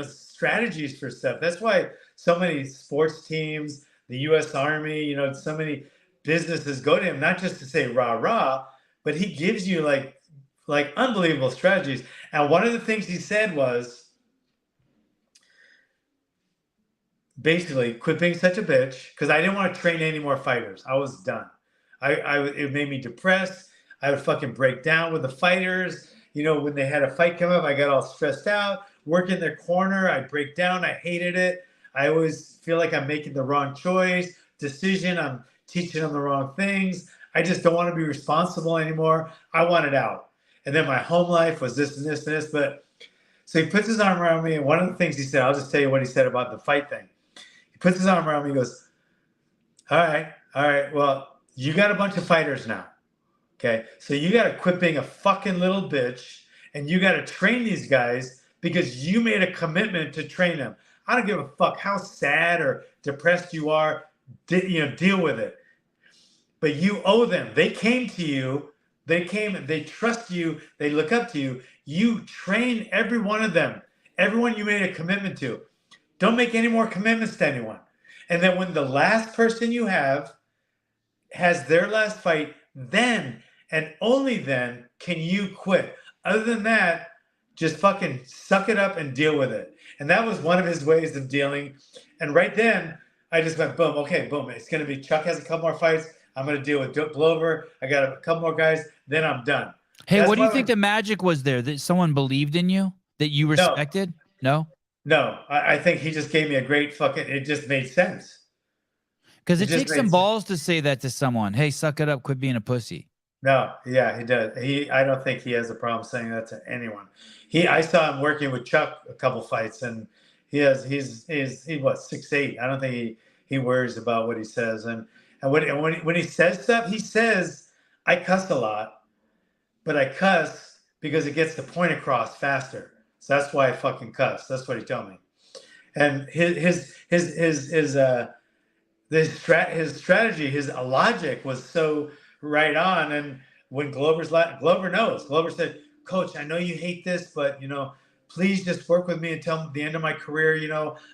strategies for stuff. That's why so many sports teams, the U.S. Army, so many businesses go to him, not just to say rah, rah, but he gives you like unbelievable strategies. And one of the things he said was basically quit being such a bitch, because I didn't want to train any more fighters. I was done. It made me depressed. I would fucking break down with the fighters. When they had a fight come up, I got all stressed out. Work in their corner, I'd break down. I hated it. I always feel like I'm making the wrong decision. I'm teaching them the wrong things. I just don't want to be responsible anymore. I want it out. And then my home life was this and this and this. But so he puts his arm around me, and one of the things he said, I'll just tell you what he said about the fight thing. He puts his arm around me. He goes, all right. Well, you got a bunch of fighters now, okay? So you got to quit being a fucking little bitch, and you got to train these guys because you made a commitment to train them. I don't give a fuck how sad or depressed you are, deal with it. But you owe them. They came to you. They trust you. They look up to you. You train every one of them, everyone you made a commitment to. Don't make any more commitments to anyone. And then when the last person you have has their last fight, then and only then can you quit. Other than that, just fucking suck it up and deal with it. And that was one of his ways of dealing. And right then, I just went, boom, okay, boom. It's going to be Chuck has a couple more fights. I'm going to deal with Glover. I got a couple more guys. Then I'm done. Hey, what do you think the magic was there? That someone believed in you? That you respected? No? No. I think he just gave me a great it just made sense. Because it takes some balls to say that to someone. Hey, suck it up. Quit being a pussy. No, yeah, he does. I don't think he has a problem saying that to anyone. I saw him working with Chuck a couple fights, and he's what, 6'8". I don't think he worries about what he says. And when he says stuff, he says, I cuss a lot, but I cuss because it gets the point across faster. So that's why I fucking cuss. That's what he told me. And his strategy, his logic was so right on. And when Glover knows, Glover said, Coach, I know you hate this, but please just work with me until the end of my career.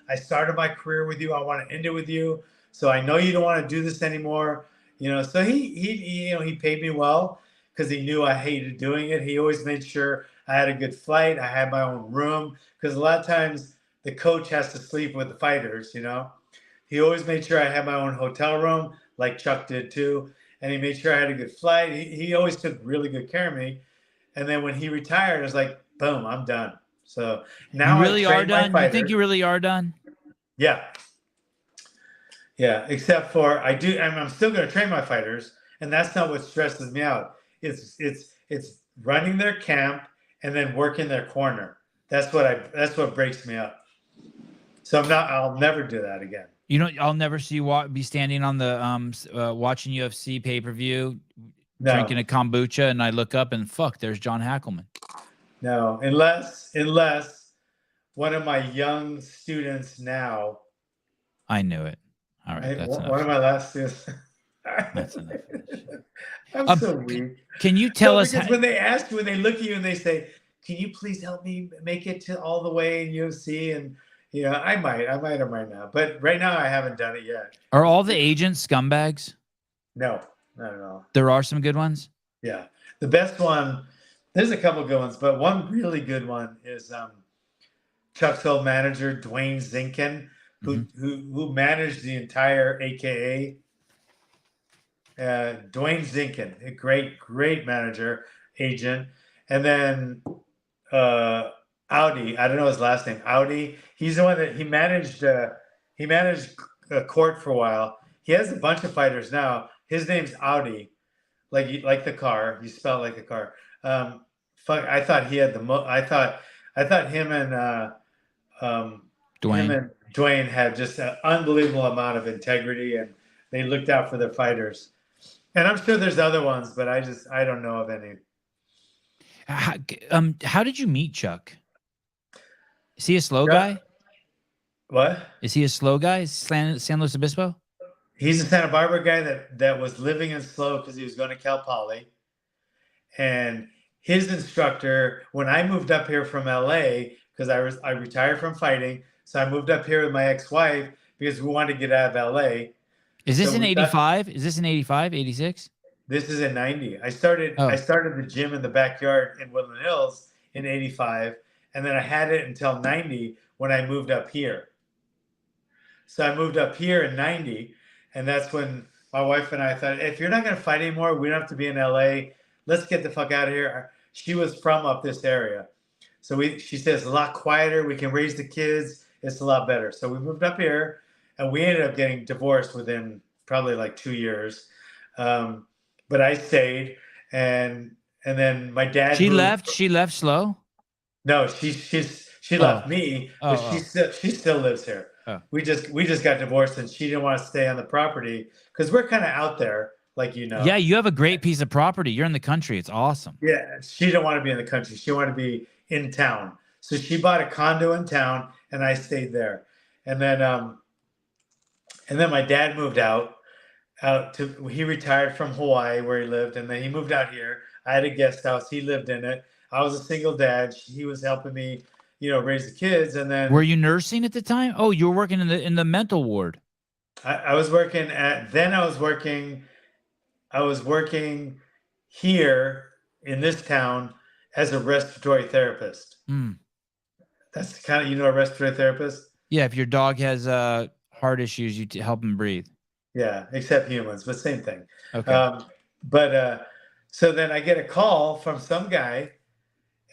I started my career with you. I want to end it with you. So I know you don't want to do this anymore. So he paid me well because he knew I hated doing it. He always made sure I had a good flight. I had my own room, because a lot of times the coach has to sleep with the fighters, He always made sure I had my own hotel room, like Chuck did too. And he made sure I had a good flight. He always took really good care of me. And then when he retired, I was like, boom, I'm done. So now you really are done? You think you really are done? Yeah. Yeah, except for I'm still going to train my fighters. And that's not what stresses me out. It's running their camp and then working their corner. That's what breaks me up. So I'll never do that again. I'll never see you be standing on the watching UFC pay-per-view, drinking a kombucha, and I look up and fuck, there's John Hackleman. No, unless one of my young students now. I knew it. All right, that's one of my last students. That's enough. I'm so weak. Can you tell us? Because when they look at you and they say, "Can you please help me make it to all the way in UFC?" and I might or might not. But right now I haven't done it yet. Are all the agents scumbags? No, not at all. There are some good ones. Yeah. The best one, there's a couple good ones, but one really good one is Chuck's old manager, Dwayne Zinkin, who managed the entire AKA. Dwayne Zinkin, a great manager, agent. And then Audi, I don't know his last name. Audi, he's the one that he managed a court for a while. He has a bunch of fighters now. His name's Audi, like the car. You spell it like the car. I thought he had I thought him and Dwayne had just an unbelievable amount of integrity, and they looked out for their fighters. And I'm sure there's other ones, but I don't know of any. How did you meet Chuck? Is he a slow guy? What? Is he a slow guy? San Luis Obispo? He's a Santa Barbara guy that was living in slow because he was going to Cal Poly. And his instructor, when I moved up here from LA, because I retired from fighting, so I moved up here with my ex-wife because we wanted to get out of LA. Is this in 85? Is this in 85, 86? This is in 90. I started the gym in the backyard in Woodland Hills in 85, and then I had it until 90 when I moved up here. So I moved up here in 90, and that's when my wife and I thought, if you're not going to fight anymore, we don't have to be in LA. Let's get the fuck out of here. She was from up this area. So she says, a lot quieter. We can raise the kids. It's a lot better. So we moved up here, and we ended up getting divorced within probably like 2 years. But I stayed, and then my dad. She left. She left slow. No, she left me, but she still lives here. Oh. We just got divorced, and she didn't want to stay on the property because we're kind of out there, like Yeah, you have a great piece of property. You're in the country. It's awesome. Yeah, she didn't want to be in the country. She wanted to be in town. So she bought a condo in town, and I stayed there. And then my dad moved out he retired from Hawaii where he lived, and then he moved out here. I had a guest house. He lived in it. I was a single dad. He was helping me, raise the kids. And then were you nursing at the time? Oh, you were working in the mental ward. I was working here in this town as a respiratory therapist. That's kind of, a respiratory therapist? Yeah, if your dog has heart issues, you help him breathe. Yeah, except humans, but same thing. Okay. So then I get a call from some guy,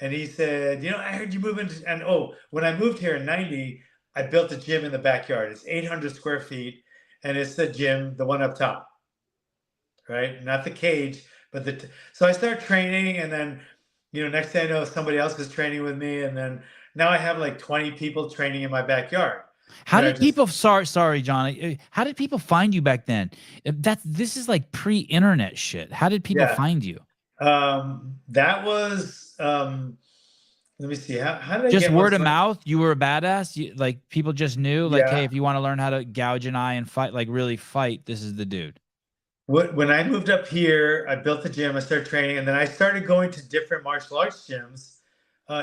and he said, I heard you move into, and when I moved here in 90, I built a gym in the backyard. It's 800 square feet, and it's the gym, the one up top, right? Not the cage, but so I start training, and then, next thing I know, somebody else is training with me, and then now I have like 20 people training in my backyard. How did people? Sorry, John. How did people find you back then? This is like pre-internet shit. How did people find you? That was let me see. How did I just get word of mouth? You were a badass. Like people just knew. Like, hey, if you want to learn how to gouge an eye and fight, like really fight, this is the dude. When I moved up here, I built the gym. I started training, and then I started going to different martial arts gyms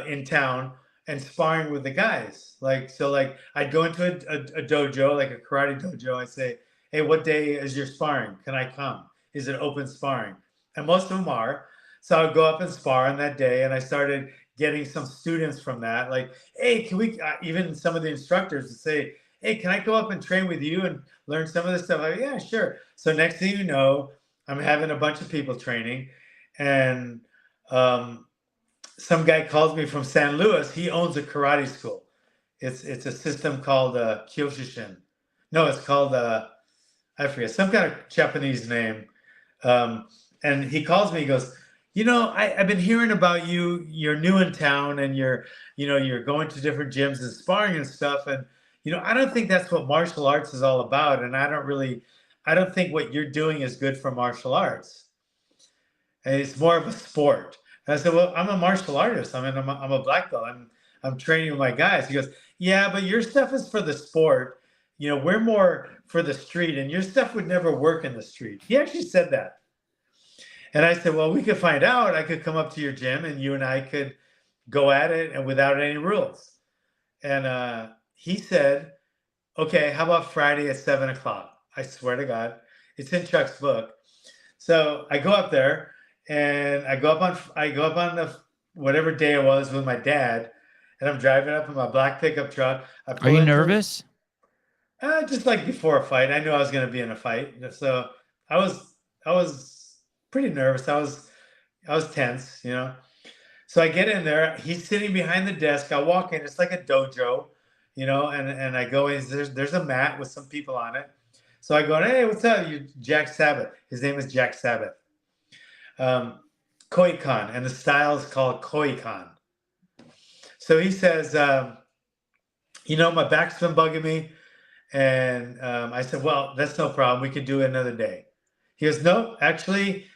in town and sparring with the guys. I'd go into a dojo, like a karate dojo. I'd say, hey, what day is your sparring? Can I come? Is it open sparring? And most of them are. So I would go up and spar on that day. And I started getting some students from that. Like, hey, can we, even some of the instructors would say, hey, can I go up and train with you and learn some of this stuff? Like, yeah, sure. So next thing you know, I'm having a bunch of people training. And some guy calls me from San Luis. He owns a karate school. It's a system called Kyoshishin. No, it's called I forget, some kind of Japanese name. And he calls me. He goes, I've been hearing about you. You're new in town, and you're going to different gyms and sparring and stuff. And I don't think that's what martial arts is all about. And I don't think what you're doing is good for martial arts. And it's more of a sport. And I said, well, I'm a martial artist. I'm a black belt. I'm training with my guys. He goes, yeah, but your stuff is for the sport. We're more for the street, and your stuff would never work in the street. He actually said that. And I said, well, we could find out. I could come up to your gym, and you and I could go at it and without any rules. And he said, okay, how about Friday at 7:00? I swear to God, it's in Chuck's book. So I go up there and I go up on the whatever day it was with my dad, and I'm driving up in my black pickup truck. I Are pull you into nervous? just like before a fight. I knew I was going to be in a fight, so I was pretty nervous. I was tense, you know. So I get in there. He's sitting behind the desk. I walk in. It's like a dojo, you know, and I go in. There's a mat with some people on it. So I go, hey, what's up? You Jack Sabbath. His name is Jack Sabbath. Koikan, and the style is called Koikan. So he says, you know, my back's been bugging me. And I said, well, that's no problem. We could do it another day. He goes, no, actually,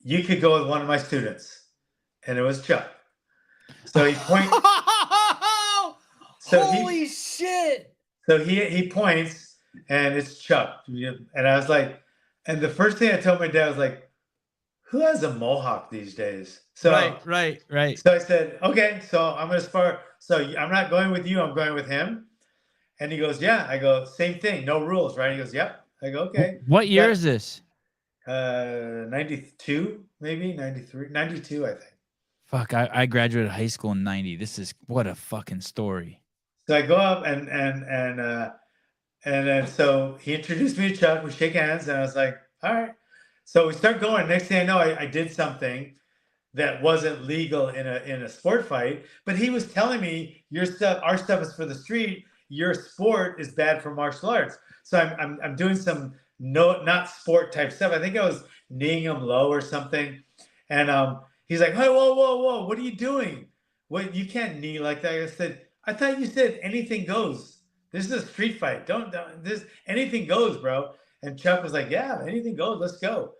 you could go with one of my students. And it was Chuck. So he points. Holy shit. So he points, and it's Chuck. And I was like, and the first thing I told my dad was like, who has a mohawk these days? So Right. So I said, okay, so I'm going to spar. So I'm not going with you. I'm going with him. And he goes, yeah. I go, same thing. No rules, right? He goes, yep. I go, okay. What year is this? 92, maybe 93, 92, I think. Fuck, I graduated high school in 90. This is what a fucking story. So I go up and then so he introduced me to Chuck. We shake hands, and I was like, all right. So we start going. Next thing I know, I did something that wasn't legal in a sport fight, but he was telling me our stuff is for the street. Your sport is bad for martial arts. So I'm doing some not sport type stuff. I think I was kneeing him low or something, and he's like, hey, whoa, what are you doing? What, you can't knee like that. I said, I thought you said anything goes. This is a street fight. Don't this anything goes, bro. And Chuck was like, yeah, anything goes. Let's go.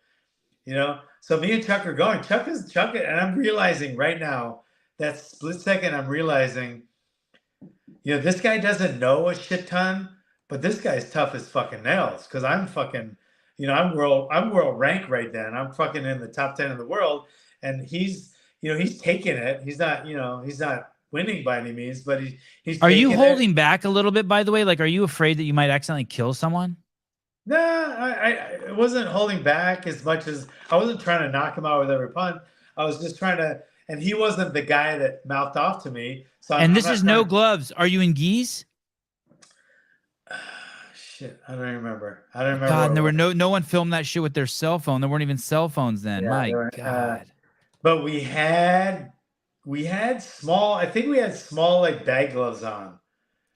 You know. So me and Chuck are going. Chuck, and I'm realizing right now, that split second, I'm realizing, you know, this guy doesn't know a shit ton, but this guy's tough as fucking nails. Because I'm fucking, you know, I'm world rank right then. I'm fucking in the top 10 in the world, and he's, you know, he's taking it. He's not, you know, he's not winning by any means, but he's. Are you holding back a little bit, by the way? Like, are you afraid that you might accidentally kill someone? No, I wasn't holding back as much as I wasn't trying to knock him out with every punch. I was just trying to, and he wasn't the guy that mouthed off to me. So this is no gloves. Are you in gis? Shit, I don't remember. God, and there were no one filmed that shit with their cell phone. There weren't even cell phones then. Yeah, My God. But we had small. I think we had small like bag gloves on.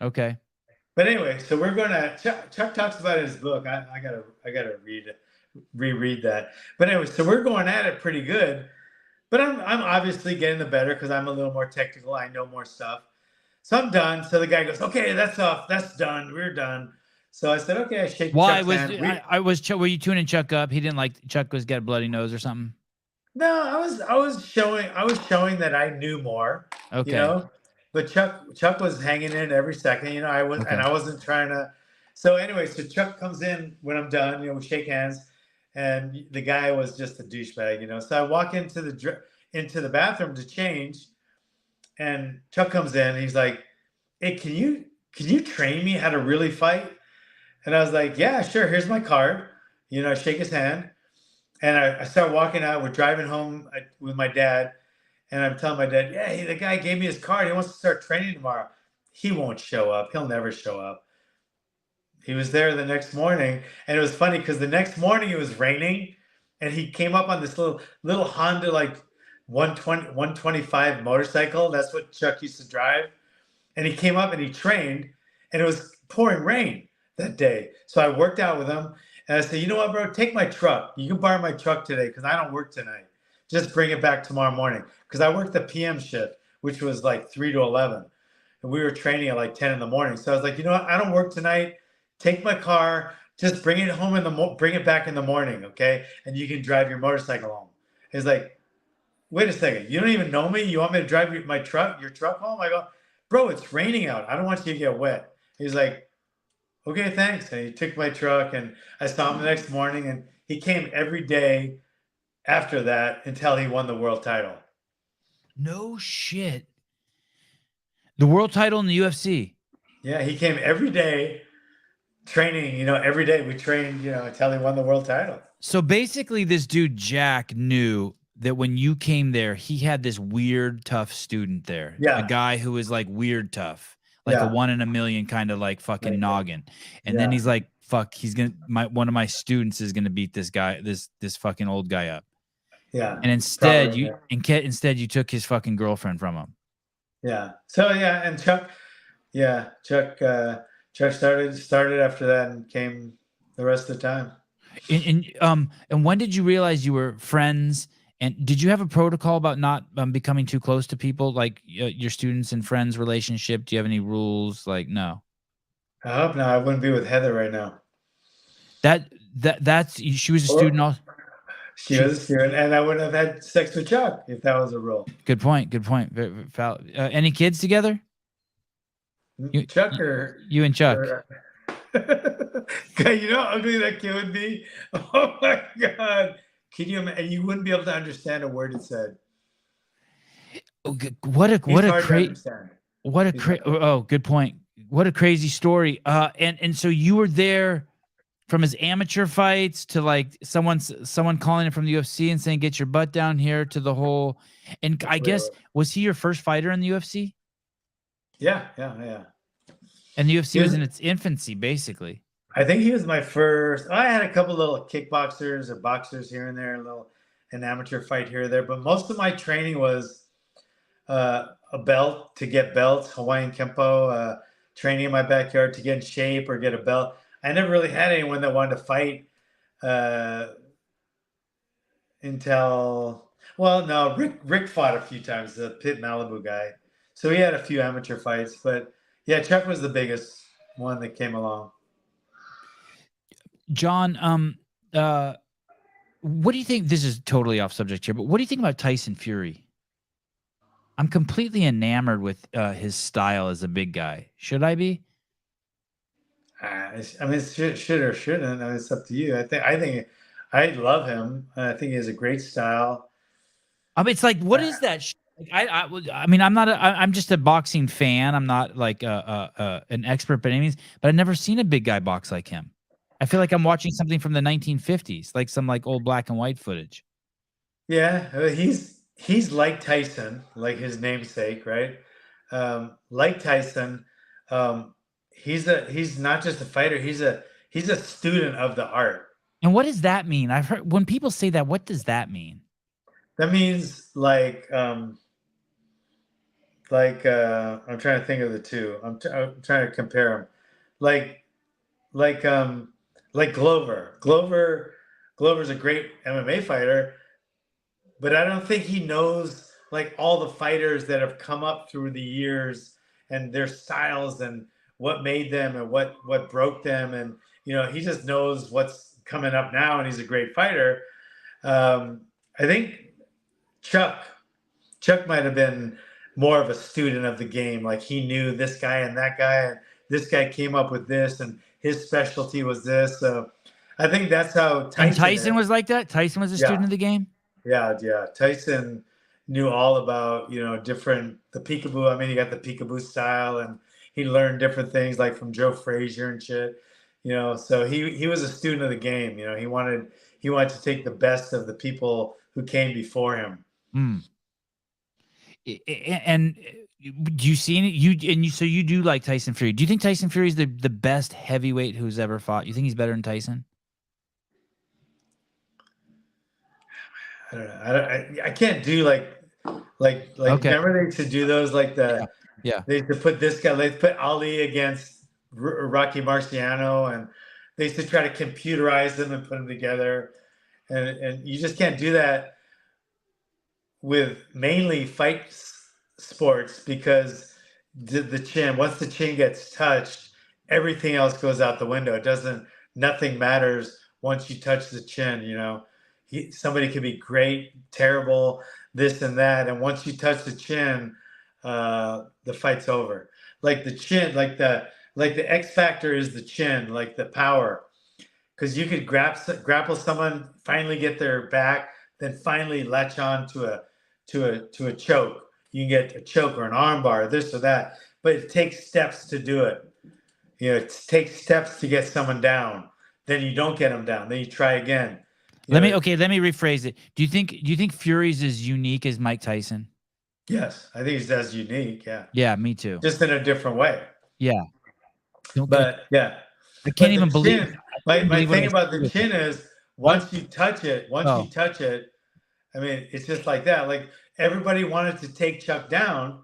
Okay. But anyway, so we're gonna. Chuck talks about it in his book. I gotta reread that. But anyway, so we're going at it pretty good. But I'm obviously getting the better because I'm a little more technical. I know more stuff. So I'm done. So the guy goes, okay, that's off. That's done. We're done. So I said, okay. I shake Chuck's hand. Were you tuning Chuck up? He didn't like Chuck was got a bloody nose or something. No, I was showing that I knew more. Okay. You know, but Chuck was hanging in every second. You know, I wasn't trying to. So anyway, so Chuck comes in when I'm done. You know, we shake hands, and the guy was just a douchebag. You know, so I walk into the bathroom to change, and Chuck comes in. And he's like, "Hey, can you train me how to really fight?" And I was like, "Yeah, sure. Here's my card." You know, I shake his hand. And I start walking out. We're driving home with my dad. And I'm telling my dad, yeah, the guy gave me his card. He wants to start training tomorrow. He won't show up. He'll never show up. He was there the next morning. And it was funny because the next morning it was raining. And he came up on this little Honda, like 125 motorcycle. That's what Chuck used to drive. And he came up and he trained. And it was pouring rain that day. So I worked out with him. And I said, you know what, bro? Take my truck. You can borrow my truck today because I don't work tonight. Just bring it back tomorrow morning. Because I worked the PM shift, which was like 3 to 11. And we were training at like 10 in the morning. So I was like, you know what? I don't work tonight. Take my car. Just bring it home bring it back in the morning, okay? And you can drive your motorcycle home. He's like, wait a second. You don't even know me? You want me to drive your truck home? I go, bro, it's raining out. I don't want you to get wet. He's like, okay, thanks. And he took my truck, and I saw him the next morning, and he came every day after that until he won the world title. No shit. The world title in the UFC. Yeah, he came every day training, every day we trained, until he won the world title. So basically, this dude, Jack, knew that when you came there, he had this weird, tough student there. Yeah. A guy who was like weird tough, like a 1 in a million kind of like fucking noggin. And then he's like, fuck, one of my students is gonna beat this guy, this fucking old guy up. Yeah. And instead, Probably, instead you took his fucking girlfriend from him. Yeah. So and Chuck started after that and came the rest of the time. And when did you realize you were friends? And did you have a protocol about not becoming too close to people, like your students and friends relationship? Do you have any rules? Like, no. I hope not. I wouldn't be with Heather right now. She was a student also. She was a student, and I wouldn't have had sex with Chuck if that was a rule. Good point. Any kids together? Chuck or you and Chuck? God, you know how ugly that kid would be? Oh my God. Can you imagine? And you wouldn't be able to understand a word it said. Good point. What a crazy story. And so you were there from his amateur fights to like someone calling him from the UFC and saying, get your butt down here, to the whole, and I guess, was he your first fighter in the UFC? Yeah. And the UFC was in its infancy, basically. I think he was my first. I had a couple little kickboxers or boxers here and there, an amateur fight here or there. But most of my training was a belt, to get belts, Hawaiian Kempo, training in my backyard to get in shape or get a belt. I never really had anyone that wanted to fight until, well, no, Rick fought a few times, the Pit Malibu guy. So he had a few amateur fights. But yeah, Chuck was the biggest one that came along. John, what do you think? This is totally off subject here, but what do you think about Tyson Fury? I'm completely enamored with his style as a big guy. Should I be? I mean, should or shouldn't. I mean, it's up to you. I think I love him. I think he has a great style. I mean, it's like, what is that? I mean, I'm just a boxing fan. I'm not like an expert by any means, but I've never seen a big guy box like him. I feel like I'm watching something from the 1950s, like some like old black and white footage. Yeah, he's like Tyson, like his namesake, right? Like Tyson, he's not just a fighter. He's a student of the art. And what does that mean? I've heard when people say that. What does that mean? That means like I'm trying to think of the two. I'm trying to compare them. Like Glover. Glover's a great MMA fighter, but I don't think he knows like all the fighters that have come up through the years and their styles and what made them and what broke them. And, he just knows what's coming up now, and he's a great fighter. I think Chuck might have been more of a student of the game. Like he knew this guy and that guy, and this guy came up with this, and his specialty was this. So I think that's how Tyson was like that. Tyson was a student of the game. Yeah. Tyson knew all about, the peekaboo. I mean, he got the peekaboo style, and he learned different things like from Joe Frazier and shit. So he was a student of the game. He wanted to take the best of the people who came before him. And do you see any, so you do like Tyson Fury? Do you think Tyson Fury is the best heavyweight who's ever fought? You think he's better than Tyson? I don't know. I can't do like okay. Remember they used to do those like they used to put this guy, they put Ali against Rocky Marciano, and they used to try to computerize them and put them together, and you just can't do that with mainly fight sports, because the chin, once the chin gets touched, everything else goes out the window. Nothing matters once you touch the chin. Somebody could be great, terrible, this and that, and once you touch the chin, the fight's over. Like the chin, like the X factor is the chin, like the power, because you could grapple someone, finally get their back, then finally latch on to a choke. You can get a choke or an arm bar, this or that. but it takes steps to do it. It takes steps to get someone down. Then you don't get them down. Then you try again. Let me rephrase it. Do you think Fury's as unique as Mike Tyson? Yes, I think he's as unique. Yeah. Yeah, me too. Just in a different way. Yeah. But yeah, I can't even believe. My thing about the chin is once you touch it, I mean, it's just like that. Like everybody wanted to take Chuck down,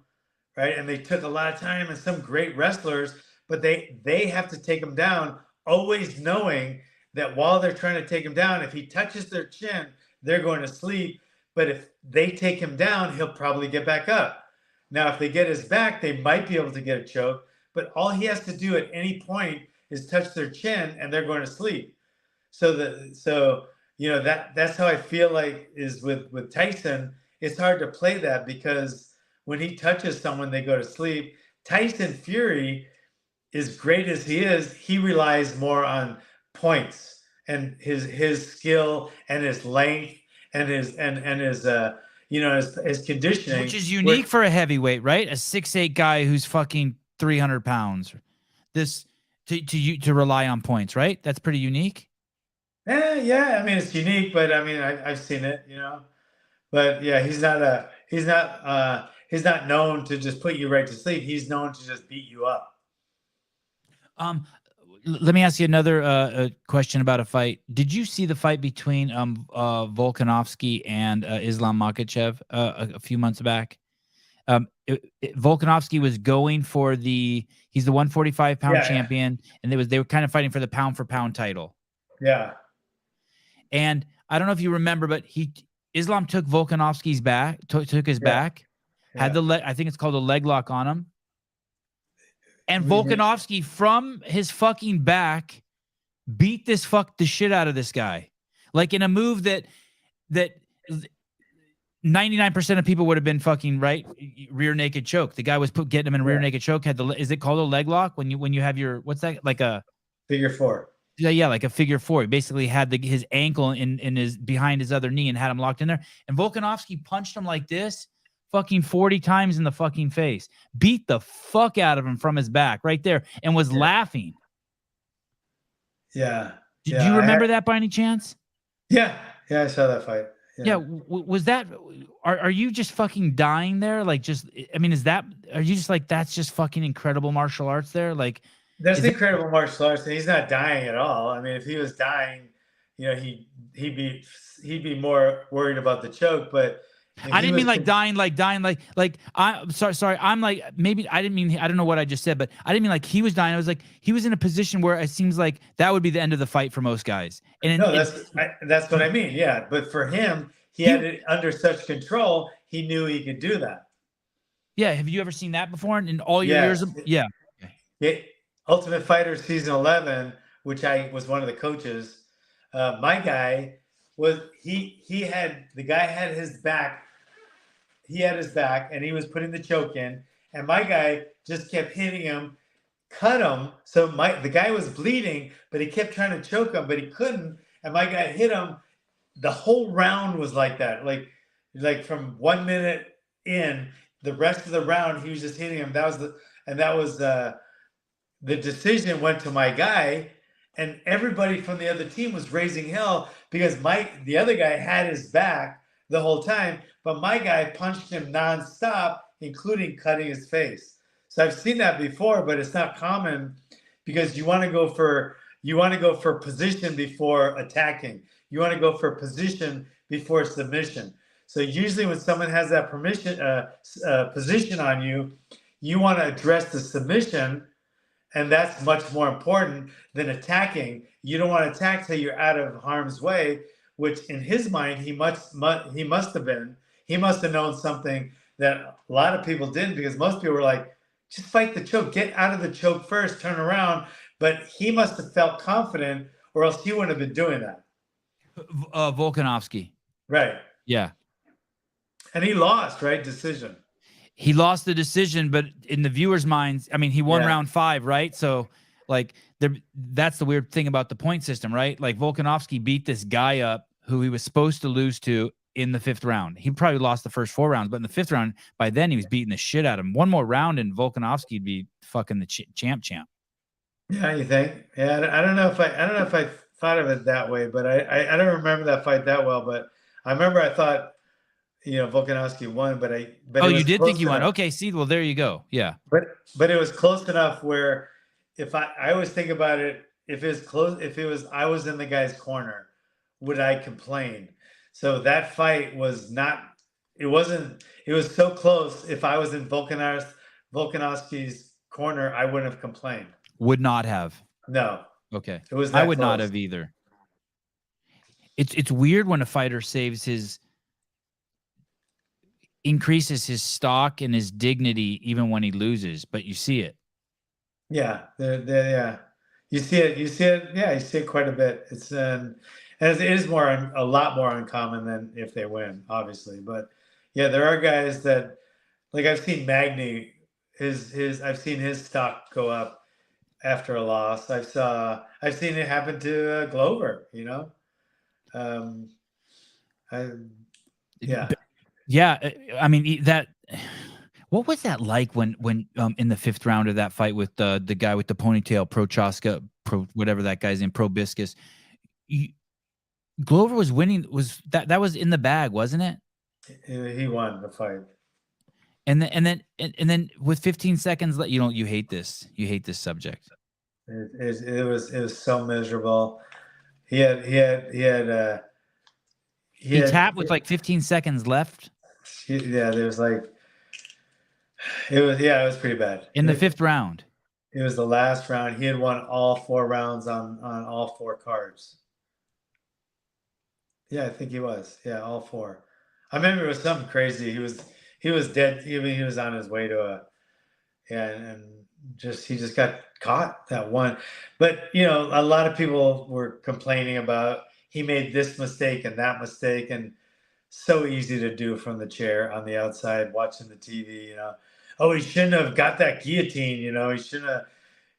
right? And they took a lot of time, and some great wrestlers, but they have to take him down, always knowing that while they're trying to take him down, if he touches their chin, they're going to sleep. But if they take him down, he'll probably get back up. Now, if they get his back, they might be able to get a choke. But all he has to do at any point is touch their chin, and they're going to sleep. That's how I feel like is with Tyson. It's hard to play that because when he touches someone, they go to sleep. Tyson Fury, as great as he is, he relies more on points and his skill and his length and his conditioning, which is unique for a heavyweight, right? A 6'8" guy who's fucking 300 pounds. This to rely on points, right? That's pretty unique. Yeah. I mean, it's unique, but I mean, I've seen it, But yeah, he's not known to just put you right to sleep. He's known to just beat you up. Let me ask you another question about a fight. Did you see the fight between Volkanovski and Islam Makhachev a few months back? Volkanovski was going for he's the 145-pound champion, and they were kind of fighting for the pound for pound title. Yeah. And I don't know if you remember, but Islam took Volkanovski's back, took his back, had I think it's called a leg lock on him. And Volkanovski from his fucking back beat the shit out of this guy. Like in a move that 99% of people would have been fucking right. Rear naked choke. The guy was getting him in a rear naked choke. Is it called a leg lock when you have your, what's that? Like a figure four. Yeah, like a figure four. He basically had his ankle in his behind his other knee and had him locked in there. And Volkanovski punched him like this, fucking 40 times in the fucking face. Beat the fuck out of him from his back right there and was laughing. Yeah. Did you remember that by any chance? Yeah, I saw that fight. Yeah, was that? Are you just fucking dying there? Like, are you just like that's just fucking incredible martial arts there? Like. That's incredible martial arts, and he's not dying at all. I mean, if he was dying, he'd be more worried about the choke. But I didn't mean like dying. I'm sorry. I'm like, maybe I didn't mean, I don't know what I just said, but I didn't mean like he was dying. I was like, he was in a position where it seems like that would be the end of the fight for most guys. And that's what I mean. Yeah, but for him, he had it under such control. He knew he could do that. Yeah. Have you ever seen that before in all your years? Yeah. Ultimate Fighter season 11, which I was one of the coaches. My guy was the guy had his back. He had his back, and he was putting the choke in. And my guy just kept hitting him, cut him. So the guy was bleeding, but he kept trying to choke him, but he couldn't. And my guy hit him. The whole round was like that. Like from 1 minute in, the rest of the round he was just hitting him. The decision went to my guy, and everybody from the other team was raising hell because the other guy had his back the whole time, but my guy punched him nonstop, including cutting his face. So I've seen that before, but it's not common because you want to go for position before attacking. You want to go for position before submission. So usually when someone has that position on you, you want to address the submission. And that's much more important than attacking. You don't want to attack till you're out of harm's way, which in his mind, he must have been. He must have known something that a lot of people didn't, because most people were like, just fight the choke. Get out of the choke first, turn around. But he must have felt confident, or else he wouldn't have been doing that. Volkanovski. Right. Yeah. And he lost, right? Decision. He lost the decision, but in the viewers' minds, I mean, he won round 5, right? So, like, that's the weird thing about the point system, right? Like, Volkanovski beat this guy up who he was supposed to lose to in the 5th round. He probably lost the first 4 rounds, but in the 5th round, by then he was beating the shit out of him. One more round and Volkanovski'd be fucking the champ. Yeah, you think? Yeah, I don't know if I thought of it that way, but I don't remember that fight that well. But I remember I thought, Volkanovski won, but you did think you won. Okay, see, well, there you go. Yeah. But it was close enough where if I always think about it, if I was in the guy's corner, would I complain? So that fight was it was so close. If I was in Volkanovski's corner, I wouldn't have complained. Would not have. No. Okay. It was I would not have either. It's weird when a fighter increases his stock and his dignity even when he loses, but you see it. Yeah. Yeah. You see it. Yeah, you see it quite a bit. It's and it is a lot more uncommon than if they win, obviously. But yeah, there are guys that, like, I've seen Magny, I've seen his stock go up after a loss. I've seen it happen to Glover. Yeah. I mean that. What was that like when in the 5th round of that fight with the guy with the ponytail, Prochaska, whatever that guy's name, Probiscus? Glover was winning. That was in the bag, wasn't it? He won the fight. And then with 15 seconds left, you hate this. You hate this subject. It was so miserable. He tapped with like 15 seconds left. Yeah, there was like. It was pretty bad. In the 5th round. It was the last round. He had won all 4 rounds on all 4 cards. Yeah, I think he was. Yeah, all 4. I remember it was something crazy. He was dead. He was on his way to and he just got caught that one. But a lot of people were complaining about he made this mistake and that mistake, and so easy to do from the chair on the outside watching the TV. Oh, he shouldn't have got that guillotine. He shouldn't have.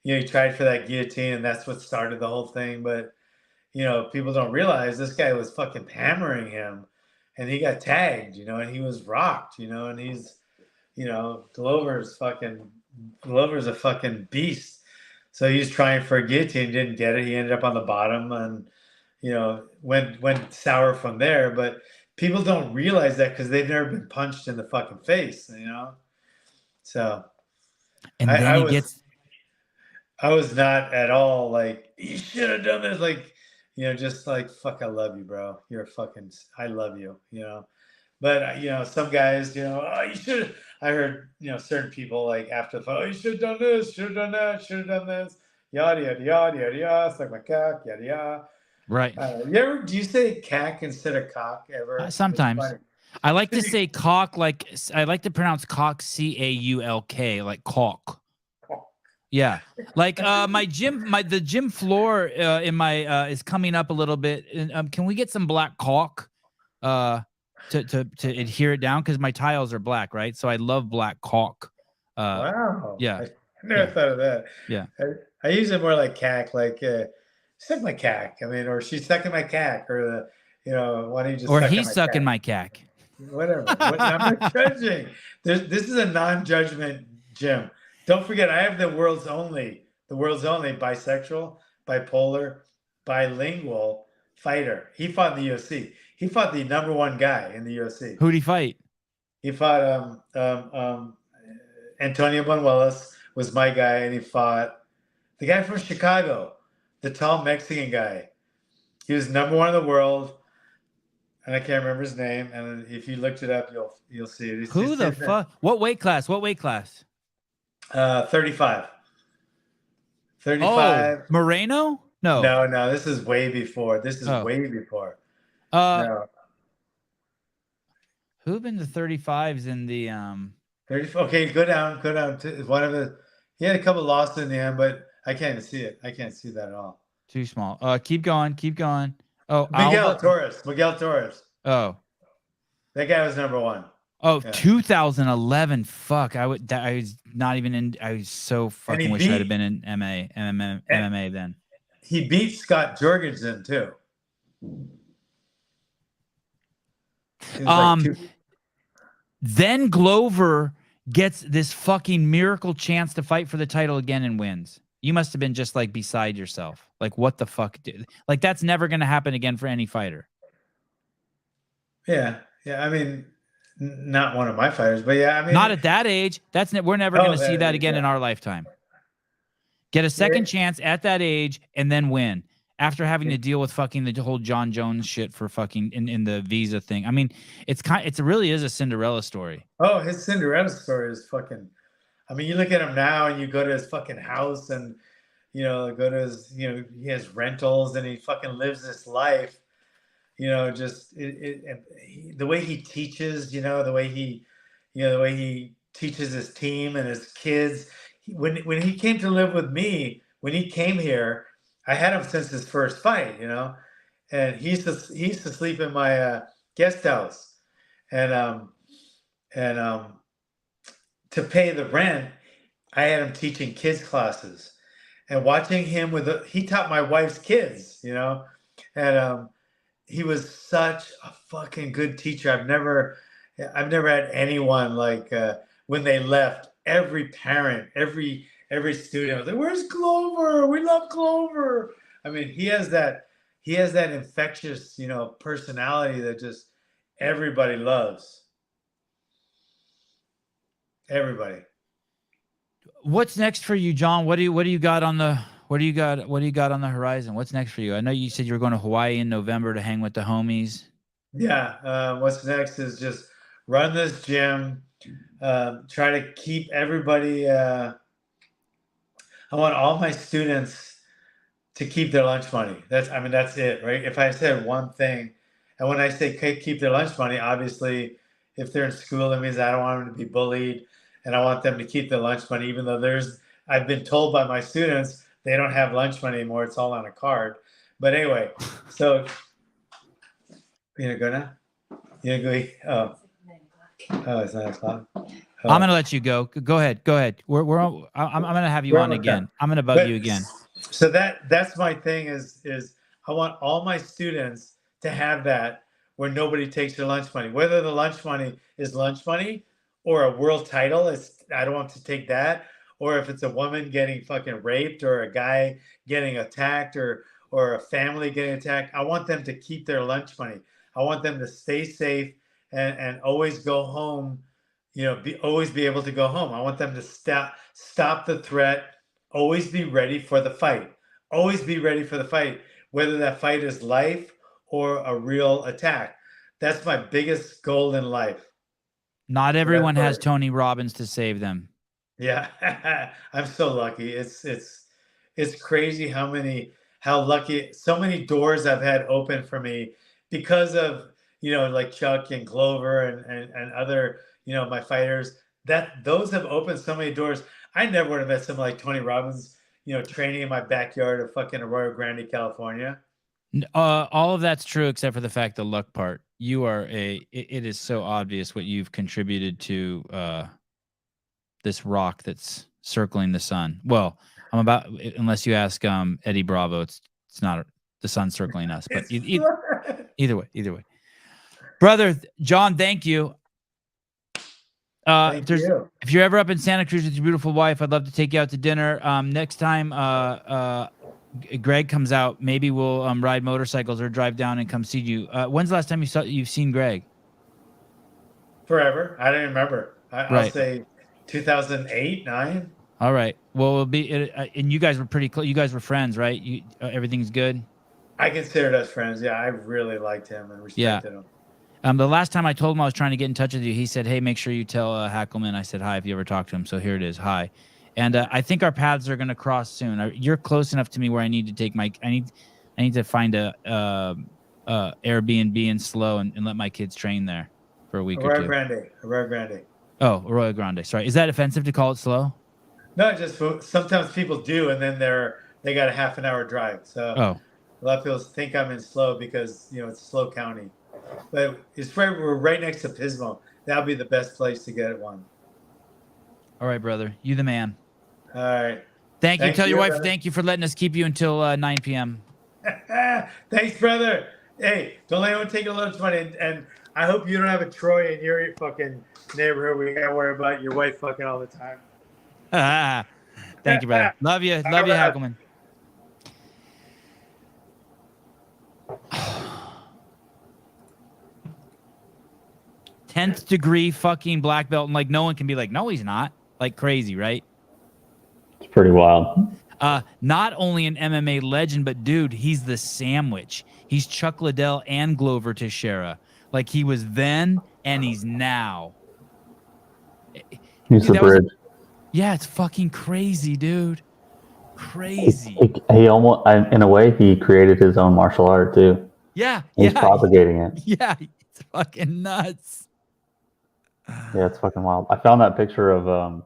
He tried for that guillotine, and that's what started the whole thing. But people don't realize this guy was fucking hammering him, and he got tagged. And he was rocked. And he's, Glover's a fucking beast. So he's trying for a guillotine, didn't get it. He ended up on the bottom, and went sour from there. But people don't realize that because they've never been punched in the fucking face. So, and then I was not at all like, you should have done this. Like, just like, fuck, I love you, bro. I love you, But, some guys, oh, you should. I heard, certain people like after the fight, oh, you should have done this, should have done that, should have done this, yada, yada, yada, yada, yada, suck my cock, yada, yada. Right. Do you say cack instead of cock ever? Sometimes. I like to say cock, I like to pronounce cock, C-A-U-L-K, like caulk. Yeah. Like the gym floor in my is coming up a little bit. Can we get some black caulk to adhere it down? Because my tiles are black, right? So I love black caulk. Wow. Yeah. I never thought of that. Yeah. I use it more like cack, like suck my cack. I mean, or she's sucking my cack, or why don't you just? Or he's sucking my cack. Whatever. I'm not judging. This is a non-judgment gym. Don't forget, I have the world's only bisexual, bipolar, bilingual fighter. He fought in the UFC. He fought the #1 guy in the UFC. Who'd he fight? He fought Antonio Banuelos was my guy, and he fought the guy from Chicago, the tall Mexican guy. He was #1 in the world. And I can't remember his name. And if you looked it up, you'll see it. Who the fuck? What weight class? 35. 35. Oh, Moreno? No. No. This is way before. Way before. No. Who've been the 35s in the 30? Okay, go down to one of the. He had a couple losses in the end, but I can't even see it. I can't see that at all. Too small. Keep going. Oh, Miguel Torres. Oh, that guy was #1. Oh, yeah. 2011. Fuck. I was not even in. I was so fucking wish I'd have been in MMA then. He beat Scott Jorgensen too. He was Then Glover gets this fucking miracle chance to fight for the title again and wins. You must have been just like beside yourself. Like, what the fuck? Like, that's never going to happen again for any fighter. Yeah. I mean, not one of my fighters, but yeah, I mean, not at that age. We're never going to see that again in our lifetime. Get a second chance at that age and then win after having to deal with fucking the whole John Jones shit for fucking in the visa thing. I mean, it really is a Cinderella story. Oh, his Cinderella story is fucking. I mean, you look at him now and you go to his fucking house and, go to his, he has rentals and he fucking lives this life, just the way he teaches, the way he teaches his team and his kids. When he came to live with me, when he came here, I had him since his first fight, and he used to sleep in my guest house, and to pay the rent, I had him teaching kids classes, and watching him he taught my wife's kids, and he was such a fucking good teacher. I've never had anyone like when they left, every parent, every student was like, "Where's Glover? We love Glover." I mean, he has that infectious, personality that just everybody loves. Everybody. What's next for you, John? What do you got on the horizon? What's next for you? I know you said you were going to Hawaii in November to hang with the homies. Yeah. What's next is just run this gym, try to keep everybody. I want all my students to keep their lunch money. That's it, right? If I said one thing, and when I say keep their lunch money, obviously, if they're in school, that means I don't want them to be bullied. And I want them to keep their lunch money, even though I've been told by my students they don't have lunch money anymore. It's all on a card. But anyway, so you gonna go now? You gonna go eat? Oh, it's 9 o'clock. Oh. I'm gonna let you go. Go ahead. I'm gonna have you on again. I'm gonna bug you again. So that's my thing is I want all my students to have that where nobody takes their lunch money, whether the lunch money is lunch money or a world title. I don't want to take that. Or if it's a woman getting fucking raped or a guy getting attacked or a family getting attacked, I want them to keep their lunch money. I want them to stay safe and always go home, always be able to go home. I want them to stop the threat, always be ready for the fight. Always be ready for the fight, whether that fight is life or a real attack. That's my biggest goal in life. Not everyone has Tony Robbins to save them. Yeah, I'm so lucky. It's crazy how lucky, so many doors I've had open for me because of, like Chuck and Glover and other, my fighters, those have opened so many doors. I never would have met someone like Tony Robbins, training in my backyard of fucking Arroyo Grande, California. All of that's true except for the fact, the luck part. You are it is so obvious what you've contributed to this rock that's circling the sun. Well, unless you ask Eddie Bravo, it's not the sun circling us, but either way. Brother John, thank you. Thank you. If you're ever up in Santa Cruz with your beautiful wife, I'd love to take you out to dinner. Next time Greg comes out, maybe we'll ride motorcycles or drive down and come see you. When's the last time you've seen Greg? Forever. I don't remember. I'll say 2008, 9. All right. Well, it'll be and you guys were pretty close. You guys were friends, right? Everything's good. I considered us friends. Yeah, I really liked him and respected him. The last time I told him I was trying to get in touch with you, he said, "Hey, make sure you tell Hackleman I said hi if you ever talk to him." So here it is. Hi. And I think our paths are going to cross soon. You're close enough to me where I need to take I need to find a Airbnb in SLO and let my kids train there for a week or two. Arroyo Grande. Oh, Arroyo Grande. Sorry. Is that offensive to call it SLO? No, just sometimes people do, and then they got a half an hour drive. So a lot of people think I'm in SLO because it's SLO County, but we're right next to Pismo. That'll be the best place to get one. All right, brother. You the man. All right. Thank you. Tell your wife thank you for letting us keep you until 9 p.m. Thanks, brother. Hey, don't let anyone take your lunch money. And I hope you don't have a Troy in your fucking neighborhood where you gotta worry about your wife fucking all the time. Thank you, brother. Love you. Love you, Hackleman. 10th degree fucking black belt, and like no one can be like, no, he's not. Like crazy, right? It's pretty wild. Not only an MMA legend, but dude, he's the sandwich. He's Chuck Liddell and Glover Teixeira. Like he was then and he's now. He's the bridge. Yeah, it's fucking crazy, dude. Crazy. He almost, in a way, he created his own martial art too. Yeah, He's propagating it. Yeah, it's fucking nuts. Yeah, it's fucking wild. I found that picture of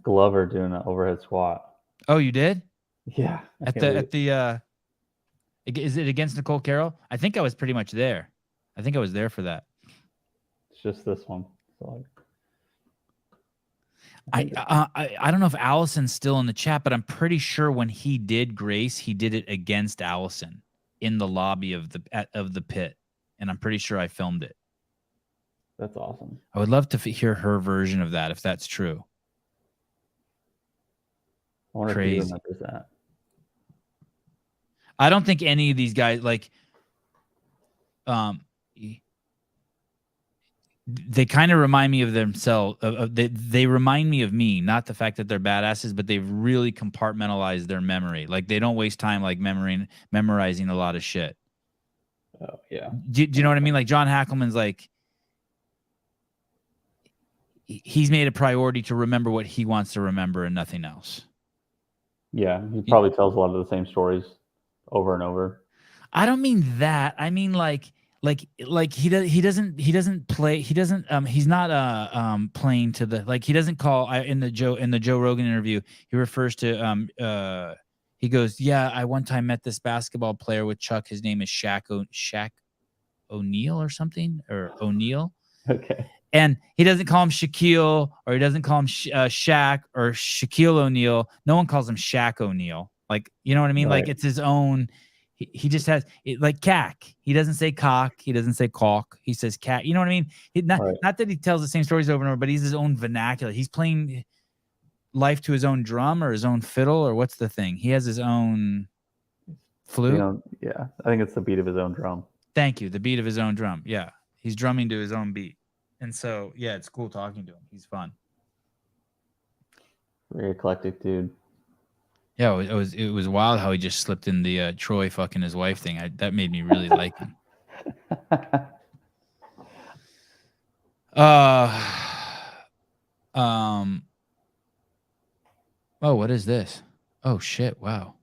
Glover doing an overhead squat. Oh, you did? Yeah. Is it against Nicole Carroll? I think I was pretty much there. I think I was there for that. It's just this one. So I don't know if Allison's still in the chat, but I'm pretty sure when he did Grace, he did it against Allison in the lobby of the pit, and I'm pretty sure I filmed it. That's awesome. I would love to hear her version of that if that's true. I wonder if he remembers that. I don't think any of these guys they kind of remind me of themselves. They remind me of me, not the fact that they're badasses, but they've really compartmentalized their memory. Like they don't waste time like memorizing a lot of shit. Oh yeah. Do you know what I mean? Like John Hackleman's like, he's made a priority to remember what he wants to remember and nothing else. Yeah, he probably tells a lot of the same stories over and over. I don't mean that. I mean like he's not playing to the, like he doesn't call in the Joe Rogan interview, he refers to he goes, yeah, I one time met this basketball player with Chuck, his name is Shaq O'Neal or something, or O'Neal. Okay. And he doesn't call him Shaquille, or he doesn't call him Shaq or Shaquille O'Neal. No one calls him Shaq O'Neal. Like, you know what I mean? Right. Like it's his own. He just has it, like cack. He doesn't say cock. He doesn't say caulk. He says cat. You know what I mean? Not that he tells the same stories over and over, but he's his own vernacular. He's playing life to his own drum or his own fiddle, or what's the thing? He has his own flute. Yeah, I think it's the beat of his own drum. Thank you. The beat of his own drum. Yeah, he's drumming to his own beat. And so, yeah, it's cool talking to him. He's fun. Very eclectic dude. Yeah, it was wild how he just slipped in the Troy fucking his wife thing. That made me really like him. Oh, what is this? Oh shit! Wow,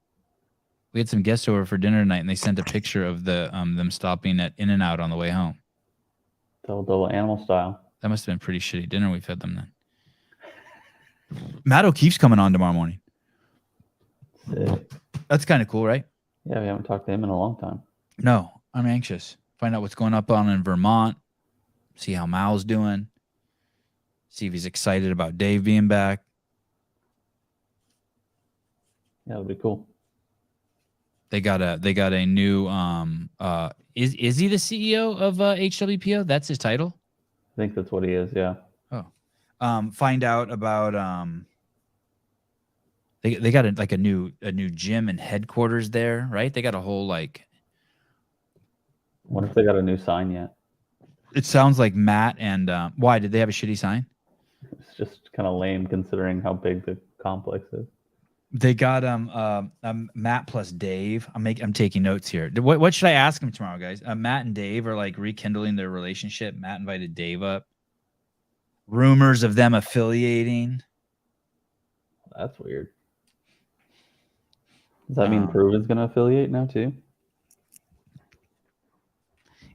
we had some guests over for dinner tonight, and they sent a picture of the them stopping at In-N-Out on the way home. Double animal style. That must have been a pretty shitty dinner we fed them then. Matt O'Keefe's coming on tomorrow morning. Sick. That's kind of cool, right? Yeah, we haven't talked to him in a long time. No, I'm anxious. Find out what's going on in Vermont. See how Mal's doing. See if he's excited about Dave being back. Yeah, that'd be cool. They got a new is he the CEO of HWPO? That's his title? I think that's what he is, yeah. Oh. Find out about they got a new gym and headquarters there, right? They got a whole like, I wonder if they got a new sign yet. It sounds like Matt and why did they have a shitty sign? It's just kind of lame considering how big the complex is. They got Matt plus Dave. I'm taking notes here. What should I ask him tomorrow, guys? Matt and Dave are like rekindling their relationship. Matt invited Dave up. Rumors of them affiliating. That's weird. Does that mean Proven's going to affiliate now too?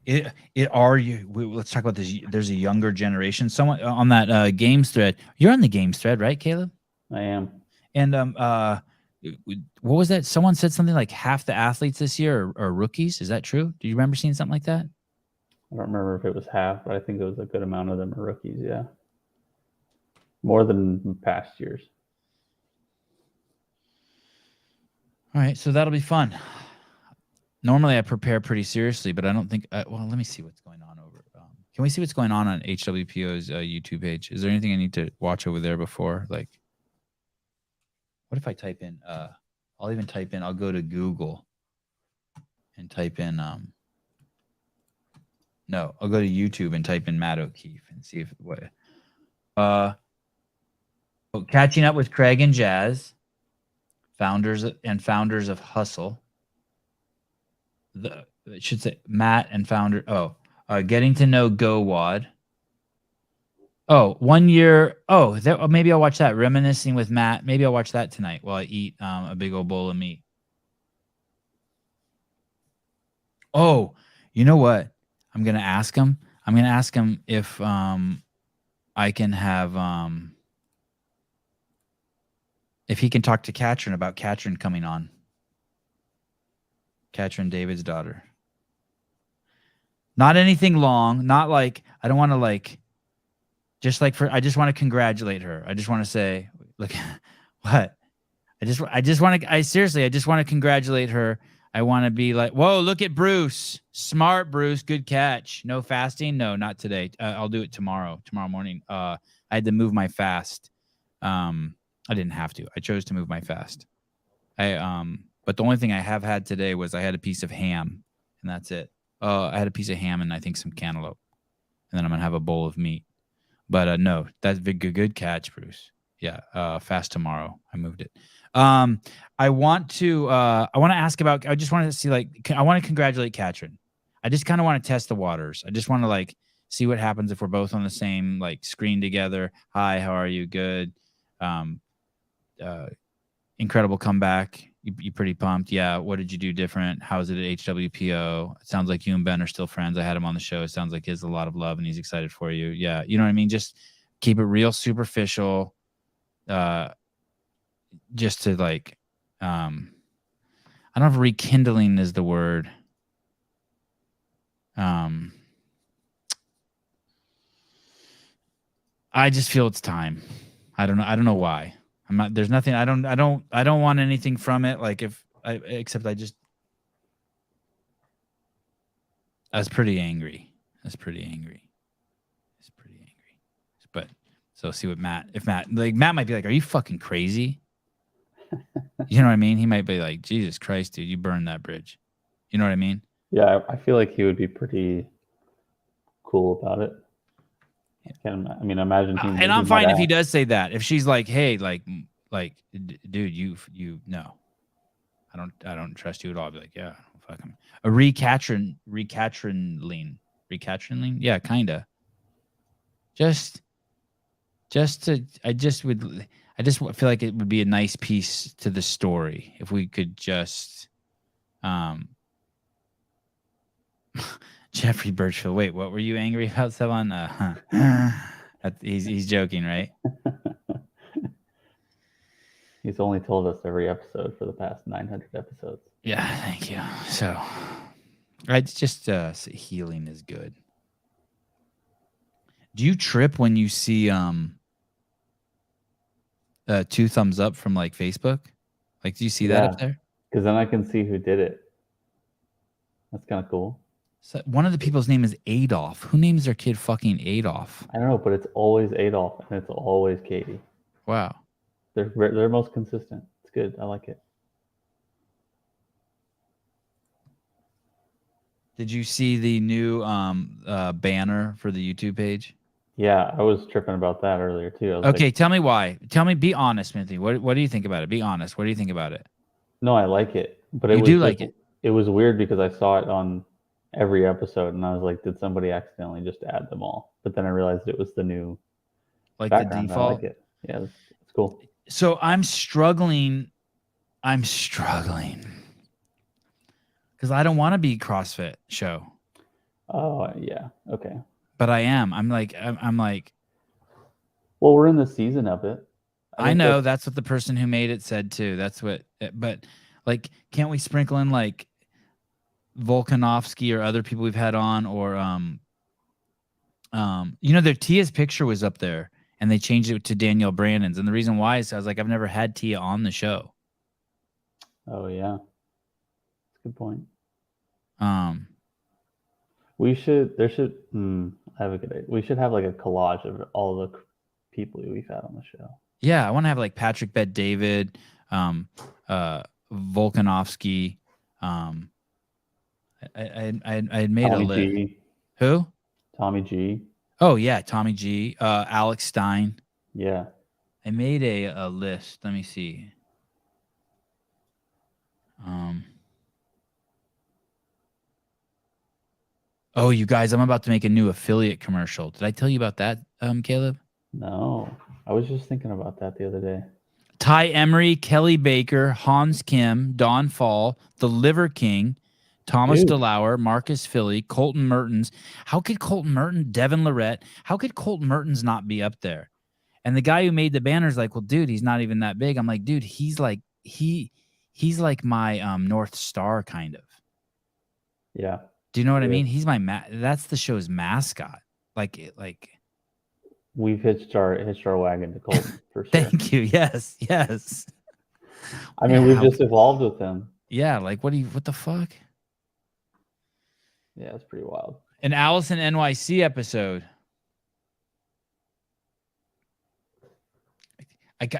Let's talk about this. There's a younger generation. Someone on that games thread. You're on the games thread, right, Caleb? I am. And what was that? Someone said something like half the athletes this year are rookies. Is that true? Do you remember seeing something like that? I don't remember if it was half, but I think it was a good amount of them are rookies. Yeah, more than past years. All right, so that'll be fun. Normally I prepare pretty seriously, but I don't think. Well, let me see what's going on over. Can we see what's going on HWPO's YouTube page? Is there anything I need to watch over there before? Like, what if I type in? I'll even type in. I'll go to Google and type in. No, I'll go to YouTube and type in Matt O'Keefe and see if what. Catching Up with Craig and Jazz, founders of Hustle. It should say Matt and founder. Getting to know GoWad. 1 year. Maybe I'll watch that. Reminiscing with Matt. Maybe I'll watch that tonight while I eat a big old bowl of meat. Oh, you know what? I'm gonna ask him. I'm gonna ask him if I can have if he can talk to Katrin about Katrin coming on. Katrin, David's daughter. Not anything long. Not like, I don't want to like, just like I just want to congratulate her. I just want to say, look, what? I just want to congratulate her. I want to be like, whoa, look at Bruce. Smart, Bruce. Good catch. No fasting? No, not today. I'll do it tomorrow morning. I had to move my fast. I didn't have to. I chose to move my fast. But the only thing I have had today was I had a piece of ham, and that's it. I had a piece of ham and I think some cantaloupe, and then I'm gonna have a bowl of meat. But no, that's a good catch, Bruce. Yeah, fast tomorrow. I moved it. I want to ask about. I just wanted to see, like, I want to congratulate Katrin. I just kind of want to test the waters. I just want to like see what happens if we're both on the same like screen together. Hi, how are you? Good. Incredible comeback. You pretty pumped? Yeah. What did you do different? How's it at HWPO? It sounds like you and Ben are still friends. I had him on the show. It sounds like he has a lot of love and he's excited for you. Yeah. You know what I mean? Just keep it real superficial. Just to like, I don't know if rekindling is the word. I just feel it's time. I don't know why. I'm not, there's nothing, I don't want anything from it. Like except I was pretty angry. But so see what Matt might be like, are you fucking crazy? You know what I mean? He might be like, Jesus Christ, dude, you burned that bridge. You know what I mean? Yeah, I feel like he would be pretty cool about it. Imagine him. And I'm fine if he does say that. If she's like, hey, like, dude, you no, I don't trust you at all. I'd be like, yeah, fuck him. A recatching lean. Yeah, kinda. I just feel like it would be a nice piece to the story if we could just, Jeffrey Birchfield. Wait, what were you angry about, Sevan? He's joking, right? He's only told us every episode for the past 900 episodes. Yeah, thank you. So, it's just healing is good. Do you trip when you see 2 thumbs up from like Facebook? Like, do you see that up there? Because then I can see who did it. That's kind of cool. So one of the people's name is Adolf. Who names their kid fucking Adolf? I don't know, but it's always Adolf and it's always Katie. Wow. They're most consistent. It's good. I like it. Did you see the new banner for the YouTube page? Yeah, I was tripping about that earlier too. Okay, tell me why. Be honest, Smithy. What do you think about it? Be honest. What do you think about it? No, I like it. But you do like it. It was weird because I saw it on every episode and I was like, did somebody accidentally just add them all? But then I realized it was the new background. The default. I like it. Yeah, it's cool. So I'm struggling because I don't want to be CrossFit show. Oh yeah, okay. But I am. I'm like. Well, we're in the season of it. I know that's what the person who made it said too. That's what. But like, can't we sprinkle in like Volkanovski or other people we've had on, or their Tia's picture was up there and they changed it to Danielle Brandon's, and the reason why is I was like, I've never had Tia on the show. Oh yeah, that's a good point. We should. There should. I have a good idea. We should have like a collage of all the people we've had on the show. Yeah, I want to have like Patrick Bet-David, Volkanovski. I had made Tommy a list. G. Who? Tommy G. Oh yeah, Tommy G. Alex Stein. Yeah. I made a list. Let me see. Oh, you guys, I'm about to make a new affiliate commercial. Did I tell you about that, Caleb? No, I was just thinking about that the other day. Ty Emery, Kelly Baker, Hans Kim, Don Fall, The Liver King, Thomas DeLauer, Marcus Philly, Colton Mertens. How could Colton Mertens, Devin Lorette, how could Colton Mertens not be up there? And the guy who made the banner's like, well, dude, he's not even that big. I'm like, dude, he's like my North Star kind of. Yeah. Do you know what I mean? He's my that's the show's mascot. Like we've hitched our wagon to Colton for sure. Thank you. Yes. I mean, we've just evolved with him. Yeah, like what the fuck? Yeah, it's pretty wild. An Allison NYC episode.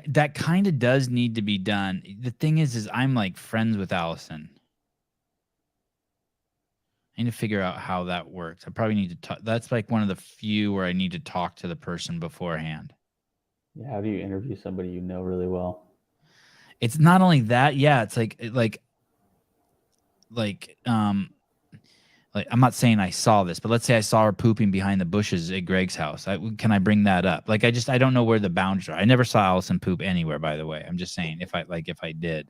That kind of does need to be done. The thing is I'm like friends with Allison. I need to figure out how that works. I probably need to talk. That's like one of the few where I need to talk to the person beforehand. Yeah, how do you interview somebody you know really well? It's not only that. Yeah, it's like I'm not saying I saw this, but let's say I saw her pooping behind the bushes at Greg's house. Can I bring that up? Like I don't know where the boundaries are. I never saw Allison poop anywhere, by the way. I'm just saying if I did,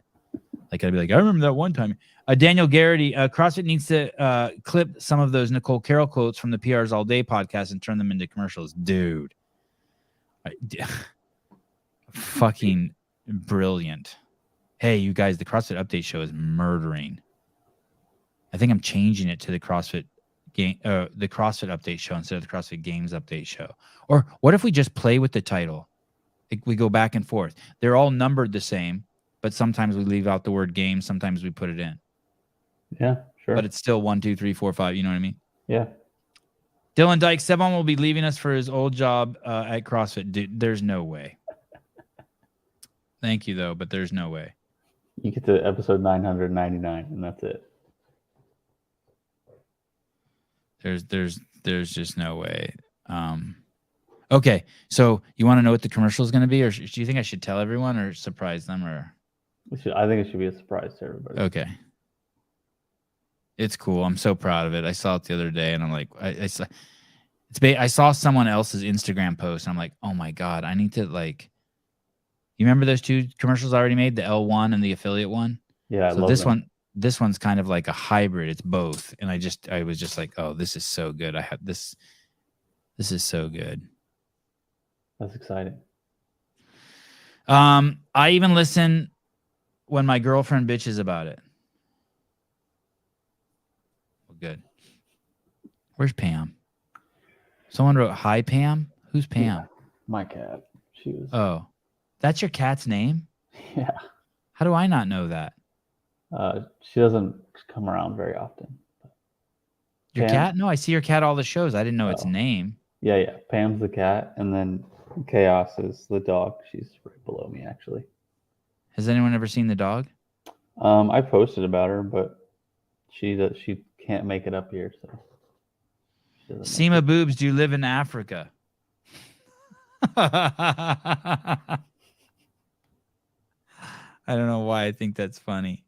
like I'd be like, I remember that one time. Daniel Garrity, CrossFit needs to clip some of those Nicole Carroll quotes from the PRs All Day podcast and turn them into commercials. Dude. Fucking brilliant. Hey, you guys, the CrossFit Update show is murdering. I think I'm changing it to the CrossFit Update show instead of the CrossFit Games Update show. Or what if we just play with the title? Like we go back and forth. They're all numbered the same, but sometimes we leave out the word game. Sometimes we put it in. Yeah, sure. But it's still 1, 2, 3, 4, 5. You know what I mean? Yeah. Dylan Dyke, Sevan will be leaving us for his old job at CrossFit. Dude, there's no way. Thank you, though, but there's no way. You get to episode 999, and that's it. There's just no way. Okay, so you want to know what the commercial is going to be, or do you think I should tell everyone or surprise them? Or I think it should be a surprise to everybody. Okay. It's cool. I'm so proud of it. I saw it the other day, and I'm like, I saw someone else's Instagram post, and I'm like, oh my God, I need to like. You remember those two commercials I already made, the L1 and the affiliate one? Yeah, so this one. This one's kind of like a hybrid. It's both, and I was just like, oh, this is so good. I have this. This is so good. That's exciting. I even listen when my girlfriend bitches about it. Well, good. Where's Pam? Someone wrote, hi, Pam. Who's Pam? Yeah, my cat. She was. Oh, that's your cat's name? Yeah. How do I not know that? She doesn't come around very often. Your cat? No, I see your cat all the shows. I didn't know its name. Yeah. Pam's the cat, and then Chaos is the dog. She's right below me, actually. Has anyone ever seen the dog? I posted about her, but she can't make it up here. So Seema Boobs, do you live in Africa? I don't know why I think that's funny.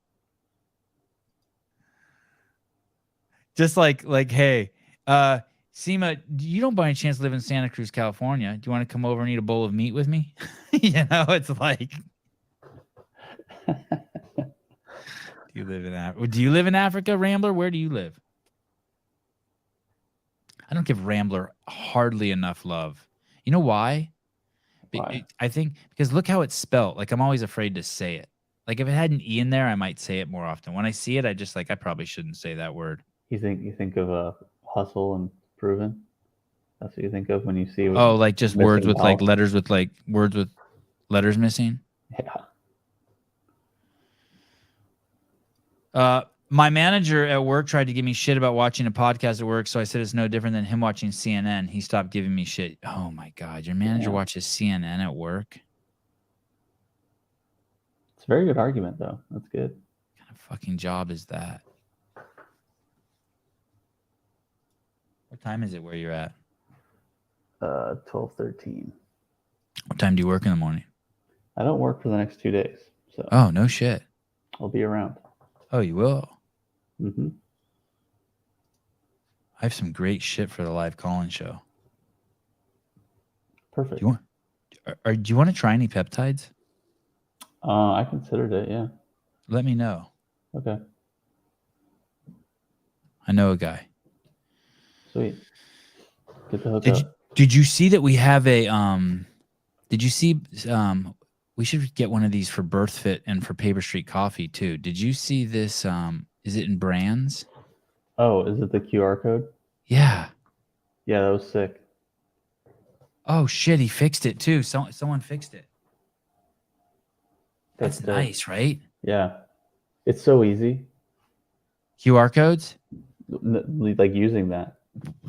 Just like, hey, Seema, you don't by any chance live in Santa Cruz, California. Do you want to come over and eat a bowl of meat with me? It's like, do you live in Africa, Rambler? Where do you live? I don't give Rambler hardly enough love. You know why? Why? I think because look how it's spelled. Like I'm always afraid to say it. Like if it had an E in there, I might say it more often. When I see it, I just like I probably shouldn't say that word. You think of hustle and proven? That's what you think of when you see. Oh, like just words with like letters with like words with letters missing. Yeah. My manager at work tried to give me shit about watching a podcast at work, so I said it's no different than him watching CNN. He stopped giving me shit. Oh my God, your manager watches CNN at work? It's a very good argument, though. That's good. What kind of fucking job is that? What time is it where you're at? 12:13. What time do you work in the morning? I don't work for the next 2 days, so. Oh, no shit. I'll be around. Oh, you will? Mm-hmm. I have some great shit for the live call-in show. Perfect. Do you want to try any peptides? I considered it, yeah. Let me know. Okay. I know a guy. Sweet. Get the hook up. Did you see that we have a did you see we should get one of these for BirthFit and for Paper Street Coffee too. Did you see this is it in brands? Oh, is it the QR code? Yeah. Yeah, that was sick. Oh shit, he fixed it too. Someone fixed it. That's nice, right? Yeah. It's so easy. QR codes? Like using that.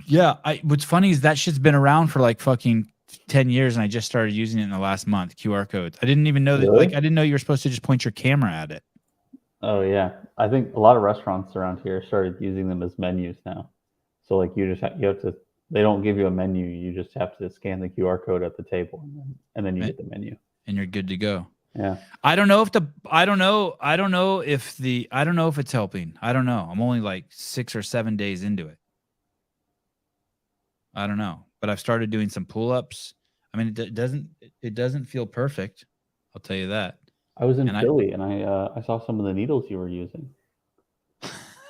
Yeah, what's funny is that shit's been around for like fucking 10 years and I just started using it in the last month, QR codes. I didn't even know that I didn't know you were supposed to just point your camera at it. Oh yeah. I think a lot of restaurants around here started using them as menus now. So like you have to they don't give you a menu, you just have to scan the QR code at the table and then you get the menu. And you're good to go. Yeah. I don't know if it's helping. I don't know. I'm only like 6 or 7 days into it. I don't know, but I've started doing some pull-ups. I mean, it doesn't feel perfect. I'll tell you that. I was in Philly and I saw some of the needles you were using.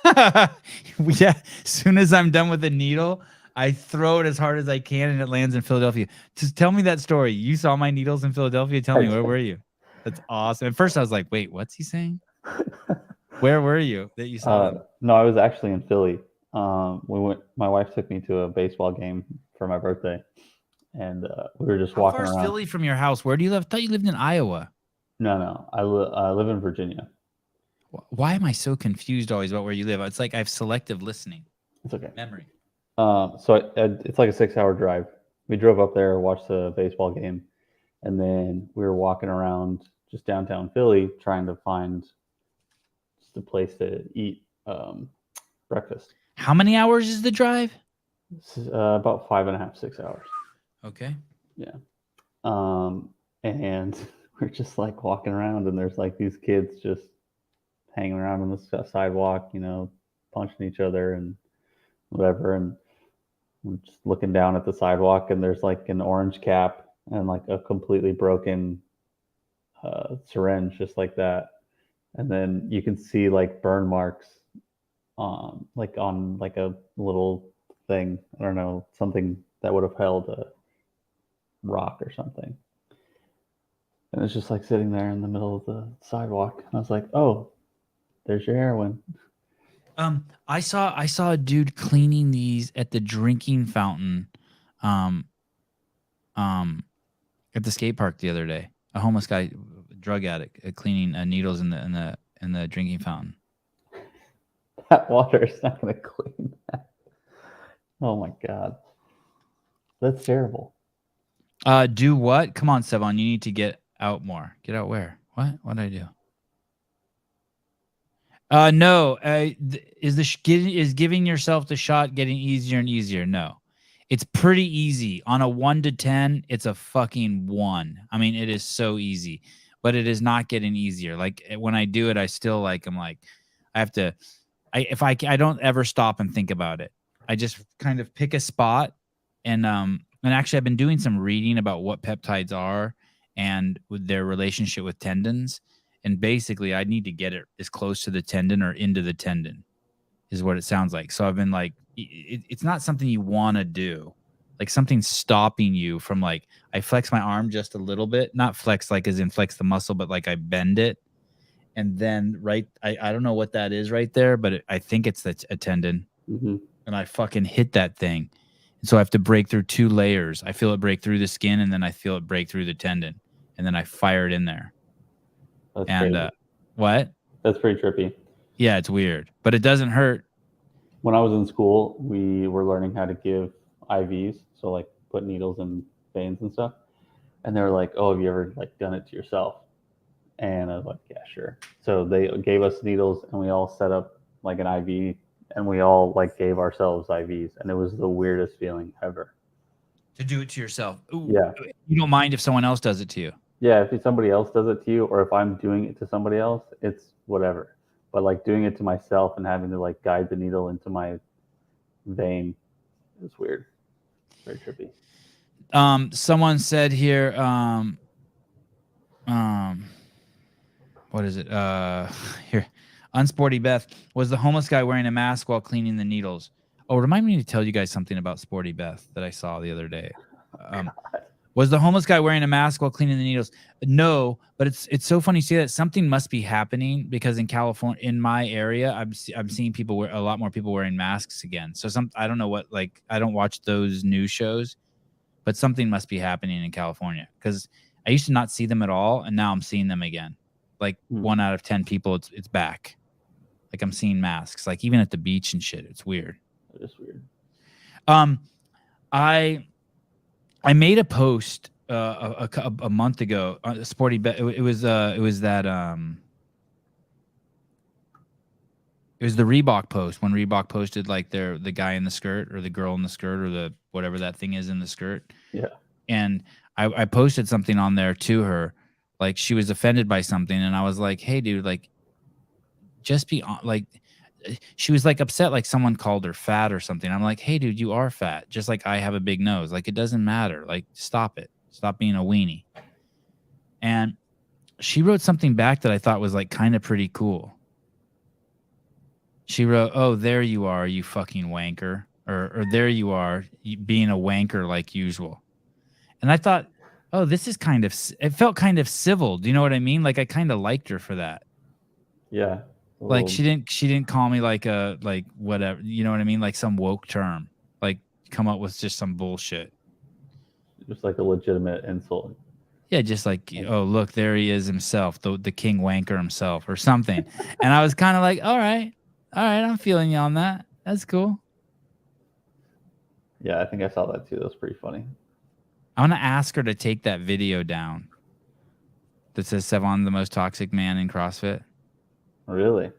Yeah. As soon as I'm done with the needle, I throw it as hard as I can and it lands in Philadelphia. Just tell me that story. You saw my needles in Philadelphia. Tell me, where were you? That's awesome. At first I was like, wait, what's he saying? Where were you that you saw them? No, I was actually in Philly. My wife took me to a baseball game for my birthday and we were just walking around. How far is Philly from your house? Where do you live? I thought you lived in Iowa. No, I live in Virginia. Why am I so confused always about where you live? It's like I have selective listening. It's okay. Memory. So it's like a 6-hour drive. We drove up there, watched the baseball game, and then we were walking around just downtown Philly trying to find just a place to eat breakfast. How many hours is the drive? It's about 5.5, 6 hours. Okay. Yeah. And we're just like walking around, and there's like these kids just hanging around on the sidewalk, punching each other and whatever. And we're just looking down at the sidewalk, and there's like an orange cap and like a completely broken syringe, just like that. And then you can see like burn marks on a little thing. I don't know, something that would have held a rock or something. And it's just like sitting there in the middle of the sidewalk. And I was like, oh, there's your heroin. I saw a dude cleaning these at the drinking fountain at the skate park the other day. A homeless guy, drug addict, cleaning needles in the drinking fountain. That water is not going to clean that. Oh my God. That's terrible. Do what? Come on, Sevan. You need to get out more. Get out where? What? What did I do? No. Is giving yourself the shot getting easier and easier? No. It's pretty easy. On a 1 to 10, it's a fucking 1. I mean, it is so easy, but it is not getting easier. Like when I do it, I still I have to. I don't ever stop and think about it. I just kind of pick a spot and actually I've been doing some reading about what peptides are and with their relationship with tendons. And basically I need to get it as close to the tendon or into the tendon is what it sounds like. So I've been like, it's not something you want to do. Like something's stopping you from I flex my arm just a little bit, not flex like as in flex the muscle, but like I bend it. And then I don't know what that is right there, but I think it's a tendon. Mm-hmm. And I fucking hit that thing. And so I have to break through 2 layers. I feel it break through the skin and then I feel it break through the tendon. And then I fire it in there. That's crazy. What? That's pretty trippy. Yeah, it's weird, but it doesn't hurt. When I was in school, we were learning how to give IVs, so like put needles in veins and stuff. And they were like, "Oh, have you ever like done it to yourself?" And I was like, "Yeah, sure." So they gave us needles, and we all set up like an IV, and we all like gave ourselves IVs, and it was the weirdest feeling ever. To do it to yourself. Ooh, Yeah. you don't mind if someone else does it to you. Yeah, if somebody else does it to you, or if I'm doing it to somebody else, it's whatever. But like doing it to myself and having to like guide the needle into my vein is weird. Very trippy. Someone said here, what is it? Here, Unsporty Beth, was the homeless guy wearing a mask while cleaning the needles? Oh, remind me to tell you guys something about Sporty Beth that I saw the other day. Was the homeless guy wearing a mask while cleaning the needles? No, but it's so funny to see that. Something must be happening because in California, in my area, I'm seeing people a lot more people wearing masks again. So I don't know what, like, I don't watch those news shows, but something must be happening in California because I used to not see them at all, and now I'm seeing them again. Like 1 out of 10 people, it's back. Like I'm seeing masks, like even at the beach and shit. It's weird. It is weird. I made a post a month ago. Sporty Bet. It was the Reebok post when Reebok posted like the guy in the skirt or the girl in the skirt or the whatever that thing is in the skirt. Yeah. And I posted something on there to her, like she was offended by something, and I was like, "Hey, dude, like, just be like." She was like upset, like someone called her fat or something. I'm like, "Hey, dude, you are fat, just like I have a big nose. Like, it doesn't matter. Like, stop it. Stop being a weenie." And she wrote something back that I thought was like kind of pretty cool. She wrote, "Oh, there you are, you fucking wanker," or "There you are, you being a wanker like usual." And I thought, oh, this is kind of, it felt kind of civil. Do you know what I mean? Like I kind of liked her for that. Yeah. Like she didn't call me like whatever, you know what I mean? Like some woke term, like come up with just some bullshit. Just like a legitimate insult. Yeah, just like, oh, look, there he is himself, the king wanker himself or something. And I was kind of like, all right, I'm feeling you on that. That's cool. Yeah, I think I saw that too. That was pretty funny. I want to ask her to take that video down that says Sevan, the most toxic man in CrossFit. Really?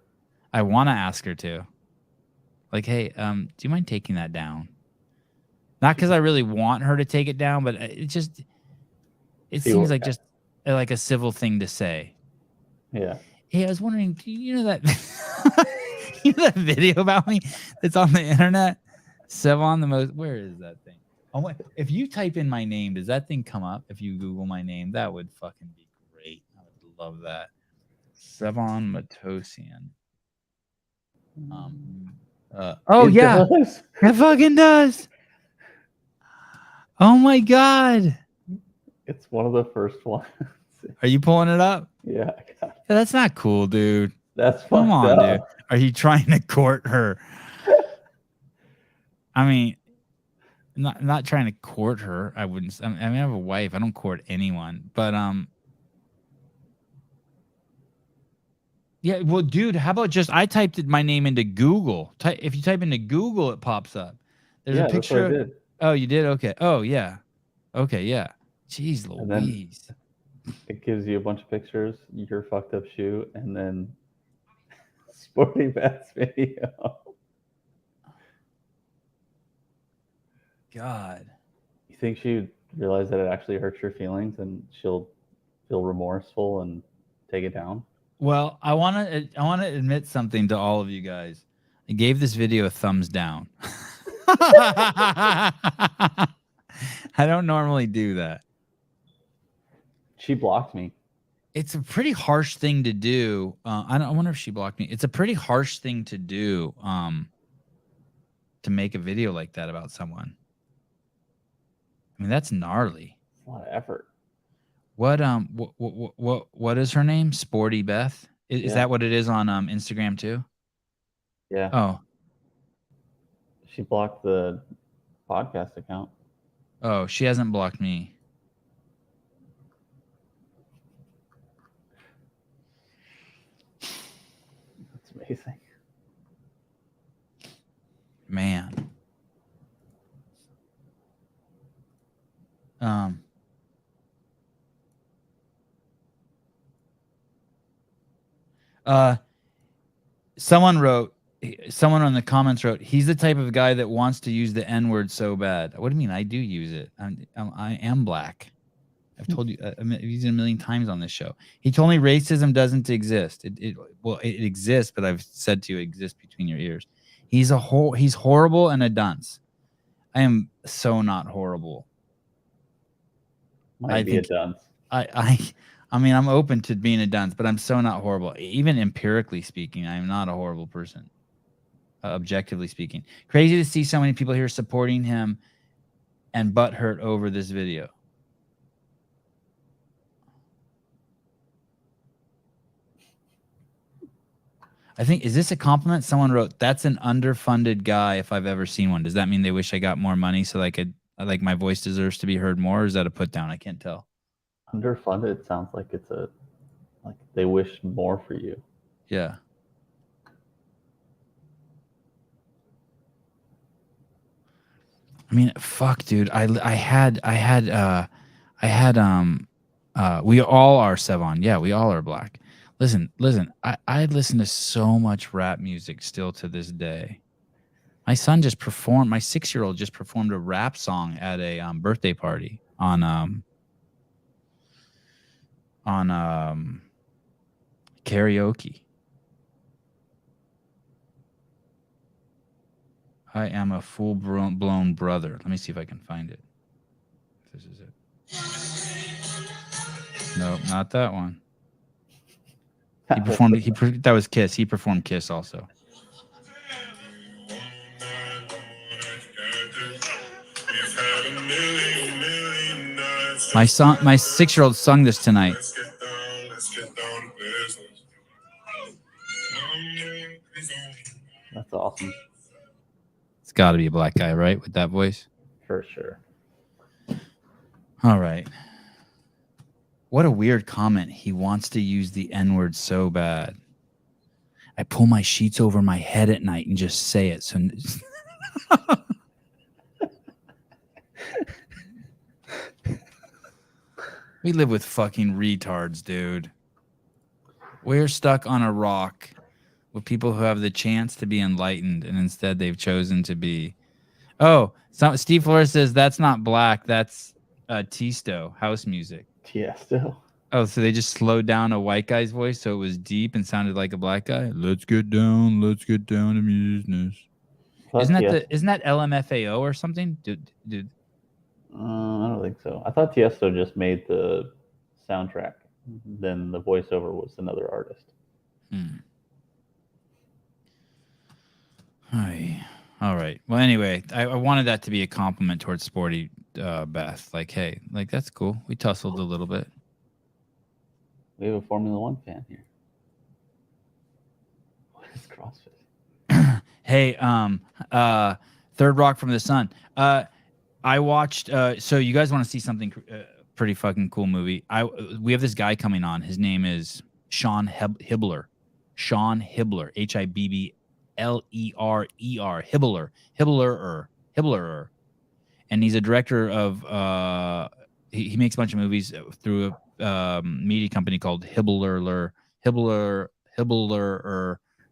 I want to ask her to. Like, hey, do you mind taking that down? Not because I really want her to take it down, but it seems like just like a civil thing to say. Yeah. Hey, I was wondering, do you know that you know that video about me that's on the internet? Sevan, the most. Where is that thing? Oh, if you type in my name, does that thing come up? If you Google my name, that would fucking be great. I would love that. Sevan Matosian. Oh It yeah, does. it fucking does. Oh my god. It's one of the first ones. Are you pulling it up? Yeah. Yeah, that's not cool, dude. That's Come on, up. dude. Are you trying to court her? I mean, not trying to court her. I wouldn't. I mean, I have a wife. I don't court anyone. But yeah. Well, dude, how about just I typed my name into Google. If you type into Google, it pops up. There's a picture. That's what I did. Oh, you did? Okay. Oh, yeah. Okay, yeah. Jeez Louise. It gives you a bunch of pictures, your fucked up shoe, and then Sporty Beth's video. God. You think she'd realize that it actually hurts your feelings and she'll feel remorseful and take it down? Well, I want to admit something to all of you guys. I gave this video a thumbs down. I don't normally do that. She blocked me. It's a pretty harsh thing to do. I wonder if she blocked me. It's a pretty harsh thing to do to make a video like that about someone. I mean, that's gnarly. It's a lot of effort. What is her name? Sporty Beth? Is that what it is on Instagram too? Yeah. Oh. She blocked the podcast account. Oh, she hasn't blocked me. Amazing. Man. Someone on the comments wrote, he's the type of guy that wants to use the N-word so bad. What do you mean? I do use it. I am black. I've told you, I've used it a million times on this show. He told me racism doesn't exist. It exists, but I've said to you, it exists between your ears. He's horrible and a dunce. I am so not horrible. Might be a dunce. I mean, I'm open to being a dunce, but I'm so not horrible. Even empirically speaking, I am not a horrible person. Objectively speaking. Crazy to see so many people here supporting him and butthurt over this video. I think, is this a compliment? Someone wrote, that's an underfunded guy if I've ever seen one. Does that mean they wish I got more money so like my voice deserves to be heard more? Or is that a put down? I can't tell. Underfunded sounds like it's like they wish more for you. Yeah. I mean, fuck, dude. We all are Sevan. Yeah, we all are black. Listen. I listen to so much rap music still to this day. My son just performed. My 6-year-old just performed a rap song at a birthday party on karaoke. I am a full-blown brother. Let me see if I can find it. This is it. Nope, not that one. He performed. That was Kiss. He performed Kiss also. My 6-year-old sung this tonight. That's awesome. It's got to be a black guy, right? With that voice? For sure. All right. What a weird comment. He wants to use the N-word so bad. I pull my sheets over my head at night and just say it. So we live with fucking retards, dude. We're stuck on a rock with people who have the chance to be enlightened, and instead they've chosen to be. Oh, Steve Flores says that's not black. That's Tisto house music. Tiesto. Oh, so they just slowed down a white guy's voice so it was deep and sounded like a black guy. Let's get down to business. Isn't that LMFAO or something? Dude. I don't think so. I thought Tiesto just made the soundtrack. Then the voiceover was another artist. All right. Well, anyway, I wanted that to be a compliment towards Sporty Beth. Like, hey, like that's cool. We tussled a little bit. We have a Formula One fan here. What is CrossFit? Hey, Third Rock from the Sun. I watched. So you guys want to see something pretty fucking cool movie? We have this guy coming on. His name is Sean Hibbler. Sean Hibbler. Hibbler. Hibbler. And he's a director of. He makes a bunch of movies through a media company called Hibbler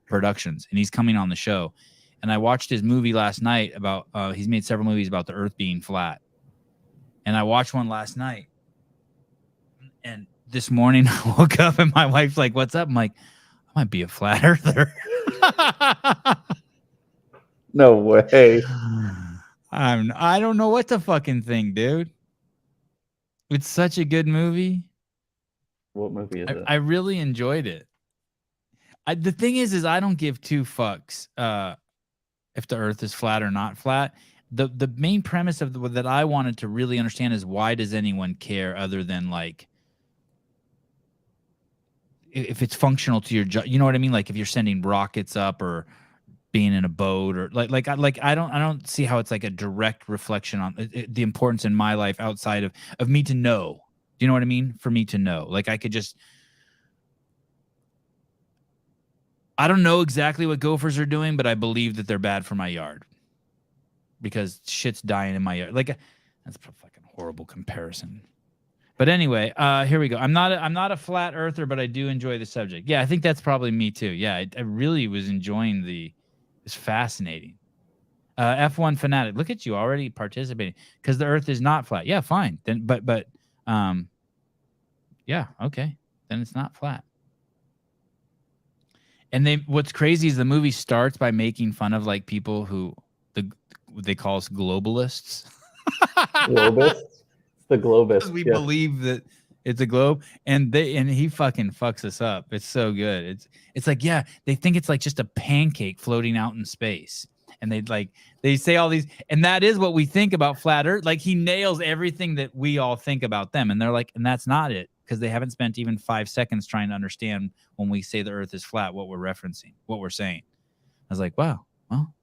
Productions, and he's coming on the show. And I watched his movie last night about. He's made several movies about the Earth being flat, and I watched one last night. And this morning I woke up and my wife's like, "What's up?" I'm like, "I might be a flat earther." No way. I don't know what to fucking think, dude. It's such a good movie. What movie is it? I really enjoyed it. The thing is I don't give two fucks if the Earth is flat or not flat. The main premise of that I wanted to really understand is why does anyone care other than like if it's functional to your job, you know what I mean? Like if you're sending rockets up or being in a boat or I don't see how it's like a direct reflection on the importance in my life outside of me to know. Do you know what I mean? For me to know, like I could just I don't know exactly what gophers are doing, but I believe that they're bad for my yard because shit's dying in my yard. Like that's a fucking horrible comparison. But anyway, here we go. I'm not a flat earther, but I do enjoy the subject. Yeah, I think that's probably me too. Yeah, I really was enjoying it's fascinating. F1 fanatic, look at you already participating because the earth is not flat. Yeah, fine. Then but yeah, okay. Then it's not flat. And what's crazy is the movie starts by making fun of like people who they call us globalists. Globists? It's the globists. We believe that it's a globe, and he fucking fucks us up. It's so good. It's like, yeah, they think it's like just a pancake floating out in space. And they say all these, and that is what we think about flat earth. Like he nails everything that we all think about them. And they're like, and that's not it. Because they haven't spent even 5 seconds trying to understand when we say the earth is flat, what we're referencing, what we're saying. I was like, wow, well,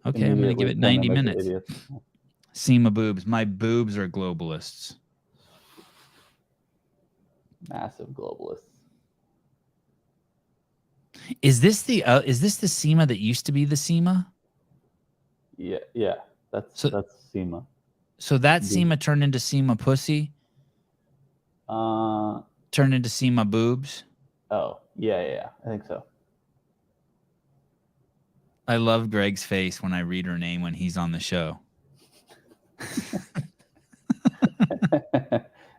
okay, I'm going to give it 90 minutes. SEMA boobs. My boobs are globalists. Massive globalists. Is this the SEMA that used to be the SEMA? Yeah. That's SEMA. So that SEMA turned into SEMA pussy? Turned into SEMA boobs? Oh, yeah. I think so. I love Greg's face when I read her name when he's on the show.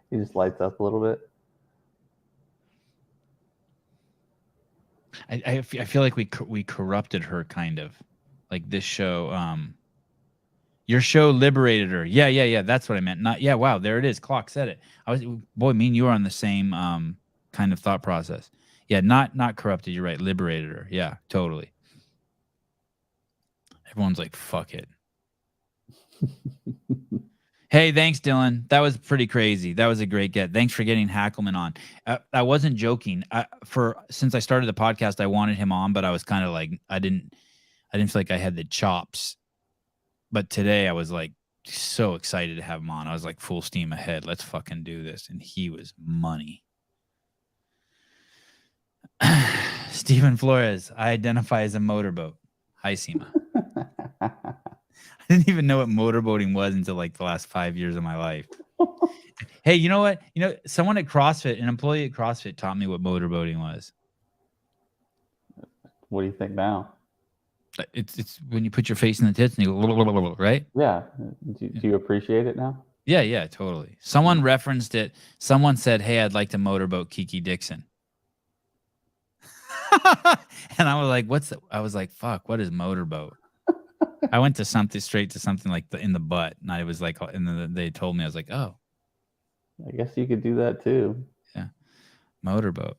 He just lights up a little bit. I feel like we corrupted her kind of, like this show. Your show liberated her. Yeah. That's what I meant. Not yeah. Wow, there it is. Clock said it. Me and you are on the same kind of thought process. Yeah, not corrupted. You're right. Liberated her. Yeah, totally. Everyone's like, fuck it. Hey, thanks, Dylan. That was pretty crazy. That was a great get. Thanks for getting Hackleman on. I wasn't joking. Since I started the podcast, I wanted him on, but I was kind of like, I didn't feel like I had the chops. But today I was like so excited to have him on. I was like full steam ahead. Let's fucking do this. And he was money. Stephen Flores, I identify as a motorboat. Hi, SEMA. I didn't even know what motorboating was until like the last 5 years of my life. Hey, you know what? Someone at CrossFit, an employee at CrossFit taught me what motorboating was. What do you think now? It's when you put your face in the tits and you go, right? Yeah. Do you appreciate it now? Yeah, totally. Someone referenced it. Someone said, hey, I'd like to motorboat Kiki Dixon. And I was like, I was like, fuck, what is motorboat? I went to straight to something like in the butt. And I was like, and then they told me, I was like, oh. I guess you could do that too. Yeah. Motorboat.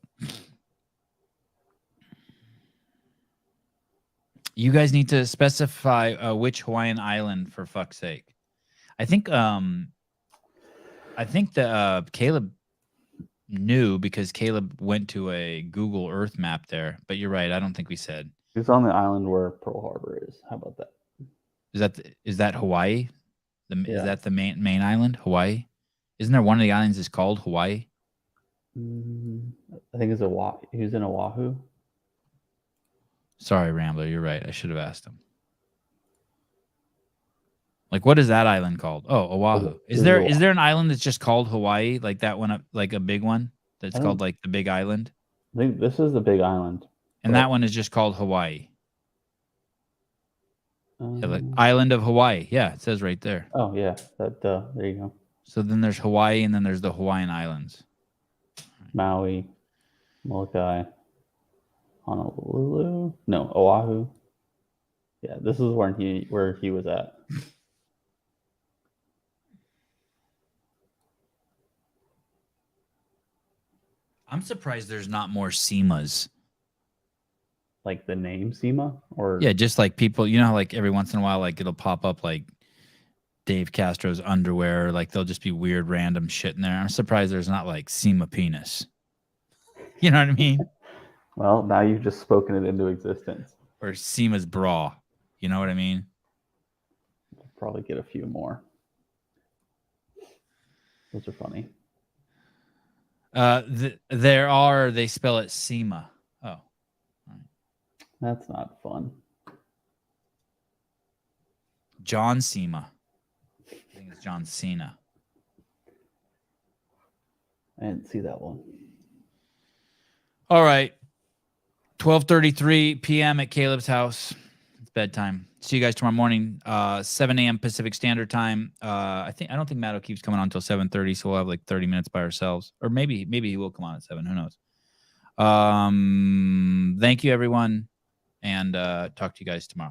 You guys need to specify which Hawaiian island, for fuck's sake. I think that Caleb knew because Caleb went to a Google Earth map there. But you're right. I don't think we said. It's on the island where Pearl Harbor is. How about that? Is that Hawaii? Is that the main island, Hawaii? Isn't there one of the islands is called Hawaii? I think it's Oahu. He was in Oahu. Sorry, Rambler. You're right. I should have asked him. Like, what is that island called? Oh, Oahu. Is there an island that's just called Hawaii? Like that one, like a big one that's called like the Big Island? I think this is the Big Island. And that one is just called Hawaii. Yeah, like Island of Hawaii. Yeah, it says right there. Oh, yeah. There you go. So then there's Hawaii, and then there's the Hawaiian Islands. Maui, Molokai, Honolulu. No, Oahu. Yeah, this is where he was at. I'm surprised there's not more SEMAs. Like the name SEMA? Or yeah, just like people, how like every once in a while, like it'll pop up like Dave Castro's underwear, like there'll just be weird random shit in there. I'm surprised there's not like SEMA penis. You know what I mean? Well, now you've just spoken it into existence. Or SEMA's bra. You know what I mean? We'll probably get a few more. Those are funny. They spell it SEMA. Oh, all That's not fun. John Cena. I think it's John Cena. I didn't see that one. All right. 12:33 p.m. at Caleb's house. It's bedtime. See you guys tomorrow morning, 7 a.m. Pacific Standard Time. I don't think Matt keeps coming on until 7:30, so we'll have like 30 minutes by ourselves. Or maybe he will come on at 7. Who knows? Thank you, everyone, and talk to you guys tomorrow.